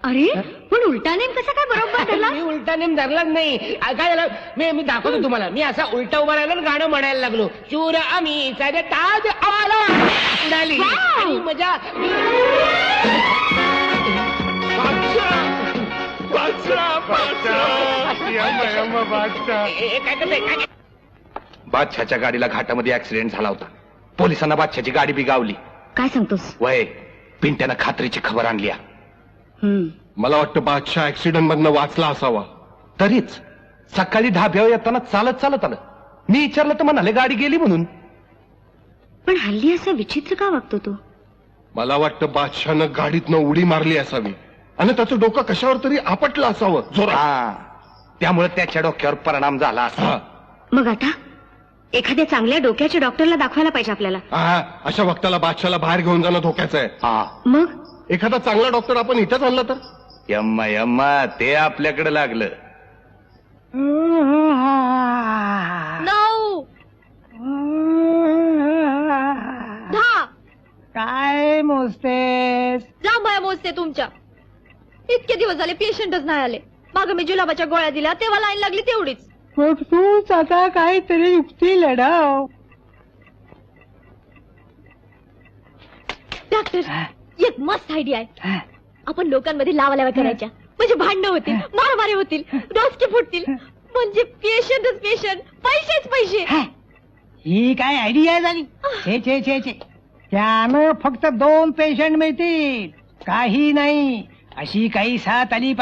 Speaker 2: अरे पण उलटा नेम कसा काय बरोबर धरला?
Speaker 4: मी उलटा नेम धरलाच नाही. काय झालं? मी दाखवतो तुम्हाला. मी असा उलटा उभा राहिलो आणि गाणं म्हणायला लागलो. शूर आम्ही साधे ताज आला उडाली आणि मजा.
Speaker 9: बादशाच्या गाडीला घाटामध्ये ऍक्सिडेंट झाला होता. पोलिसांना बादशाची गाडी बिगावली.
Speaker 2: काय सांगतोस?
Speaker 9: वय पिंट्यानं खात्रीची खबर आणली. मला वाटतं बादशाह ऍक्सिडेंट मधनं वाचला असावा. तरीच सकाळी ढाब्यावर येताना चालत आलं. मी विचारलं तर म्हणाले गाडी गेली म्हणून.
Speaker 2: पण हल्ली असं विचित्र का वागतो तो?
Speaker 10: मला वाटतं बादशाहनं गाडीतनं उडी मारली असावी आणि त्याचं डोकं कशावर तरी आपटलं असावं जोरात.
Speaker 9: त्यामुळे त्याच्या डोक्यावर परिणाम झाला असा.
Speaker 2: मग आता एखाद्या चांगल्या डोक्याच्या डॉक्टरला दाखवायला पाहिजे आपल्याला.
Speaker 10: अशा वक्ताला बादशाहला बाहेर घेऊन जाणं धोक्याचं आहे.
Speaker 2: मग
Speaker 10: एखादा चांगला डॉक्टर आपण इथंच आणला तर?
Speaker 9: यम्मा ते आपल्याकडे लागलं.
Speaker 2: 9 10
Speaker 6: काय मोजतेस?
Speaker 2: जांभया मोजते तुमच्या. इतके दिवस झाले पेशंटच नाही आले. मागं मी जुलाबाच्या गोळ्या दिल्या तेव्हा लाईन लागली तेवढीच.
Speaker 6: मग तूच आता काहीतरी युक्ती लढाव.
Speaker 2: डॉक्टर, एक मस्त आयडिया आहे. आपण लोकांमध्ये लावालाव्या करायच्या, म्हणजे भांडणं होतील, मारामारी होतील, डोसके फुटतील, म्हणजे पेशंटच पेशंट, पैसेच पैसे.
Speaker 6: ही काय आयडिया झाली? छे त्यानं फक्त 2 पेशंट मिळतील, काही नाही. अशी काही साथ आली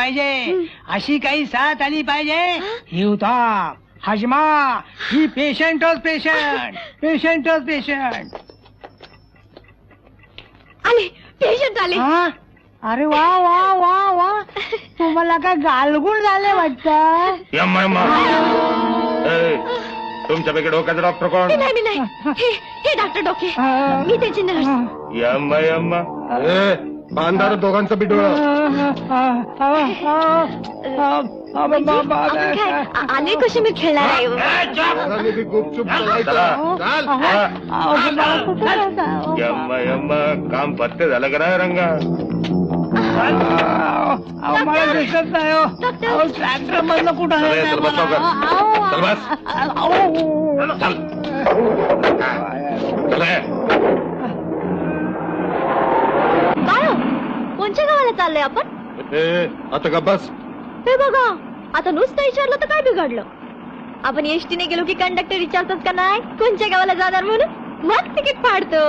Speaker 6: पाहिजे. हिवता हजमा ही पेशंटच पेशंट.
Speaker 2: आले पेशंट आले.
Speaker 6: अरे वा तुम्हाला काय गालगुल झाले वाटतं?
Speaker 9: तुमच्यापैकी डोक्याचा डॉक्टर कोण?
Speaker 2: नाही हे डॉक्टर डोके, मी त्याची नर्स.
Speaker 9: यम्मा
Speaker 10: बांधार दोघांचं बिडोळ.
Speaker 2: आले कशी मी खेळणार आहे.
Speaker 10: गुपचूप
Speaker 9: यम्मा काम पत्ते झालं का नाही रंगा?
Speaker 6: मला दिसत नाही. ट्रॅक्टर मधलं कुठं
Speaker 2: कोणत्या गावाला चाललोय आपण?
Speaker 10: आता का बस.
Speaker 2: हे बघा, आता नुसतं विचारलं तर काय बिघडलं? आपण एसटीने गेलो की कंडक्टर विचारतात का नाही कोणत्या गावाला जाणार म्हणून, मग तिकीट फाडतो.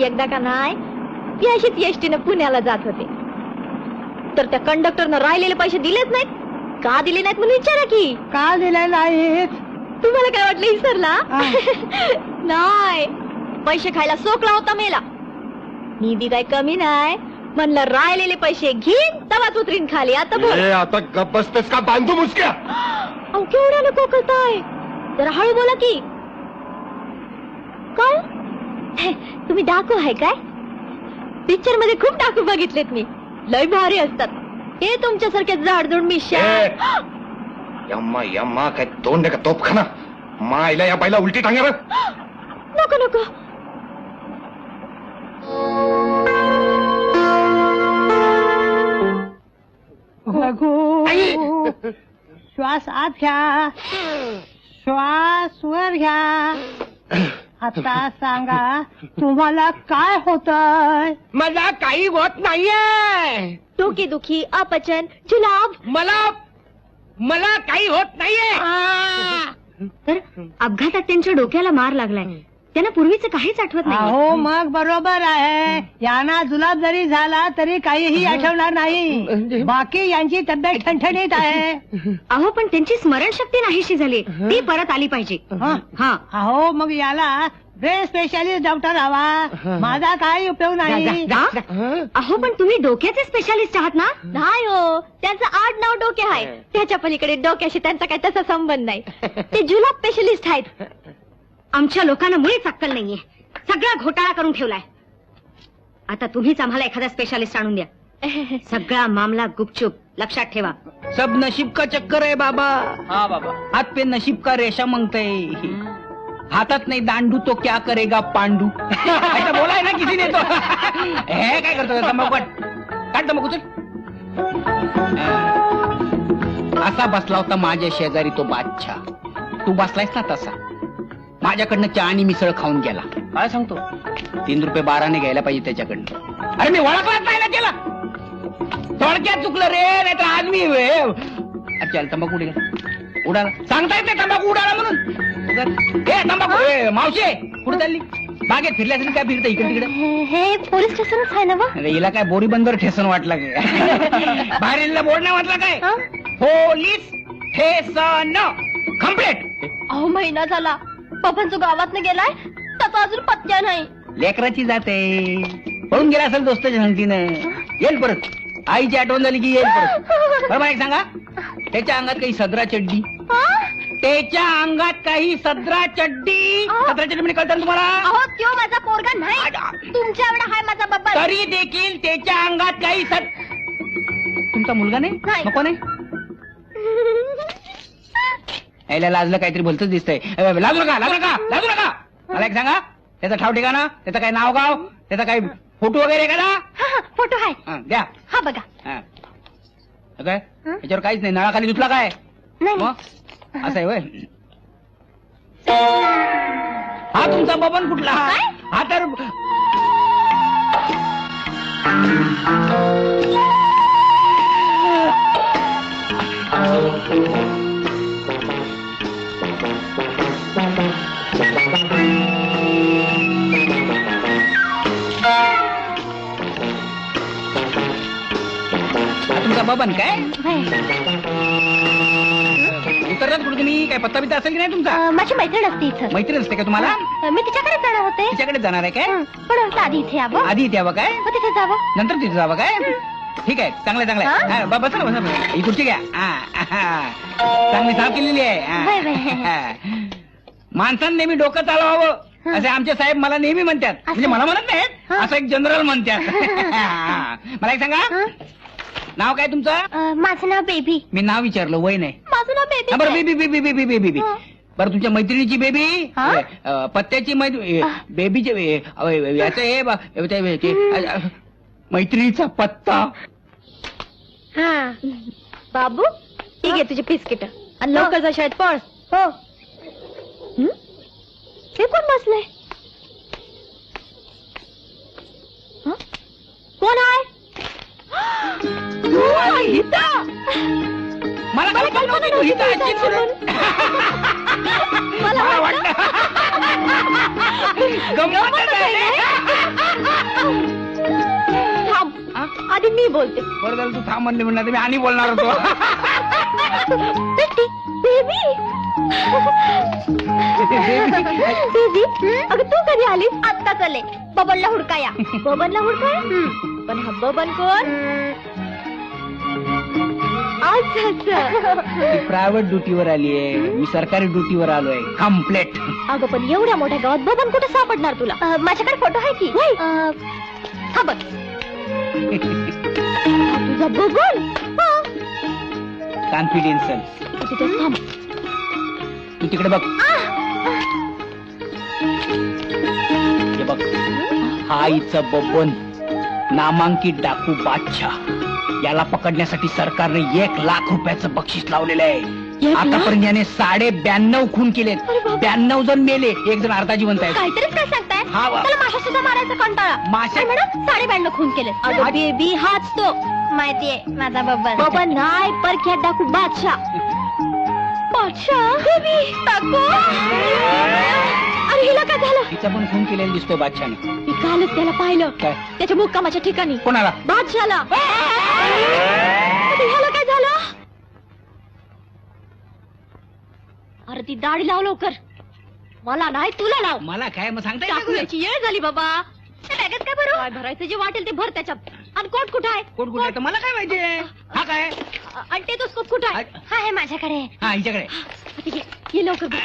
Speaker 2: एकदा का नाही ती अशीच एसटीनं पुण्याला जात होते, तर त्या कंडक्टरनं राहिलेले पैसे दिलेच नाहीत. का दिले नाहीत म्हणून विचारा की.
Speaker 6: का दिले नाहीत?
Speaker 2: तुम्हाला काय वाटलं विसरला? नाही, पैसे खायला सोकला होता मेला. मी बी काय कमी नाही म्हणलं, राहिलेले पैसे घेईन तवाच उतरीन खाली. आता बोल.
Speaker 10: आता गप्प बसतेस का बांधू मुसक्या?
Speaker 2: अहो केवढ्या नको करताय, जरा हळू बोला की. काय तुम्ही डाकू आहे काय? पिक्चर मध्ये खूप डाकू बघितलेत मी, लय भारी असतात. हे तुमच्यासारखे जाडजूड मिश्या.
Speaker 9: यम्मा यम्मा, काय तोंड का तोपखाना? मायला या बाईला उलटी टांगा.
Speaker 2: नको नको.
Speaker 6: श्वास आत घ्या, श्वास वर घ्या. आता सांगा तुम्हाला काय होतंय?
Speaker 4: मला काही होत नाहीये.
Speaker 2: डोकी दुखी, अपचन, जुलाब.
Speaker 4: मला काही होत नाहीये.
Speaker 2: तर अपघातात त्यांच्या डोक्याला मार लागलाय, त्यांना पूर्वीचं काहीच आठवत नाही.
Speaker 6: हो मग बरोबर आहे. यांना जुलाब जरी झाला तरी काहीही आठवणार नाही. बाकी यांची तब्येत ठणठणीत आहे.
Speaker 2: अहो पण त्यांची स्मरणशक्ती नाहीशी झाली, ती परत आली पाहिजे. हा
Speaker 6: अहो मग याला ब्रेन स्पेशालिस्ट डॉक्टर हवा. माझा काही उपयोग नाही.
Speaker 2: अहो पण तुम्ही डोक्याचे स्पेशालिस्ट आहात ना? नाही हो, त्यांचं 8-9 डोके आहे. त्याच्या पलीकडे डोक्याशी त्यांचा काही तसा संबंध नाही. ते जुलाब स्पेशलिस्ट आहेत. आमच्या लोकांना मुळीच अक्कल नाहीये, सगळा घोटाळा करून ठेवलाय. आता तुम्हीच आम्हाला एखादा स्पेशालिस्ट आणून द्या. सगळा मामला गुपचूप, लक्षात ठेवा.
Speaker 3: सब नशीब का चक्कर है बाबा. हाँ बाबा. हाथ पे नशीब का रेशा मांगते. हातात नाही दांडू तो क्या करेगा पांडू. ऐसा बोला है ना किसी ने तो. हे काय करतो तंबाखू काढ तंबाखू चल. असा बसला होता माझ्या शेजारी तो बादशाह. तू बसलायस ना तसा. माझ्याकडनं चहा आणि मिसळ खाऊन गेला. काय सांगतो, 3 रुपये 12 घ्यायला पाहिजे त्याच्याकडनं. अरे मी ओळखलाच नाही ना त्याला. थोडक्यात चुकलं रे, नाही तर आज मी चल तंबाखू उडाला. सांगता येत नाही तंबाखू उडाला म्हणून. तंबाखू मावशे कुठे चालली? बागेत फिरल्या असेल काय? फिरता इकडे तिकडे.
Speaker 2: हे पोलीस स्टेशनच आहे ना?
Speaker 3: अरे हिला काय बोरी बंदर ठेसन वाटला काय? बाहेर बोर्ड नाही वाटला काय? पोलीस ठेसन कम्प्लेट.
Speaker 2: अहो महिना झाला पप्पांचं गावात गेलाय, त्याचा अजून पत्त्या नाही.
Speaker 3: लेकराची जाते, पळून गेला असेल दोस्ताच्या संगतीनं. येईल परत. आईची आठवण झाली की येईल परत. बरोबर आहे सांगा. त्याच्या अंगात काही सदरा चड्डी. त्याच्या अंगात काही सदरा चड्डी. सदरा चड्डी म्हणजे कळतं तुम्हाला?
Speaker 2: अहो त्यो माझा पोरगा नाही, तुमच्या एवढा हाय माझा बाबा.
Speaker 3: तरी देखील त्याच्या अंगात काही तुमचा मुलगा नाही? नको नाही. यायला लाजलं काहीतरी भलतच दिसतंय. लाजू नका लाजू नका लाजू नका. मला एक सांगा, त्याचा ठाव ठिकाणा, त्याचं काही नाव गाव, त्याचा काही फोटो वगैरे का?
Speaker 2: फोटो आहे
Speaker 3: द्या.
Speaker 2: हा बघा.
Speaker 3: काय याच्यावर काहीच नाही. नळाखाली धुतला काय? मग असं आहे वय. हा तुमचा बबन कुठला? हा तर तुमचा बबन काय? उतरलात कुठे तुम्ही? काय पत्ता बित्ता असेल की नाही तुमचा?
Speaker 2: माझी मैत्रीण असते इथं.
Speaker 3: मैत्रीण असते का तुम्हाला?
Speaker 2: मी तिच्याकडे जाणार होते.
Speaker 3: तिच्याकडे जाणार आहे काय?
Speaker 2: पण आधी इथे यावं.
Speaker 3: आधी इथे यावं काय?
Speaker 2: मग तिथे जावं.
Speaker 3: नंतर तिथे जावं काय? ठीक आहे, चांगलं चांगलं. बसा ना बसा. ही खुर्ची घ्या. चांगली साफ केलेली आहे. माणसानं नेहमी डोकं चालवावं असे आमचे साहेब मला नेहमी म्हणतात. म्हणजे मला म्हणत नाहीत, असं एक जनरल म्हणतात. मला एक सांगा, नाव काय तुमचं?
Speaker 2: माझं नाव बेबी.
Speaker 3: मी नाव विचारलं, वय नाही.
Speaker 2: माझं नाव बेबी.
Speaker 3: बरं baby baby baby baby baby. बरं तुमच्या मैत्रिणीची बेबी, पत्त्याची बेबीचे याचं मैत्रिणीचा पत्ता.
Speaker 2: बाबू ठीक आहे तुझे बिस्किट आणि लवकर जा शाळेत पळ. हो. हे कोण बसलंय? कोण आहे?
Speaker 3: मला कल्पना नव्हती तू हिता असशील म्हणून.
Speaker 2: मला वाटलं
Speaker 3: गंमतच आहे.
Speaker 2: थांब, आधी मी बोलते.
Speaker 3: बरं झालं तू थांब म्हणले म्हणणार, मी आणि बोलणार होतो.
Speaker 2: बेबी बेबी अगं तू कधी आलीस? आत्ता चले बबनला हुडकाया. बबनला हुडकाया? पण हा बबन कोण? अच्छा
Speaker 3: प्रायव्हेट ड्युटीवर आली आहे, मी सरकारी ड्युटीवर आलोय कम्प्लेट.
Speaker 2: अगं पण एवढ्या मोठ्या गावात बबन कुठे सापडणार तुला? माझ्याकडे फोटो आहे की. हा बघ तुझा बबन.
Speaker 3: कॉन्फिडेन्शियल. तू तिकडे बघ. हे बघ हा हिचं बबन, नामांकित डाकू बादशाह. याला पकडण्यासाठी सरकारने 1 लाख रुपयाचं बक्षीस लावलेलं आहे. आतापर्यंत याने 92 खून केलेत. 92 जण मेले, 1 जण अर्धा जिवंत आहे.
Speaker 2: काहीतरीच काय सांगताय?
Speaker 3: हा वा.
Speaker 2: त्याला माशा सुद्धा मारायचा कंटाळा.
Speaker 3: माशा
Speaker 2: मॅडम 92 खून केले. अगं बेबी हाच तो. माहितीये माझा बबन. बबन नाही परख्यात डाकू बादशाह. बादशाह बेबी टाकू. अरे हिला काय झालं?
Speaker 3: तिचा पण खून केलेला दिसतोय बादशाने.
Speaker 2: मी कालच त्याला पाहिलं.
Speaker 3: काय?
Speaker 2: त्याच्या मुक्कामाच्या ठिकाणी.
Speaker 3: कोणाला?
Speaker 2: बादशाला. ह्याला काय झालं? अरे ती दाढी लाव लवकर. मला नाही तुला लाव.
Speaker 3: मला काय मग सांगता येत नाही.
Speaker 2: टाकूयाची येळ झाली बाबा. त्या बॅगेत काय भरू? काय भरायचं जे वाटेल ते भर त्याच्यात. आणि कोट कुठं आहे?
Speaker 3: कोण कुठे आहे? तर मला काय माहितीये. हा काय?
Speaker 2: आणि टेटोस्कोप कुठं आहे? हा आहे माझ्याकडे.
Speaker 3: हा हिच्याकडे.
Speaker 2: ये लवकर बघ.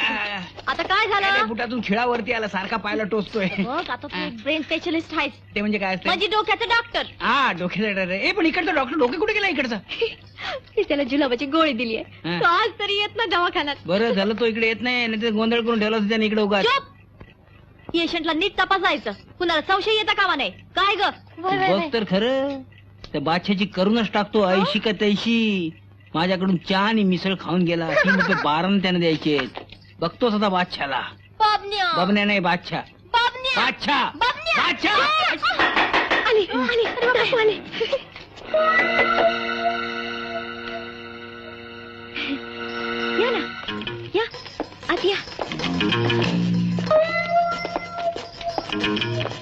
Speaker 2: आता काय झालं?
Speaker 3: बुटातून खिळावरती आला, सारखा पायाला टोचतोय.
Speaker 2: बघ आता तू ब्रेन स्पेशलिस्ट आहेस.
Speaker 3: ते म्हणजे काय असतं?
Speaker 2: म्हणजे डोक्याचं डॉक्टर.
Speaker 3: हा डोक्याचा डॉक्टर. पण इकडचा डॉक्टर डोके कुठे गेला इकडचा?
Speaker 2: त्याला जुलाबाची गोळी दिली आहे.
Speaker 3: हा.
Speaker 2: तो आज तरी येत ना दवाखान्यात.
Speaker 3: बरं झालं तो इकडे येत नाही, नाही तर गोंधळ करून ठेवला होता त्याने इकडे उगा.
Speaker 2: पेशंटला नीट तपासायचं. कुणाला संशय येता कामा नाही. काय ग?
Speaker 3: बघ तर खरं त्या बादशाची करूनच टाकतो. ऐशी का तैशी. माझ्याकडून चहा आणि मिसळ खाऊन गेला. 3 रुपये 12 त्याने द्यायचे. बघतोच आता बादशाला. बबन्या नाही बादशाह. बादशाह बादशाह.
Speaker 2: आली आली अरे बाबा आली. या ना या आत या.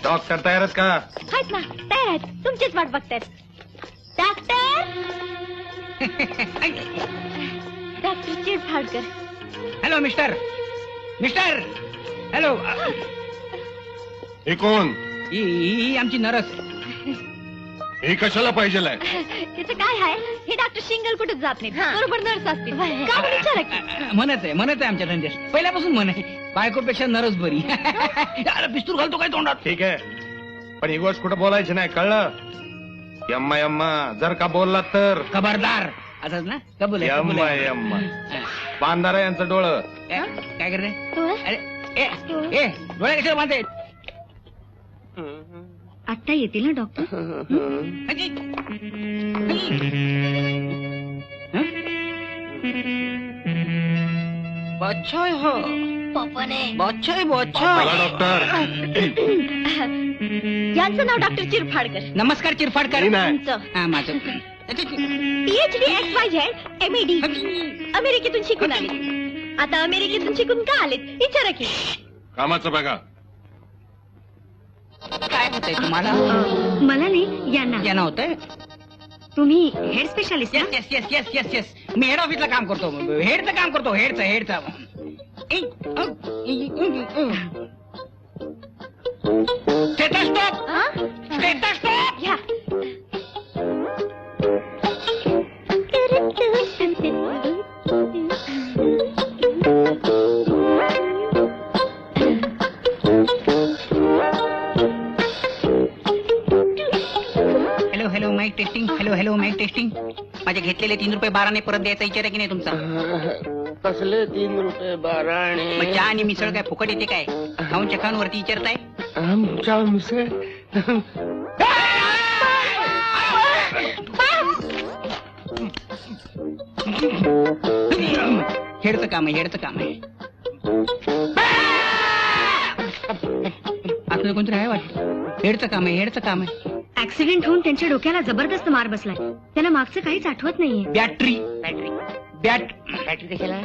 Speaker 10: डॉक्टर तयार आहेत का?
Speaker 2: आहेत ना तयार आहेत. तुमचीच वाट बघतायत. Doctor doctor Chirphadkar.
Speaker 3: Hello mister. Mister hello.
Speaker 10: हे कोण?
Speaker 3: ही आमची नरस.
Speaker 10: हे कशाला पाहिजे?
Speaker 2: त्याचं काय आहे? हे डॉक्टर शिंगल कुठेच जात नाही. बरोबर नर्स असतील. का म्हणून विचारा की.
Speaker 3: म्हणत आहे आमच्या धंद्यात पहिल्यापासून म्हण आहे. बायकोपेक्षा नरस बरी. अरे पिस्तूल घालतो काय तोंडात?
Speaker 10: ठीक आहे, पण ही गोष्ट कुठं बोलायची नाही, कळलं? यम्मा यम्मा जर का बोलला तर
Speaker 3: खबरदार. असंच ना? का बोल
Speaker 10: यम्मा यम्मा. बांधारा यांचं डोळं.
Speaker 3: काय करते? अरे ए डोळे कशाला बांधते?
Speaker 2: आत्ता येतील ना डॉक्टर?
Speaker 3: बादशाह हो.
Speaker 2: पप्पाने.
Speaker 3: बादशाह
Speaker 10: डॉक्टर
Speaker 2: यांचं नाव डॉक्टर चिरफाडकर.
Speaker 3: नमस्कार चिरफाडकर.
Speaker 10: मी नाही.
Speaker 3: हा माझं
Speaker 2: PhD XYZ MED. अमेरिकेतून शिकून आले. आता अमेरिकेतून शिकून का आलेत विचारा की.
Speaker 10: कामाचं बघा.
Speaker 3: काय होतंय तुम्हाला?
Speaker 2: मला नाही यांना.
Speaker 3: यांना होतंय.
Speaker 2: तुम्ही head specialist.
Speaker 3: Yes yes yes yes yes. मी हेड ऑफिसला काम करतो. हेडचं काम करतो. हेडचं. स्टेथोस्कोप. स्टेथोस्कोप.
Speaker 2: घ्या.
Speaker 3: Hello mike testing. Hello mike testing. माझे घेतलेले 3 रुपये 12 परत द्यायचा विचार आहे की नाही तुमचा?
Speaker 4: कसले 3 रुपये 12?
Speaker 3: मग चहा आणि मिसळ काय फुकट येते काय? खाऊन चखाऊन वरती विचारताय?
Speaker 4: आमच्या मिसळ
Speaker 3: हेडचं काम आहे. आपलं कोणतरी आहे वाटत. हेडचं काम आहे.
Speaker 2: ऍक्सिडेंट होऊन त्यांच्या डोक्याला जबरदस्त मार बसलाय. त्याला मागचं काहीच आठवत नाहीये.
Speaker 3: बॅटरी
Speaker 4: कशाला?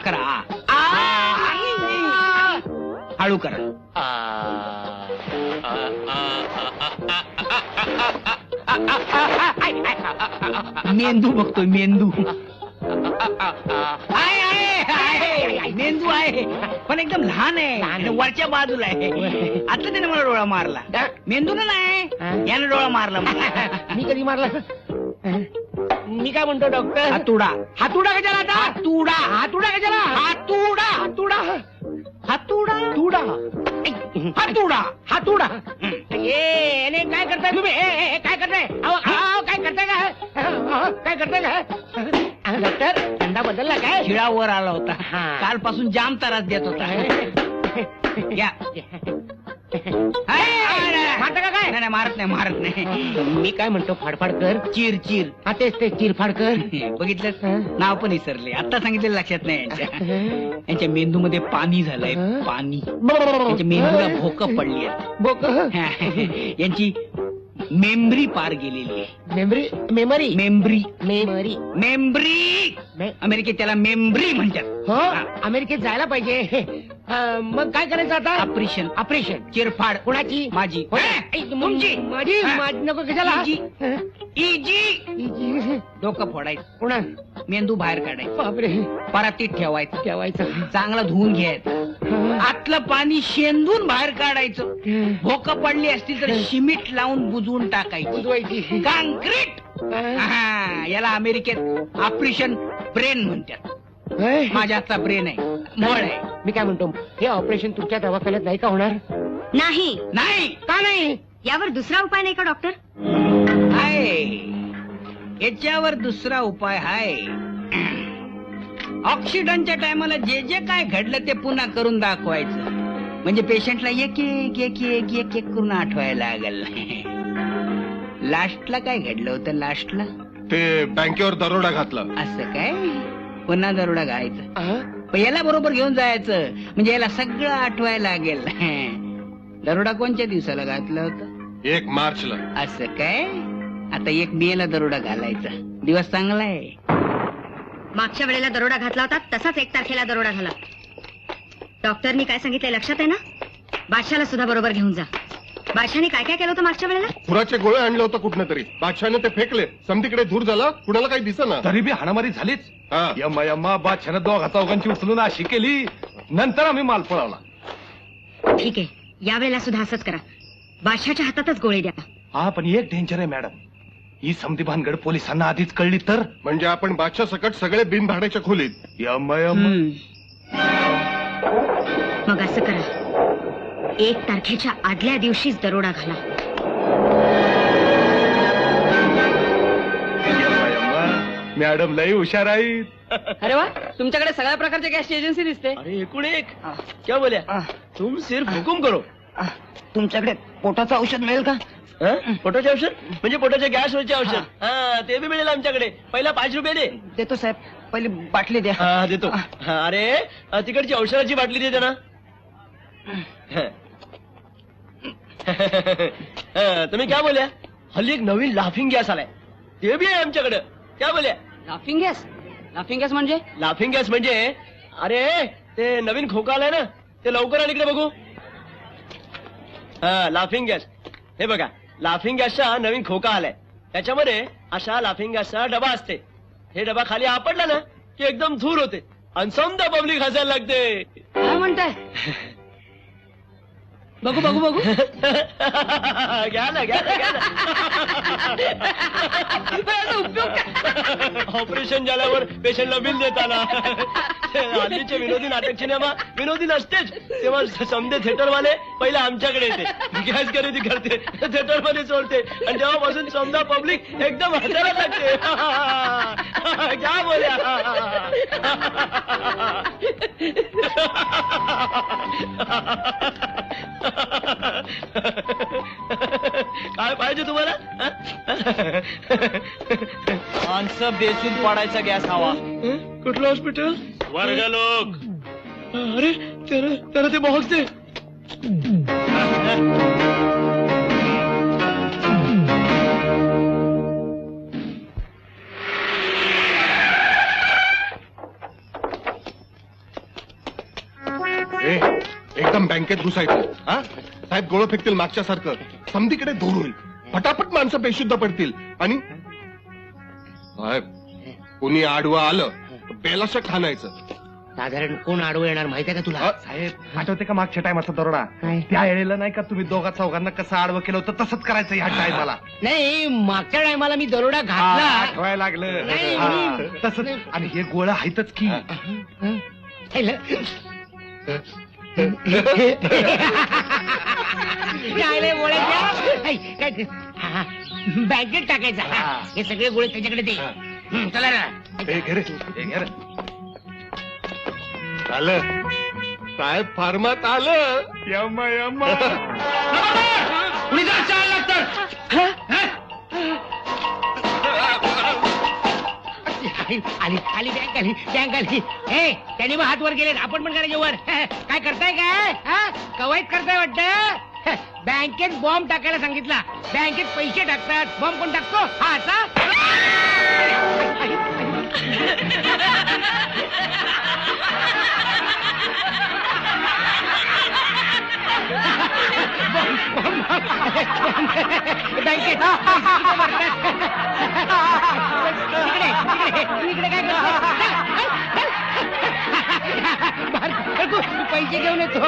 Speaker 3: करा. हळू करा. मेंदू बघतोय मेंदू. आहे मेंदू आहे पण एकदम लहान आहे आणि वरच्या बाजूला आहे. आता त्याने मला डोळा मारला. मेंदू ना नाही यानं डोळा मारला मला.
Speaker 4: मी कधी मारला? मी काय म्हणतो डॉक्टर?
Speaker 3: हातुडा.
Speaker 4: हातुडा कशाला आता?
Speaker 3: हातुडा.
Speaker 4: हातुडा कशाला?
Speaker 3: हातुडा.
Speaker 4: हातुडा
Speaker 3: हातुडा.
Speaker 4: तुडा
Speaker 3: हातुडा.
Speaker 4: हातुडा. ए काय करताय तुम्ही? काय करताय? काय करताय काय? काय करताय काय? डॉक्टर थंडा बदलला काय?
Speaker 3: शिळावर आला होता.
Speaker 4: हा.
Speaker 3: कालपासून जाम त्रास देत होता. या
Speaker 4: मारता का काय?
Speaker 3: नाही मारत नाही.
Speaker 4: मी काय म्हणतो फाडफाड कर.
Speaker 3: चिर चिर.
Speaker 4: हा तेच ते चिरफाड कर.
Speaker 3: बघितलं नाव पण विसरले. आता सांगितलेलं लक्षात नाही यांच्या मेंदूमध्ये पाणी झालंय. पाणी. यांच्या मेंदूला भोकं पडली आहेत. यांची मेमरी पार गेलेली आहे.
Speaker 4: Memory memory
Speaker 3: memory.
Speaker 4: Memory
Speaker 3: memory. अमेरिकेत त्याला मेमरी म्हणतात.
Speaker 4: हो अमेरिकेत जायला पाहिजे. मग काय करायचं आता?
Speaker 3: ऑपरेशन.
Speaker 4: ऑपरेशन.
Speaker 3: चिरफाड.
Speaker 4: कुणाची?
Speaker 3: माझी.
Speaker 4: तुमची? माझी नको कशाला?
Speaker 3: इजी. डोकं फोडायचं.
Speaker 4: कुणा?
Speaker 3: मेंदू बाहेर काढायचं.
Speaker 4: बापरे.
Speaker 3: परातीत ठेवायचं.
Speaker 4: ठेवायचं.
Speaker 3: चांगला धुवून घ्यायचं. आतलं पाणी शेंदून बाहेर काढायचं. भोकं पडली असतील तर शिमीट लावून बुजवून टाकायची.
Speaker 4: बुजवायची.
Speaker 3: काँक्रीट. याला अमेरिकेत ऑपरेशन ब्रेन म्हणतात. माझ्या हातचा ब्रेन आहे. मळ आहे.
Speaker 4: मी काय म्हणतो हे ऑपरेशन तुमच्या दवाखान्यात नाही का होणार?
Speaker 2: नाही.
Speaker 3: नाही.
Speaker 4: का नाही?
Speaker 2: यावर दुसरा उपाय नाही का डॉक्टर?
Speaker 3: आहे. याच्यावर दुसरा उपाय आहे. ऑक्सिडंटच्या टायमाला जे जे काय घडलं ते पुन्हा करून दाखवायचं. म्हणजे पेशंटला एक एक एक एक एक एक करून आठवायला लागल. लास्टला काय घडलं होतं? लास्टला
Speaker 10: ते बँकेवर दरोडा घातला.
Speaker 3: असं काय? पुन्हा दरोडा घालायचं. पण याला बरोबर घेऊन जायचं म्हणजे याला सगळं आठवायला लागेल. दरोडा कोणत्या दिवसाला घातला होता?
Speaker 10: 1 मार्चला.
Speaker 3: असं काय? आता 1 मे ला दरोडा घालायचा. दिवस चांगला आहे.
Speaker 2: मागच्या वेळेला दरोडा घातला होता तसाच 1 तारखेला दरोडा झाला. डॉक्टरनी काय सांगितलंय लक्षात आहे ना? बादशाला सुद्धा बरोबर घेऊन जा. बादशाने काय काय केलं होतं मागच्या वेळेला?
Speaker 10: खुराचे गोळे आणले होतं कुठनं तरी. बादशाने ते फेकले. समतीकडे धूर झाला. कुणाला काही दिसेना.
Speaker 11: तरी बी हाणामारी झालीच.
Speaker 10: हा.
Speaker 11: यम्मा बादशाने दोघा चौघांची उचलून अशी केली. नंतर आम्ही माल पळवला.
Speaker 2: ठीक आहे यावेळेला सुद्धा असंच करा. बादशाच्या हातातच गोळे द्या.
Speaker 11: हा पण एक डेंजर आहे मॅडम. ही समधी भानगड पोलिसांना आधीच कळली तर?
Speaker 10: म्हणजे आपण बादशा सकट सगळे बिनभाड्याच्या खोलीत.
Speaker 11: यम्मा
Speaker 2: मग असं करा 1 तारखेच्या आदल्या दिवशीच दरोडा घाला.
Speaker 11: मॅडम लई हुशार आहेत.
Speaker 8: अरे वा तुमच्याकडे सगळ्या प्रकारच्या गॅसची एजन्सी दिसते.
Speaker 5: अरे एकूण एक. क्या बोल्या? तुम सिर्फ हुकुम करो.
Speaker 3: तुमच्याकडे पोटाचं औषध मिळेल का?
Speaker 5: पोटाचे औषध म्हणजे पोटाच्या गॅसवरचे औषध. हा ते बी मिळेल आमच्याकडे. पहिला 5 रुपये दे.
Speaker 3: देतो साहेब. पहिली बाटली द्या.
Speaker 5: हा देतो. अरे तिकडची औषधाची बाटली दे त्यांना. तुम्ही क्या बोल्या? हल्ली एक नवीन लाफिंग गॅस आलाय. ते बी आहे आमच्याकडे. क्या बोल्या?
Speaker 8: Laughing gas? लाफिंग गॅस म्हणजे?
Speaker 5: लाफिंग गॅस म्हणजे अरे ते नवीन खोका आलाय ना ते लवकर आणि इकडे बघू. हा लाफिंग गॅस. हे बघा लाफिंग गॅसचा नवीन खोका आलाय. त्याच्यामध्ये अशा लाफिंग गॅसचा डबा असते. हे डबा खाली आपटला ना की एकदम धूर होते आणि समजा पब्लिक हसायला लागते.
Speaker 8: काय म्हणताय? बघू बघू बघू.
Speaker 5: घ्या ना घ्या ना घ्या ना. ऑपरेशन झाल्यावर पेशंटला बिल देताना. हल्लीचे विनोदी नाटक सिनेमा विनोदी नसतेच तेव्हा समजे थिएटरवाले पहिले आमच्याकडे येते. गॅस खरेदी करते थिएटर मध्ये सोडते आणि तेव्हापासून समजा पब्लिक एकदम हसायला लागते. क्या बोल्या? काय पाहिजे तुम्हाला? माणसं बेसून पडायचा गॅस हवा. कुठलं हॉस्पिटल? वर्ग लोक. अरे त्याला ते बॉक्स दे.
Speaker 10: एकदम बँकेत घुसायचं. हा साहेब गोळं फेकतील मागच्या सारखं. समधीकडे धूर होईल. फटाफट माणसं बेशुद्ध पडतील. आणि साहेब, कोणी आडवं आलं तर बेलाशक खाणायचं.
Speaker 4: साधारण कोण आडवं येणार माहितीये का तुला?
Speaker 11: साहेब, आठवते का मागच्या टायमाचा दरोडा?
Speaker 4: काय?
Speaker 11: त्या वेळेला नाही का तुम्ही दोघा चौघांना कसं आडवं केलं होतं, तसंच करायचं ह्या टायमाला.
Speaker 4: नाही, मागच्या टायमाला मी दरोडा घातला.
Speaker 11: आठवायला लागलं.
Speaker 4: नाही,
Speaker 11: हा, तसंच. आणि हे गोळं आहेतच की.
Speaker 4: बँकेत टाकायचा. हे सगळे गोळे त्याच्याकडे दे. चला ना.
Speaker 11: हे घे रे, हे घे रे.
Speaker 10: आलं साहेब, फार्मात आलं. यम्मा यम्मा.
Speaker 4: कुणी जर चालला तर आली आली बँक आली बँक आली. हे त्यांनी मग हात वर गेले, आपण पण करायचे वर. काय करताय काय? कवायत करताय वाटतं. बँकेत बॉम्ब टाकायला सांगितला. बँकेत पैसे टाकतात, बॉम्ब कोण टाकतो? हा असा. बँकेत इकडे काय करतो? पैसे घेऊन येतो.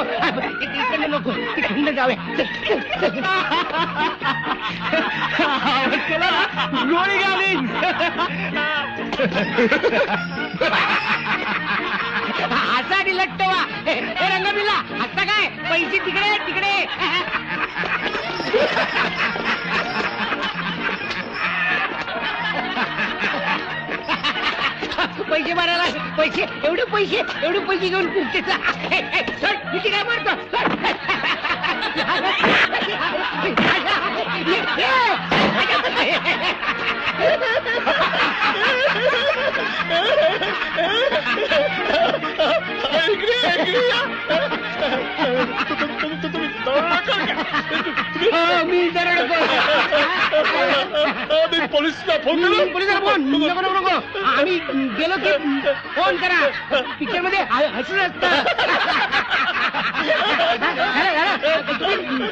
Speaker 4: इकडे नको, तिकडे जाऊया.
Speaker 1: गोळी घाली.
Speaker 4: असा लट्टवा. रंगबिला आता काय? पैसे तिकडे तिकडे. पैसे भरायला पैसे, एवढे पैसे घेऊन कुठेचा किती काय मारतो? मी
Speaker 10: पोलिसला फोन करू.
Speaker 4: पोलिसाला फोन नको नको नको. आम्ही गेलो की फोन करा. पिक्चर मध्ये हसून असतं.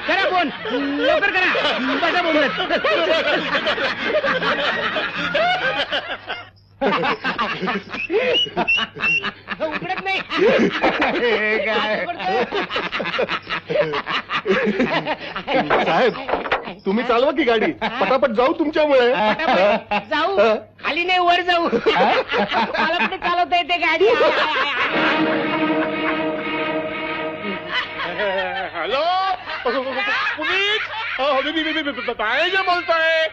Speaker 4: करा फोन, लवकर करा. बसा बोलत. उघडत नाही.
Speaker 10: साहेब, तुम्ही चालवा की गाडी. पटापट जाऊ तुमच्यामुळे.
Speaker 4: जाऊ, खाली नाही वर जाऊ. मला कुठे चालवता येते गाडी.
Speaker 10: हॅलो पुलिस, पाहिजे बोलतोय.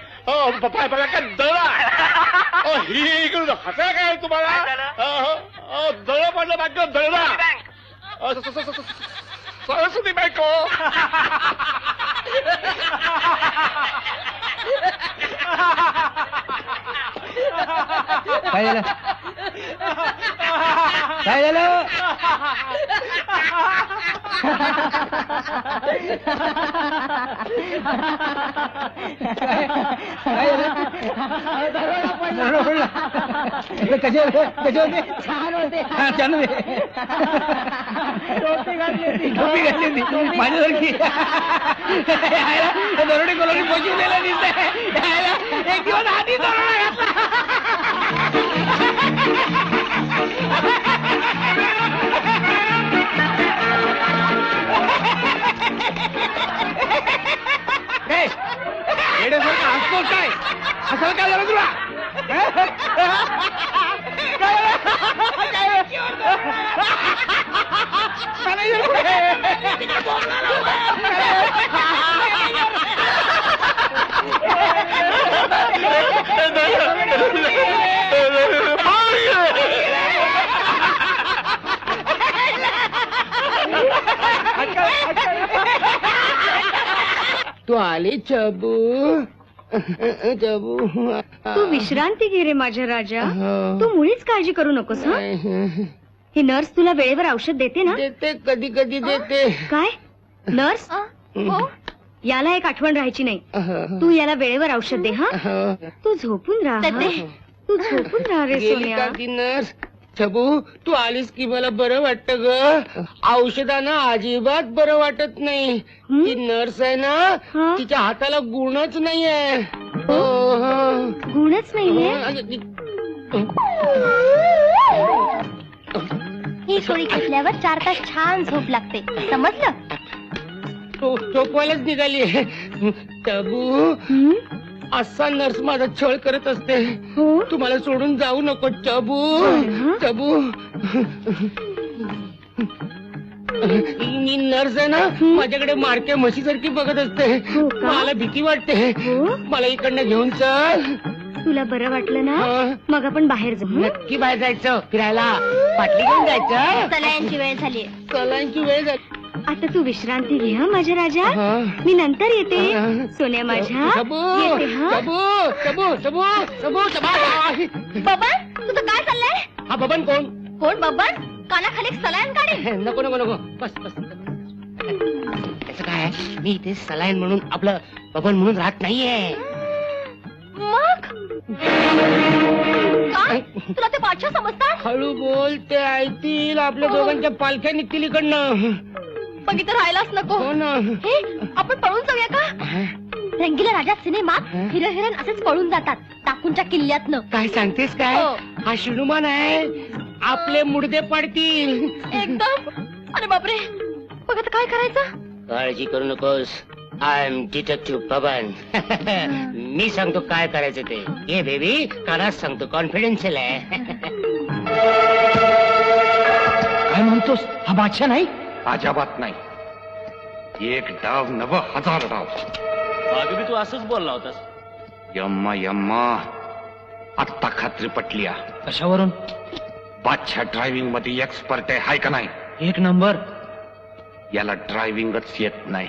Speaker 10: बघा काय दळा. ही इकडून हसा काय तुम्हाला? दळ पडलं बाकी दळा. सरस्वती बायको.
Speaker 6: काय झालं? काय झालं? कसे होते? छान होते. टोपी घातली होती माझ्यासारखी. दरोडे कोलोनी पोचून दिला दिसतंय. एक दिवस आधी दरोडा येण्यासारखं हसतोस काय? असं काय झालं तुला?
Speaker 4: तू आली चबू. चबू,
Speaker 2: तू विश्रांती घे रे माझ्या राजा. तू मुळीच काळजी करू नकोस. ही नर्स तुला वेळेवर औषध देते ना?
Speaker 4: देते, कधी कधी देते.
Speaker 2: काय नर्स? याला एक आठवण राहायची नाही. तू याला वेळेवर औषध दे. हा, तू झोपून राहा. तू झोपून राहा रे सोन्या.
Speaker 4: ती नर्स छबू तू आलीस की मला बरं वाटत ग. औषधानं अजिबात बरं वाटत नाही. ती नर्स आहे ना
Speaker 2: हा?
Speaker 4: तिच्या हाताला गुणच नाहीये.
Speaker 2: गुणच नाहीये. ही गोळी घेतल्यावर 4 तास छान झोप लागते, समजलं?
Speaker 4: झोपवायलाच निघाली. छबू असा नर्स माझा छळ करत असते. तू मला सोडून जाऊ नको चबू. चबू मी नर्स आहे ना माझ्याकडे मारक्या म्हशीसारखी बघत असते. मला भीती वाटते. मला इकडनं घेऊन चल.
Speaker 2: तुला बरं वाटलं ना मग आपण बाहेर जाऊ.
Speaker 4: नक्की बाहेर जायचं फिरायला. बाटली घेऊन जायचं.
Speaker 2: सलाईनची वेळ झाली.
Speaker 4: सलाईनची वेळ झाली.
Speaker 2: आता तू विश्रांती घे हा माझ्या राजा. मी नंतर येते. सोन्या माझ्या येते हा. बबन तुझं काय चाललंय?
Speaker 4: हा बबन कोण?
Speaker 2: कोण बबन? कानाखाली सलाईन काढे.
Speaker 4: नको नको नको बस बस. त्याचं काय मी इथे सलाईन म्हणून आपलं बबन म्हणून राहत नाहीये.
Speaker 2: मग काय तुला ते बादशाह समजतात?
Speaker 4: हळू बोल ते ऐकतील. आपल्या दोघांच्या पालख्या निघतील इकडनं.
Speaker 2: पण इथं राहायलाच नको.
Speaker 4: हो ना.
Speaker 2: हे आपण पळून जाऊया का? रंगीला राजा सिनेमात हिरो हिरोईन असेच पळून जातात टाकूनच्या किल्ल्यातनं.
Speaker 4: काय सांगतेस काय? हा शिणुमान आहे. आपले मुडदे पडतील
Speaker 2: एकदम. अरे बापरे मग आता काय करायचं?
Speaker 4: काळजी करू नकोस. I am detective Baban. मी सांगतो काय करायचं ते. हे बेबी कानात सांगतो. कॉन्फिडेन्शियल आहे.
Speaker 6: काय म्हणतोस? हा बादशाह नाही?
Speaker 9: अजाबात नाही. 1 डाव 9,000 डाव.
Speaker 5: मागे बी तू असंच बोलला होतास.
Speaker 9: यम्मा यम्मा आत्ता खात्री पटली.
Speaker 6: कशावरून?
Speaker 9: बादशाह ड्रायव्हिंग मध्ये एक्सपर्ट आहे हाय का नाही?
Speaker 6: 1 नंबर.
Speaker 9: याला ड्रायव्हिंगच येत नाही.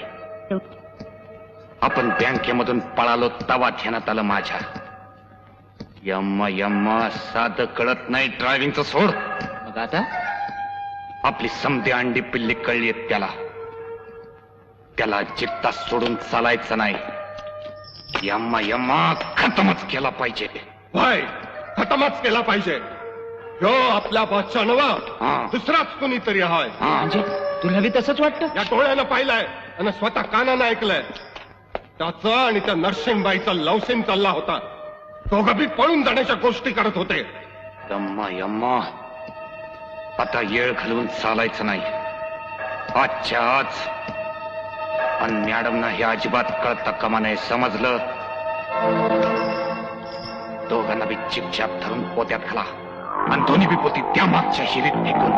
Speaker 9: आपण बँकेमधून पळालो तवा ध्यानात आलं माझ्या. यम्मा यम्मा साधं कळत नाही ड्रायव्हिंगचं सोड.
Speaker 6: मग आता
Speaker 9: आपली समधी अंडी पिल्ली कळली त्याला. त्याला जिद्दा सोडून चालायचं नाही. यम्मा यम्मा खतमच केला पाहिजे.
Speaker 10: होय खतमच केला पाहिजे. ह्यो आपला बादशाह नवा दुसराच कोणीतरी हाय.
Speaker 6: म्हणजे तुला बी तसंच वाटतं?
Speaker 10: या डोळ्यानं पाहिलंय आणि स्वतः कानानं ऐकलंय. त्याचं आणि त्या नरसिंहबाईचा लवसीन चालला होता. दोघं बी पळून जाण्याच्या गोष्टी करत होते.
Speaker 9: यम्मा यम्मा आता येळ घालवून चालायचं नाही. आजच्या आज. आणि मॅडमना हे अजिबात कळता कामा नये समजलं. दोघांना बी चिपचाप धरून पोत्यात घाला आणि दोन्ही बी पोती त्या मागच्या शिरीत फेकून.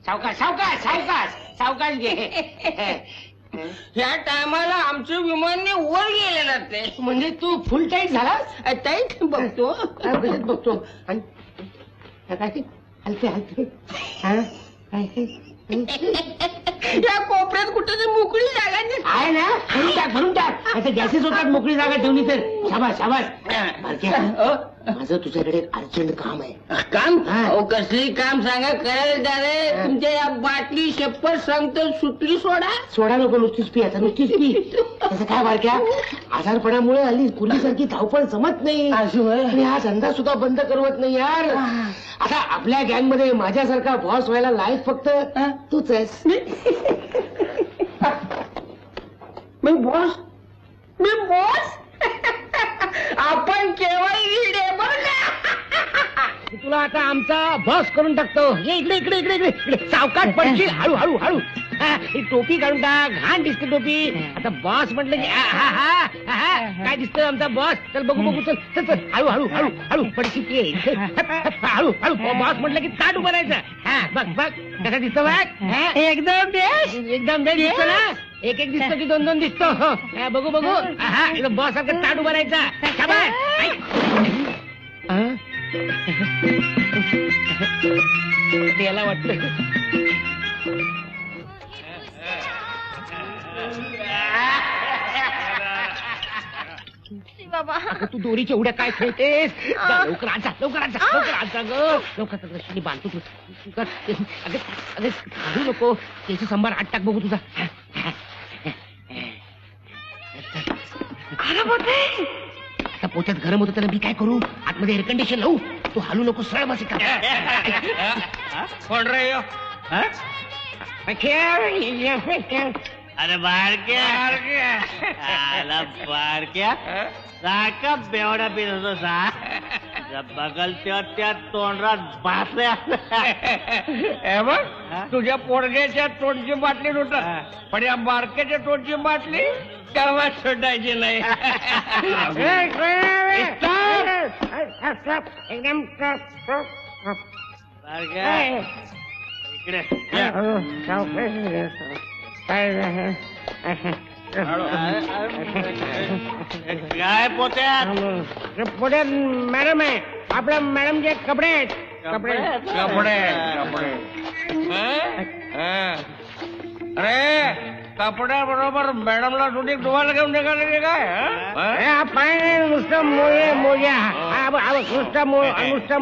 Speaker 4: सावकाश सावकाश सावकाश सावकाश घे. या टायमाला आमचं विमानने वर गेलेलं ते. म्हणजे तू फुल टाईट झाला? टाईट बघतो बघतो. आणि हलते हलते. या कोपऱ्यात कुठे मोकळी जागा आहे ना? भरून टाक भरून टाक. आता गॅसेस होतात मोकळी जागा ठेवली तर. शाबास शाबास. माझं तुझ्याकडे अर्जंट काम आहे. काम? कसली काम सांगा करायला रे. तुमच्या या बाटली शपथ सांगतो सुटली सोडा. सोडा नको नुसतीच पी. आता नुसतीच पी. त्याचं काय बारक्या आजारपणामुळे हल्ली पूर्वीसारखी धावपळ जमत नाही. आणि हा धंदा सुद्धा बंद करवत नाही यार. आता आपल्या गँग मध्ये माझ्यासारखा बॉस व्हायला लायक फक्त तूच आहेस. मी बॉस? मी बॉस? आपण केव्हाही बरं का? तुला आता आमचा बॉस करून टाकतो. इकडे इकडे इकडे इकडे सावकाश पडशील. हळू हळू हळू. ही टोपी काढून टाक. घाण दिसते टोपी. आता बॉस म्हटलं की काय दिसतोय आमचा बॉस. चल बघू बघू. चल चल चल. हळू हळू हळू हळू पडशील. हळू हळू. बॉस म्हटलं की ताट उभारायचं. बघ बघ कसं दिसतो बघ. एकदम बेस्ट. एकदम बेस्ट दिसतो ना. एक एक दिसतो की 2-2 दिसतो. बघू बघू. बॉस सारखं ताट उभारायचा. त्याला वाटतं
Speaker 8: बाबा.
Speaker 4: अगं तू दोरीच्या उड्या काय खेळतेस जा, लवकर आज जा, लवकर आज जा, लवकर आज जा ग. लवकर रश्मी बांधतो तू. अगं अगं काढू नको. त्याची संभार आठ टाक बघू तुझा. आता पोत्यात गरम होतं तर मी काय करू? आतमध्ये एअर कंडिशन लावू. तू हलू नको, सरळ बस का.
Speaker 5: कोण रे
Speaker 12: अरे बारक्या बारक्या सारखा बेवडा पित होतो बघल त्या तोंडात बासल्या
Speaker 5: तुझ्या पोरग्याच्या तोंडची बाटली लुटत पण या बारक्याच्या तोंडची बाटली तेव्हा सुटायची नाही.
Speaker 4: एकदम
Speaker 12: बारक्या इकडे काय पोत्यात
Speaker 4: पुढे मॅडम आहे. आपल्या मॅडमचे कपडे आहेत. कपडे
Speaker 5: अरे कपड्या बरोबर मॅडमला तुम्ही डोळ्याला घेऊन निघाले काय?
Speaker 4: पाय नुसतं मोजे नुसतं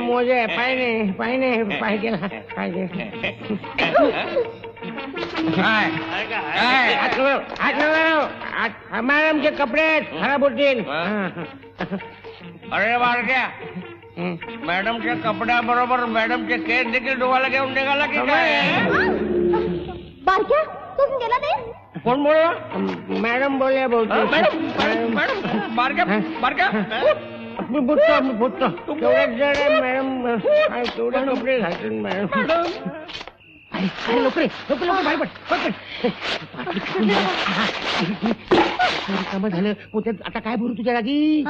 Speaker 4: मोजे पाहिजे मॅडमचे कपडे खराब होतील.
Speaker 5: अरे बारक्या मॅडमच्या कपड्या बरोबर मॅडमचे केस देखील डोळ्याला घेऊन निघाला की काय?
Speaker 2: बारक्या तू गेला नाही.
Speaker 4: कोण बोल? मॅडम बोलल्या
Speaker 5: मॅडम बारक्या
Speaker 4: तेवढ्याच जण आहे मॅडम. तेवढे कपडे घालतील मॅडम. अरे लवकर बाहेर पड. काम झालं पोत्यात. आता काय भरू तुझ्या जागी?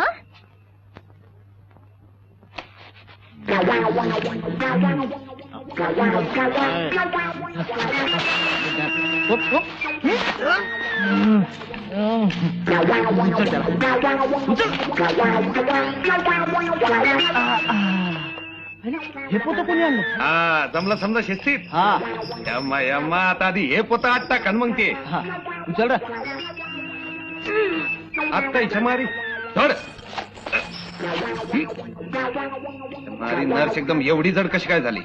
Speaker 6: हे पोतं कोणी आणलं?
Speaker 11: हा जमलं समजा शिस्तीत.
Speaker 6: हा
Speaker 11: यम्मा आता आधी हे पोतं आत टाक आणि मग ते
Speaker 6: उचल रे.
Speaker 11: आत्ता इच्छा मारी धड. मारी नर्स एकदम एवढी जड कशी काय झाली?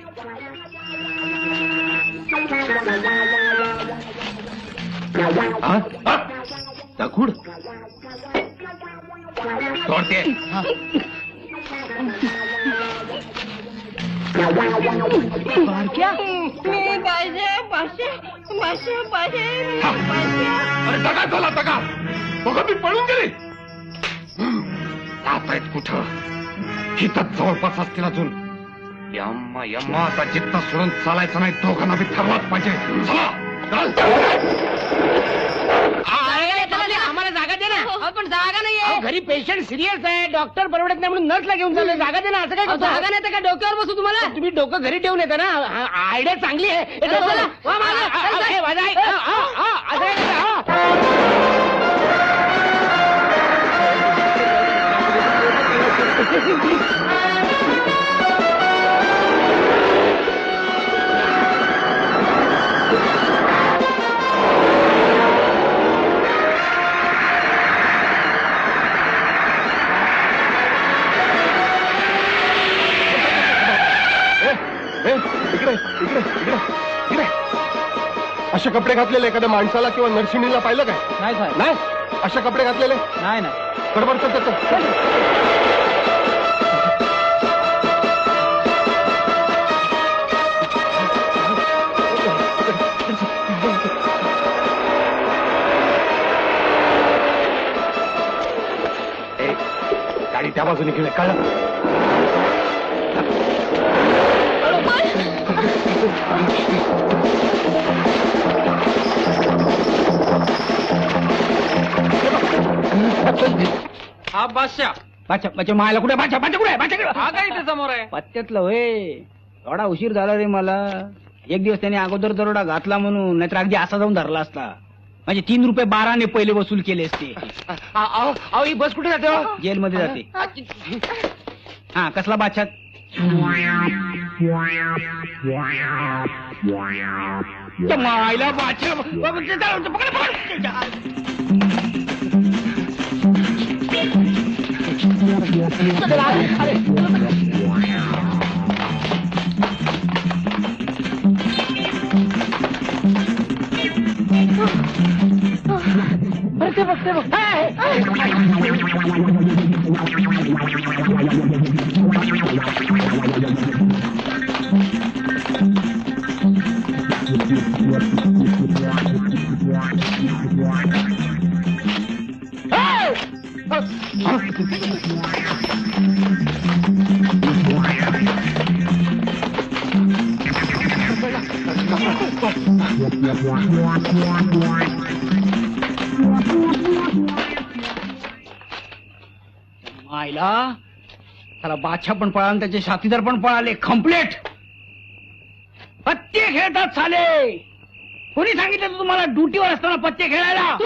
Speaker 11: दगुड तोडते.
Speaker 6: बारक्या
Speaker 10: अरे दगा झाला दगा. बघा मी पळून गेले. जात आहेत कुठं? हिथं जवळपास असतील अजून. यम्मा आता जित्ता सोडून चालायचं नाही. दोघांना बी ठरवाच पाहिजे. चला
Speaker 4: आम्हाला जागा दे ना. पण जागा नाही. घरी पेशंट सिरियस आहे. डॉक्टर परवडत नाही म्हणून नर्सला घेऊन चालले. जागा दे ना. असं काय जागा नाही का डोक्यावर बसू तुम्हाला? तुम्ही डोकं घरी ठेवून येता ना. आयडिया चांगली आहे.
Speaker 10: असे कपडे घातलेले एखाद्या माणसाला किंवा नर्सिनीला पाहिलं काय?
Speaker 6: नाही साहेब.
Speaker 10: नाही असे कपडे घातलेले
Speaker 6: नाही ना.
Speaker 10: बरोबर गाडी त्या बाजूने गेले कळलं.
Speaker 5: हा बादशाह
Speaker 6: बाच्या मायला कुठे? बाच्या कुठे?
Speaker 5: हा काय इथे समोर आहे?
Speaker 6: पत्त्यातलं होय. थोडा उशीर झाला रे मला. एक दिवस त्याने अगोदर दरोडा घातला म्हणून, नाहीतर अगदी असा जाऊन धरला असता. म्हणजे 3 रुपये 12 पहिले वसूल केले असते.
Speaker 4: ही बस कुठे जाते?
Speaker 6: जेलमध्ये जाते. हा कसला बादशाह? मायला बादशाह
Speaker 1: मायला त्याला बादशाह पण पळाला, त्याचे साथीदार पण पळाले. कम्प्लीट पत्ते खेळतात साले. कोणी सांगितलं तुम्हाला ड्युटीवर असताना पत्ते खेळायला?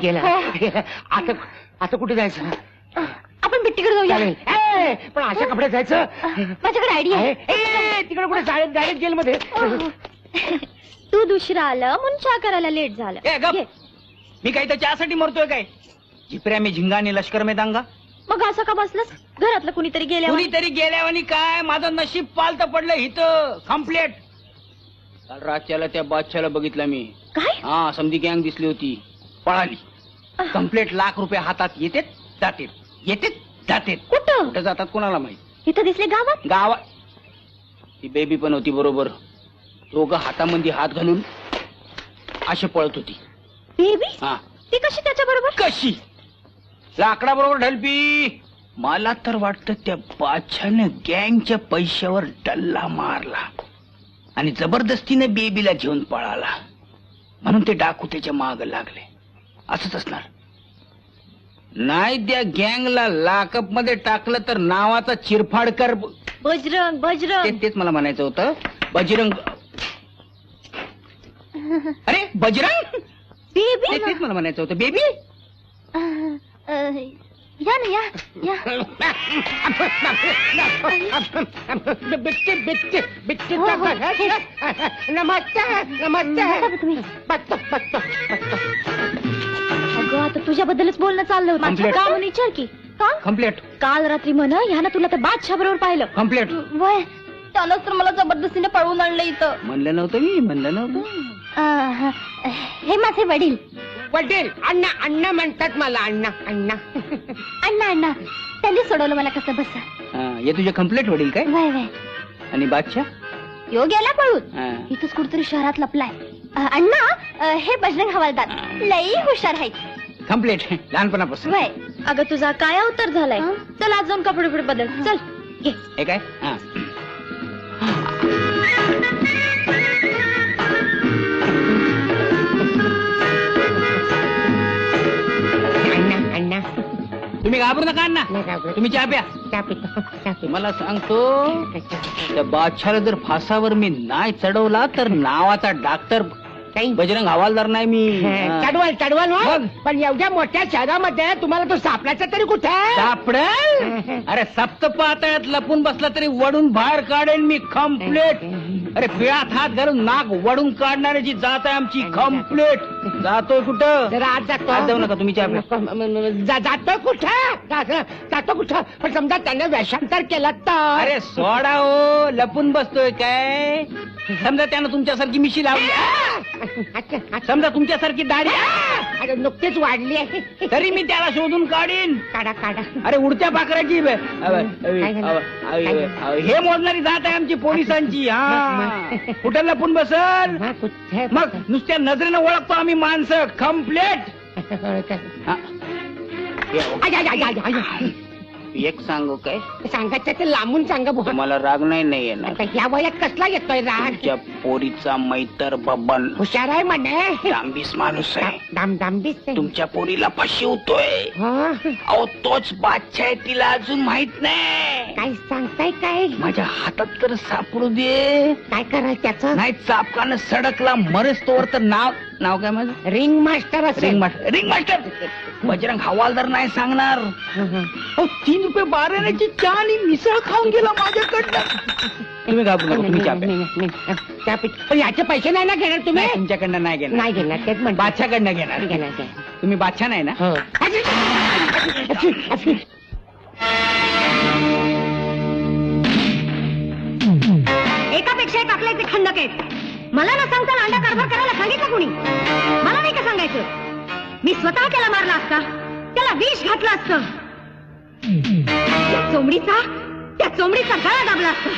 Speaker 4: गेला. आता आता कुठे जायचं?
Speaker 2: आपण बिट्टीकडे जाऊया.
Speaker 4: पण अशा कपड्यात जायचं?
Speaker 2: माझ्याकडे आयडिया आहे.
Speaker 4: तिकडे कुठे डायरेक्ट जेलमध्ये?
Speaker 2: तू दुसरा आलं म्हणून चहा करायला लेट झालं. ये.
Speaker 1: मी काही तर चहासाठी मरतोय काय? झिपऱ्या मी झिंगाने लष्कर में दांगा.
Speaker 2: मग असं का बसलंस? घरातलं कुणीतरी गेल्यावर.
Speaker 1: कुणीतरी गेल्यावानी काय? माझं नशीब पालत पडलं इथं. कम्प्लीट. काल रातच्याला त्या बादशाला बघितलं मी.
Speaker 2: काय?
Speaker 1: हा, समधी गँग दिसली होती, पळाली. कम्प्लीट लाख रुपये हातात येतेत जातेत, येतेत जातेत.
Speaker 2: कुठं
Speaker 1: कुठं जातात कोणाला माहित.
Speaker 2: इथं दिसले गावात?
Speaker 1: गावात. ती बेबी पण होती बरोबर. दोघं हातामध्ये हात घालून अशी पळत होती.
Speaker 2: बेबी?
Speaker 1: हा.
Speaker 2: ती कशी त्याच्या बरोबर?
Speaker 1: कशी? लाकडा बरोबर ढलपी. मला तर वाटतं त्या बादशाने गँगच्या पैशावर डल्ला मारला आणि जबरदस्तीने बेबीला घेऊन पळाला, म्हणून ते डाकू त्याच्या माग लागले. असंच असणार. नाही त्या गँगला लाकअप मध्ये टाकलं तर नावाचा चिरफाडकर.
Speaker 2: बजरंग बजरंग
Speaker 1: तेच मला म्हणायचं होतं. बजरंग. अरे बजरंग.
Speaker 2: बेबी.
Speaker 1: तेच मला म्हणायचं होतं. बेबी.
Speaker 2: या ना या या.
Speaker 4: बिट्टी बिट्टी बिट्टी.
Speaker 2: हो, हो.
Speaker 4: नमस्ते नमस्ते.
Speaker 2: तुम्ही
Speaker 4: बघतो.
Speaker 2: अगं आता तुझ्याबद्दलच बोलणं चाललं होतं.
Speaker 1: Complete.
Speaker 2: का म्हणून विचार की. का?
Speaker 1: कम्प्लीट.
Speaker 2: काल रात्री म्हण ह्यानं तुला त्या बादशाह बरोबर पाहिलं.
Speaker 1: कम्प्लीट.
Speaker 2: वय त्यानंच तर मला जबरदस्तीने पळवून आणलं इथं.
Speaker 1: म्हणलं नव्हतं मी. म्हणलं नव्हतं.
Speaker 2: हे माझे वडील.
Speaker 4: वडील? अण्णा अण्णा म्हणतात मला. अण्णा अण्णा
Speaker 2: अण्णा अण्णा त्यांनी सोडवलं मला कसं बस.
Speaker 1: हे तुझे कम्प्लीट वडील काय?
Speaker 2: वय वय.
Speaker 1: आणि बादशाह?
Speaker 2: यो गेला पळून.
Speaker 1: हा.
Speaker 2: इथंच कुठतरी शहरात लपलाय. अण्णा हे बजरंग हवालदार लई हुशार आहे.
Speaker 1: कम्प्लीट. लहानपणापासून.
Speaker 2: वय. अगं तुझा काय अवतार झालाय. चल आज जाऊन कपडे बिपडे बदल. चल घे.
Speaker 1: हे काय? हा.
Speaker 4: अण्णा
Speaker 1: तुम्ही घाबरू नका अण्णा. तुम्ही चहा प्या. मला सांगतो त्या बादशाला जर फासावर मी नाही चढवला तर नावाचा डॉक्टर बजरंग हवालदार नाही मी.
Speaker 4: चढवाल
Speaker 1: मग?
Speaker 4: पण एवढ्या मोठ्या शहरामध्ये तुम्हाला तो सापडायचा तरी कुठे?
Speaker 1: सापडेल? अरे सप्त पातळ्यात लपून बसला तरी वडून बाहेर काढेल मी. कम्प्लीट. अरे पिळात हात घालून नाक वडून काढणाऱ्याची जात आहे आमची. कम्प्लीट. जातोय कुठं?
Speaker 4: जरा आज
Speaker 1: आज जाऊ नका तुम्ही चहा प्या.
Speaker 4: जातो कुठं? पण समजा त्याने वेषांतर केलं तर?
Speaker 1: अरे सोडा हो. लपून बसतोय काय? समजा त्यानं तुमच्यासारखी मिशी लावली, समजा तुमच्यासारखी दाढी,
Speaker 4: अरे नुकतीच वाढली आहे,
Speaker 1: तरी मी त्याला शोधून काढीन.
Speaker 4: काढा.
Speaker 1: अरे उडत्या पाखराची हे मोजणारी जात आहे आमची पोलिसांची. हा, कुठं लपून बसल? मग नुसत्या नजरेनं ओळखतो आम्ही माणसं. कम्प्लेट. एक सांगू काय?
Speaker 4: सांगायचं ते लांबून सांगा.
Speaker 1: तुम्हाला राग नाही येणार.
Speaker 4: या वयात कसला येतोय राग?
Speaker 1: तुमच्या पोरीचा मैतर बबन
Speaker 4: हुशार आहे म्हणे.
Speaker 1: डांबीस माणूस आहे.
Speaker 4: डांबीस.
Speaker 1: तुमच्या पोरीला फसवतोय. अहो तोच बादशाह आहे. तिला अजून माहित नाही.
Speaker 4: काय सांगताय काय?
Speaker 1: माझ्या हातात तर सापडू दे.
Speaker 4: काय करायचं त्याचं?
Speaker 1: नाही चापकानं सडकला मरेस तोवर तर नाव काय माझं?
Speaker 4: Ring master.
Speaker 1: Ring master. Bajrang हवालदार नाही सांगणार. 3 रुपये 12 आण्याची चहा आणि मिसळ खाऊन गेला माझ्याकडनं.
Speaker 3: तुम्ही घाबरू नका, तुम्ही चहा प्या.
Speaker 4: पण याचे पैसे नाही ना घेणार तुम्ही?
Speaker 3: नाही, तुमच्याकडनं नाही घेणार.
Speaker 4: नाही घेणार तेच म्हणतो.
Speaker 3: बादशाकडनं घेणार. तुम्ही बादशाह नाही ना?
Speaker 4: हो.
Speaker 2: एकापेक्षा एक आपल्याचे खंडक आहेत. मला ना सांगता अंडा कारभार करायला सांगितलं कोणी? मला नाही का सांगायचं? मी स्वतः त्याला मारला असता, त्याला विष घातलं असतं, त्या चोमडीचा गळा दाबला असता.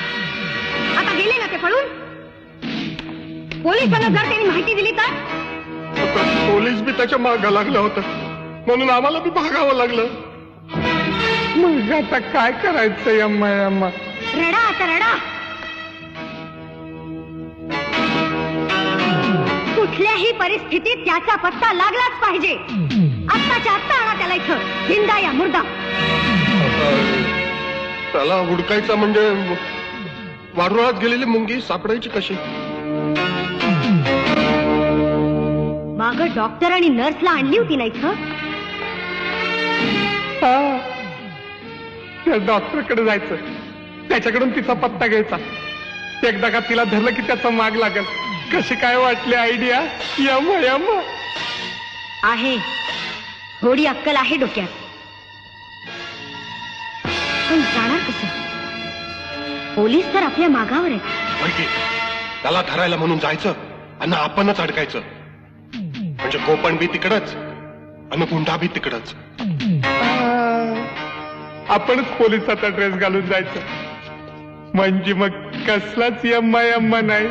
Speaker 2: आता गेले ना ते पळून. पोलिसांना जर त्यांनी माहिती दिली तर?
Speaker 10: पोलीस बी त्याच्या मागं लागलं होतं, म्हणून आम्हाला बी भागावं लागलं. मग आता काय करायचं अम्मा? अम्मा
Speaker 2: रडा आता रडा. कुठल्याही परिस्थितीत त्याचा पत्ता लागलाच पाहिजे. आत्ताच्या आत्ता आणा त्याला इथं, जिंदा या मुर्दा.
Speaker 10: त्याला हुडकायचं म्हणजे वारुळात गेलेली मुंगी सापडायची कशी?
Speaker 2: माग डॉक्टर आणि नर्सला आणली होती ना इथं?
Speaker 10: त्या डॉक्टरकडे जायचं, त्याच्याकडून तिचा पत्ता घ्यायचा. एकदा का तिला धरलं की त्याचा माग लागेल. कशी काय वाटली आयडिया? यम
Speaker 2: आहे, थोडी अक्कल आहे डोक्यात. पण जाणार कसं? पोलीस तर आपल्या मागावर आहेत.
Speaker 10: त्याला धरायला म्हणून जायचं आणि आपणच अडकायचं. म्हणजे गोपण बी तिकडच आणि गुंडा बी तिकडच. आपणच पोलिसाचा ड्रेस घालून जायचं. म्हणजे मग कसलाच यम्मा नाही.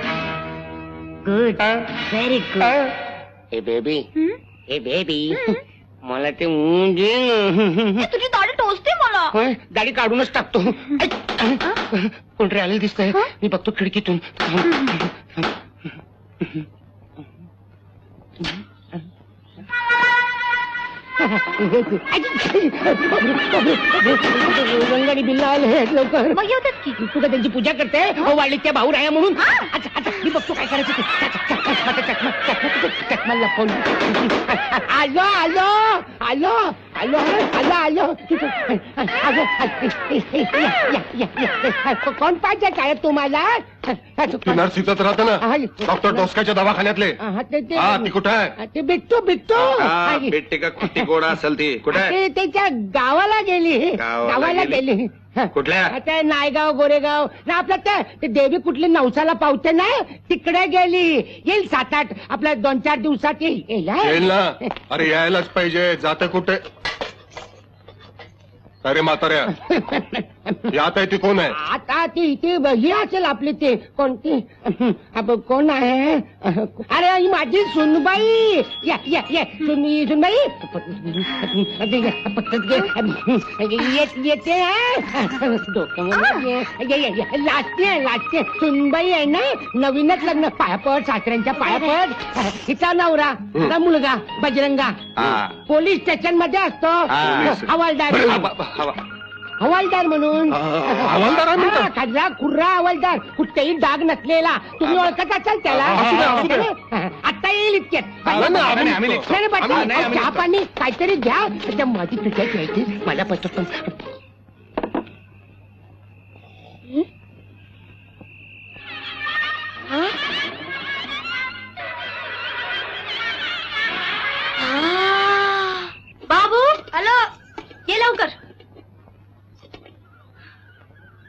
Speaker 2: Good, very good.
Speaker 4: ए बेबी, मला ते म्हणजे
Speaker 2: तुझी दाढी टोचते मला.
Speaker 4: दाढी काढूनच टाकतो. कोणतरी आलेलं दिसतंय, मी बघतो खिडकीतून. रंगाने बिल्ला आले लवकर.
Speaker 2: मग येतात की.
Speaker 4: तू का त्यांची पूजा करते? वाढली त्या भाऊ राया म्हणून. आता मी बघतो काय करायचं ते. चकमा लपवून. आलो आलो आलो आलो आलो आलो कोण पाहिजे काय तुम्हाला?
Speaker 10: नर्स इथंच राहतं ना, डॉक्टर डोसकाच्या दवाखान्यातले. ती कुठं आहे?
Speaker 4: ते बिट्टू
Speaker 9: भेटते का? कुठे गोडा असेल ती कुठे?
Speaker 4: त्याच्या गावाला गेली.
Speaker 9: कुठल्या?
Speaker 4: आता नायगाव गोरेगाव ना आपलं ते देवी कुठली नवसाला पावते ना, तिकडे गेली. येईल 7-8 आपल्या 2-4 दिवसात येईल
Speaker 10: ना. अरे यायलाच पाहिजे. जात कुठे? अरे म्हाताऱ्या, यात आहे ती कोण आहे?
Speaker 4: आता ती ही असेल आपली. ते कोणती कोण आहे? अरे ही माझी सुनबाई. सुनबाई येते. लाजते सुनबाई आहे ना. नवीनच लग्न. पायापड, सासऱ्यांच्या पायापड. हिचा नवरा मुलगा बजरंगा पोलीस स्टेशन मध्ये असतो. हवालदार म्हणून. खाजला खुर्रा हवालदार, कुठेही डाग नसलेला. तुम्ही ओळखत असाल त्याला. आता येईल इतक्यात. चहा पाणी काहीतरी घ्या. त्याच्या माझी तुझ्या घ्यायची मला पटत.
Speaker 2: बाबू हॅलो, ये लवकर.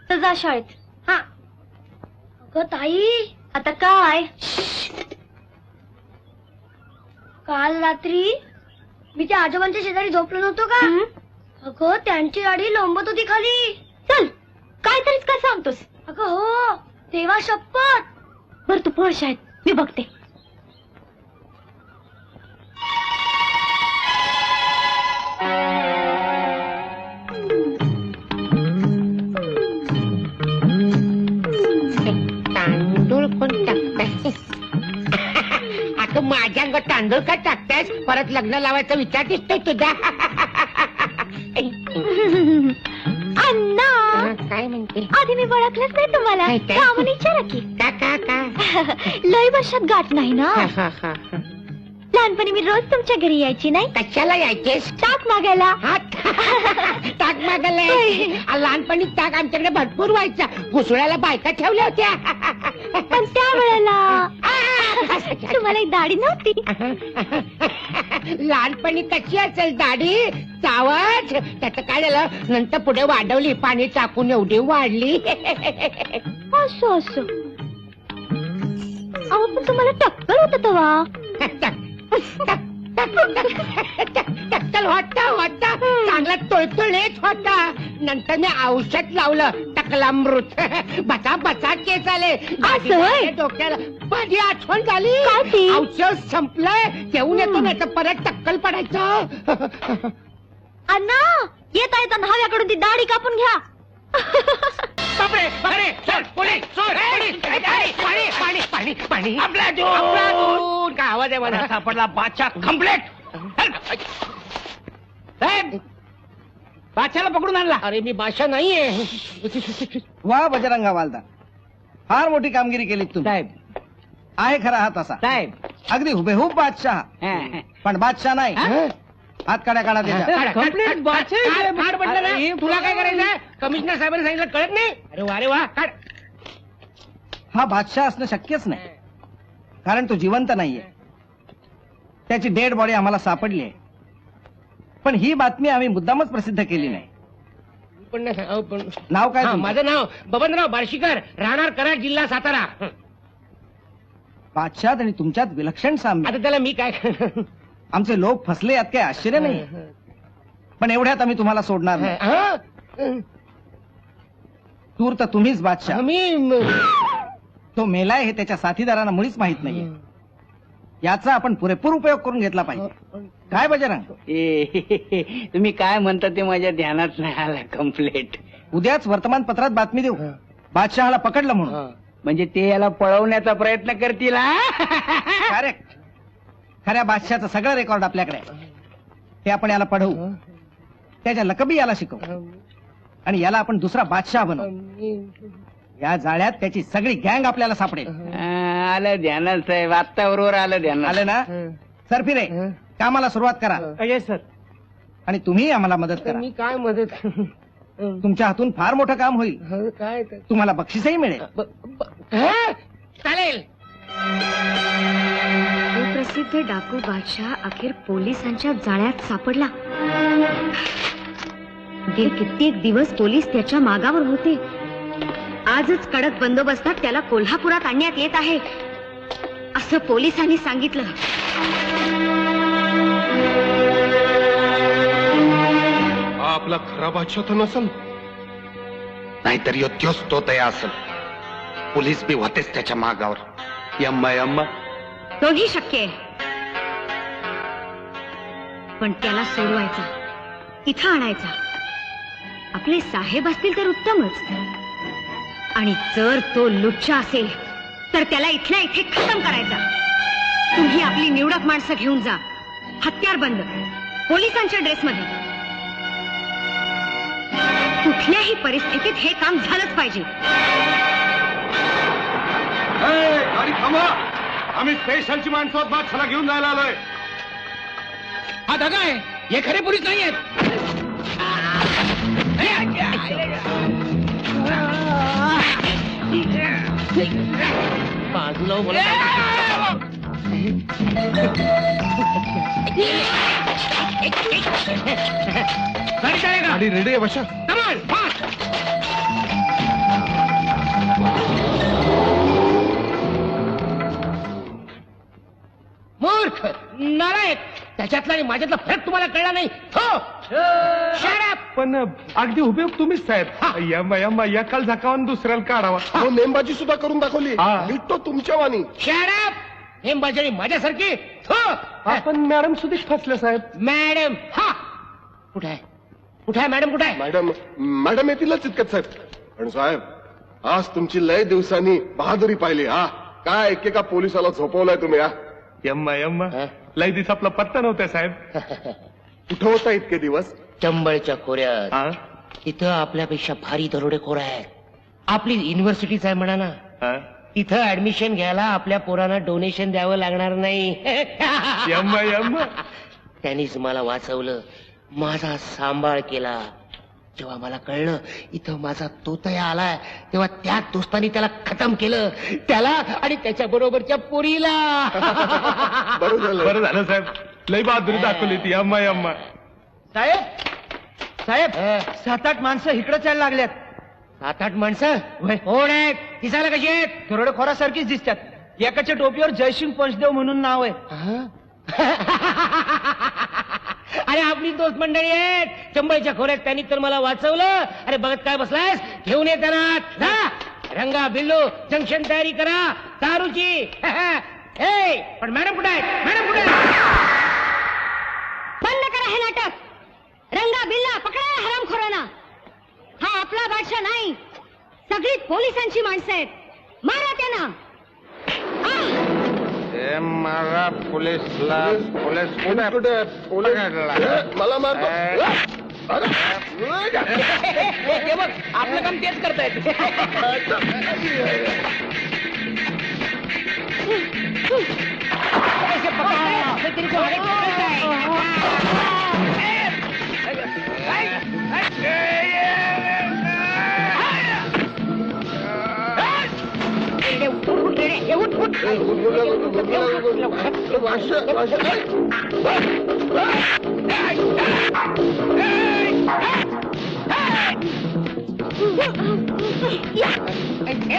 Speaker 2: तर जा शाळेत. हा. अगं ताई, आता काय? काल रात्री मी त्या आजोबांच्या शेजारी झोपलो नव्हतो का? अगं त्यांची गाडी लोंबत होती खाली. चल, काय तरीच काय सांगतोस? अगं हो, देवा शपथ. बर तू पळ शाळेत, मी बघते.
Speaker 4: आता माझ्या अंगात तांदूळ का टाकतायस? परत लग्न लावायचा विचार दिसतोय तुझा.
Speaker 2: अण्णा
Speaker 4: काय म्हणते?
Speaker 2: आधी मी ओळखलंच नाही तुम्हाला. कामून विचारा की.
Speaker 4: का
Speaker 2: लय वर्षात गाठ नाही ना. लहानपणी मी रोज तुमच्या घरी यायची नाही?
Speaker 4: कशाला यायचेस?
Speaker 2: ताक मागायला.
Speaker 4: ताक मागायला यायची? लहानपणी ताक आमच्याकडे भरपूर व्हायचा. घुसळ्याला बायका ठेवल्या होत्या.
Speaker 2: पण त्यावेळेला तुम्हाला एक दाढी नव्हती.
Speaker 4: लहानपणी कशी असेल दाढी? चावच. त्याचं काय झालं? नंतर पुढे वाढवली, पाणी टाकून एवढी वाढली.
Speaker 2: असं असं. अहो पण तुम्हाला टक्कल होत तेव्हा.
Speaker 4: टक्कल होता चांगला तोळतोळीच होता. नंतर मी औषध लावलं टकलामृत. बचा बचा केस आले.
Speaker 2: असं?
Speaker 4: डोक्याला माझी आठवण झाली.
Speaker 2: काय ती?
Speaker 4: औषध संपलंय, घेऊन येतो नाही तर परत टक्कल पडायचं.
Speaker 2: अण्णा येता येता न्हाव्याकडून ती दाढी कापून घ्या.
Speaker 4: बापरे बापरे, सोड, पोलीस, सोड, पोलीस. पाणी पाणी पाणी पाणी. आपला दूध. काय आवाज आहे मला?
Speaker 1: सापडला बादशाह कम्प्लेट.
Speaker 4: साहेब,
Speaker 1: बादशाला पकडून आणला.
Speaker 4: अरे मी बादशाह नाहीये.
Speaker 6: वा बजरंगा वालदा, फार मोठी कामगिरी केली तुम्ही.
Speaker 3: साहेब
Speaker 6: आहे खरा हा तसा.
Speaker 3: साहेब
Speaker 6: अगदी हुबेहूब बादशाह, पण बादशाह नाही. हात काढा काढा त्याच्या.
Speaker 4: कंप्लीट बादशाह म्हटलं ना. तुला काय करायचं? कमिशनर साहेबांनी सांगितलं कळत नाही? अरे वा रे वा. काढ.
Speaker 6: हा बादशाह असणं शक्यच नाही, कारण तो जिवंत नाहीये. त्याची डेड बॉडी आम्हाला सापडली आहे. पण ही बातमी आम्ही मुद्दामच प्रसिद्ध केली नाही.
Speaker 4: पण नाही सांग- अहो, पण
Speaker 6: नाव काय
Speaker 4: हा,
Speaker 6: तुमचं?
Speaker 4: माझं नाव बबनराव बार्शीकर, राहणार कराड, जिल्हा सातारा.
Speaker 6: बादशाह आणि तुमच्यात विलक्षण साम्य.
Speaker 4: आता त्याला मी काय
Speaker 6: आमचे लोक फसले यात काही आश्चर्य नाही, पण एवढ्यात आम्ही तुम्हाला सोडणार नाही.
Speaker 4: हा?
Speaker 6: तूर तर तुम्हीच बादशाह.
Speaker 4: मी
Speaker 6: तो मेलाय हे त्याच्या साथीदारांना मुळीच माहित नाही. याचा आपण पुरेपूर उपयोग करून घेतला पाहिजे. काय बजरंग?
Speaker 3: तुम्ही काय म्हणता ते माझ्या ध्यानात नाही आलं. कम्प्लेट
Speaker 6: उद्याच वर्तमानपत्रात बातमी देऊ, बादशहाला पकडलं म्हणून.
Speaker 3: म्हणजे ते याला पळवण्याचा प्रयत्न करतील.
Speaker 6: करेक्ट. खऱ्या बादशाचं सगळं रेकॉर्ड आपल्याकडे आहे. ते आपण याला पढवू, त्याच्या लकबी याला शिकवू, आणि याला आपण दुसरा बादशाह बनवू. या जाळ्यात त्याची सगळी गँग आपल्याला सापडेल.
Speaker 3: आलं ध्यानात साहेब, आत्ता बरोबर आलं ध्यानात.
Speaker 6: आलं ना? सर फिरे, कामाला सुरुवात करा.
Speaker 1: सर.
Speaker 6: आणि तुम्ही आम्हाला मदत करा.
Speaker 4: मी काय मदत?
Speaker 6: तुमच्या हातून फार मोठं काम होईल.
Speaker 4: काय
Speaker 6: तुम्हाला बक्षीसही मिळेल.
Speaker 4: चालेल.
Speaker 2: प्रसिद्ध डाकू बादशाह अखेर पोलिसांच्या जाळ्यात सापडला. गेले कित्येक दिवस पोलीस त्याच्या मागावर होते. आजच कडक बंदोबस्तात त्याला कोल्हापुरात आणण्यात येत आहे, असं पोलिसांनी सांगितलं.
Speaker 10: हा आपला खरा बादशाह तर नसल.
Speaker 9: नाहीतर योत्योच तो तया असेल. पोलीस बी होतेच त्याच्या मागावर. यम्मा यम्मा.
Speaker 2: दोन्ही शक्य आहे, पण त्याला सोडवायचा, इथं आणायचा. आपले साहेब असतील तर उत्तमच, आणि जर तो लुच्चा असेल तर त्याला इथल्या इथे खतम करायचा. तुम्ही आपली निवडक माणसं घेऊन जा, हत्यार बंद, पोलिसांच्या ड्रेसमध्ये. कुठल्याही परिस्थितीत हे काम झालंच पाहिजे.
Speaker 11: गाडी थांबा. आम्ही स्पेशलची माणसं बादशाला घेऊन जायला आलोय.
Speaker 4: हा धागा आहे, हे खरे पोलीस नाही आहेत. बाजूला
Speaker 10: गाडी रेडी आहे बशा.
Speaker 4: मूर्ख, नालायक, त्याच्यातला आणि माझ्यातला फरक तुम्हाला कळला नाही. हो, Shut up.
Speaker 11: पण अगदी हुबेहूब तुम्हीच साहेब. यम्मा यम्मा, एकाल झाकावून दुसऱ्याला काढावा.
Speaker 10: हो, नेमबाजी सुद्धा करून दाखवली.
Speaker 11: हा.
Speaker 10: भेटतो तुमच्या वाणी.
Speaker 4: Shut up. नेमबाजी माझ्यासारखी. हो.
Speaker 11: आपण मॅडम सुधीच फसले साहेब.
Speaker 4: मॅडम, हा कुठे आहे? कुठे आहे मॅडम? कुठे आहे?
Speaker 10: मॅडम येतीलच इतकंच साहेब. पण साहेब, आज तुमची लय दिवसांनी बहादुरी पाहिली. हा काय एकेका पोलिसाला झोपवलाय तुम्ही. हा
Speaker 11: यम्मा यम्मा, लय दिवस आपला पत्ता नव्हता साहेब.
Speaker 10: कुठं होता इतके दिवस?
Speaker 4: चंबळच्या खोऱ्यात. तिथं आपल्यापेक्षा भारी दरोडेखोर आहेत. आपली युनिव्हर्सिटीच आहे म्हणा ना. इथं ऍडमिशन घ्यायला आपल्या पोरांना डोनेशन द्यावं लागणार नाही.
Speaker 11: यम्मा यम्मा.
Speaker 4: त्यांनीच मला वाचवलं, माझा सांभाळ केला. जेव्हा मला कळलं इथं माझा तोतया आलाय, तेव्हा त्या दोस्तानी त्याला खतम केलं, त्याला आणि त्याच्या बरोबरच्या पोरीला.
Speaker 11: बरं झालं साहेब, लई बहादुरी दाखवली ती. यम्मा यम्मा.
Speaker 6: साहेब 7-8 माणसं इकडे यायला लागल्यात.
Speaker 4: 7-8 माणसं कोण आहेत? दिसायला कशी आहेत?
Speaker 6: दरोडेखोरासारखीच दिसतात. एकाच्या टोपीवर जयसिंग पंचदेव म्हणून नाव आहे.
Speaker 4: अरे आपली दोस्त मंडळी आहेत. चंबळच्या खोऱ्यात त्यांनी तर मला वाचवलं. अरे बघत काय बसलायस? घेऊन ये त्यांना. जा रंगा बिल्लो जंक्शन तयारी करा दारूची. पण मॅडम कुठे आहेत? मॅडम कुठे आहेत?
Speaker 2: बंद करा हे नाटक. रंगा बिल्ला पकडा हरामखोरांना. हा आपला बादशाह नाही, सगळी पोलिसांची माणसं आहेत. मारा त्यांना.
Speaker 9: मला पोलीसला
Speaker 10: मला मारतो.
Speaker 4: आपलं काम तेच करतायत.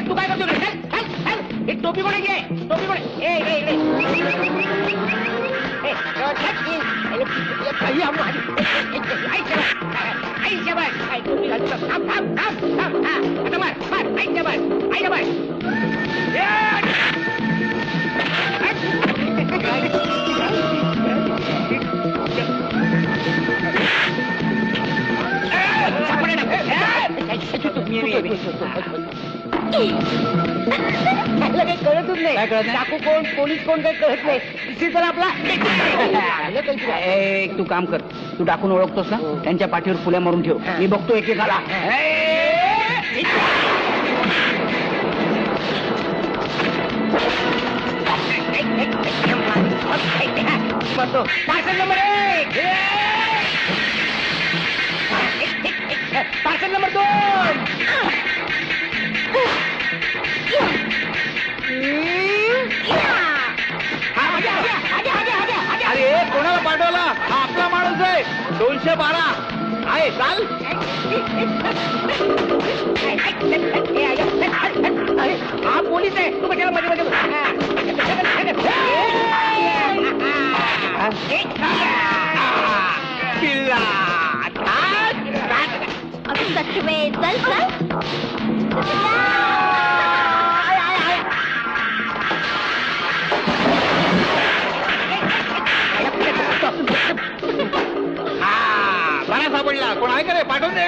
Speaker 4: तू काय करतो? एक टोपी कोणी घे. टोपी कोणी? कळतच नाही. डाकू कोण पोलीस कोण काही कळत नाही. इथे तर आपला
Speaker 3: एक तू काम कर, तू डाकून ओळखतोस ना, त्यांच्या पाठीवर फुल्या मारून ठेव. मी बघतो एकेकाला.
Speaker 4: Parcel number 1, parcel number 2.
Speaker 1: अरे कोणाला पाठवला? हा आपला माणूस आहे. 212 आहे. चाल.
Speaker 4: हा पोलीस आहे. तू कशाला मध्ये मध्ये?
Speaker 2: सटवे चल चल.
Speaker 1: बरा सापडला. कोण आहे का रे? पाठवून दे.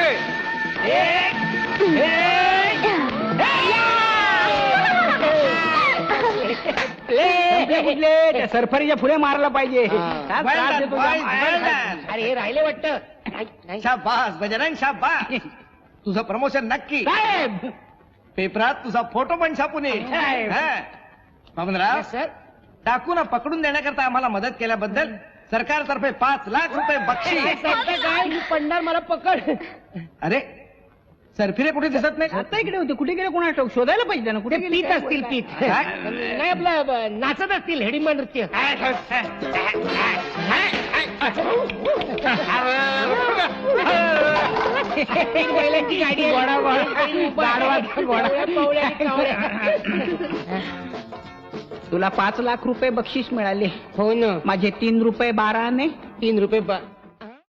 Speaker 3: त्या सरफरीच्या फुले मारला पाहिजे.
Speaker 4: अरे हे राहिले वाटतं.
Speaker 6: शाबास बजरंग शाबास. तुझं प्रमोशन नक्की. पेपरात तुझा फोटो पण छापून येईल. बाबनराव
Speaker 4: सर,
Speaker 6: टाकून पकडून देण्याकरता आम्हाला मदत केल्याबद्दल सरकारतर्फे 5 लाख रुपये बक्षीस.
Speaker 4: काय पडणार मला पकड.
Speaker 6: अरे सरफिरे कुठे दिसत नाही?
Speaker 3: आता इकडे होते. कुठे गेले कोणा ठाऊक? शोधायला पाहिजे ना. कुठे
Speaker 4: पीत असतील पीत. नाही आपलं नाचत असतील हेडिंग नृत्य. बैलांची गाडी.
Speaker 3: तुला 5 लाख रुपये बक्षीस मिळाले.
Speaker 4: हो ना.
Speaker 3: माझे 3 रुपये 12 आणे.
Speaker 4: 3 रुपये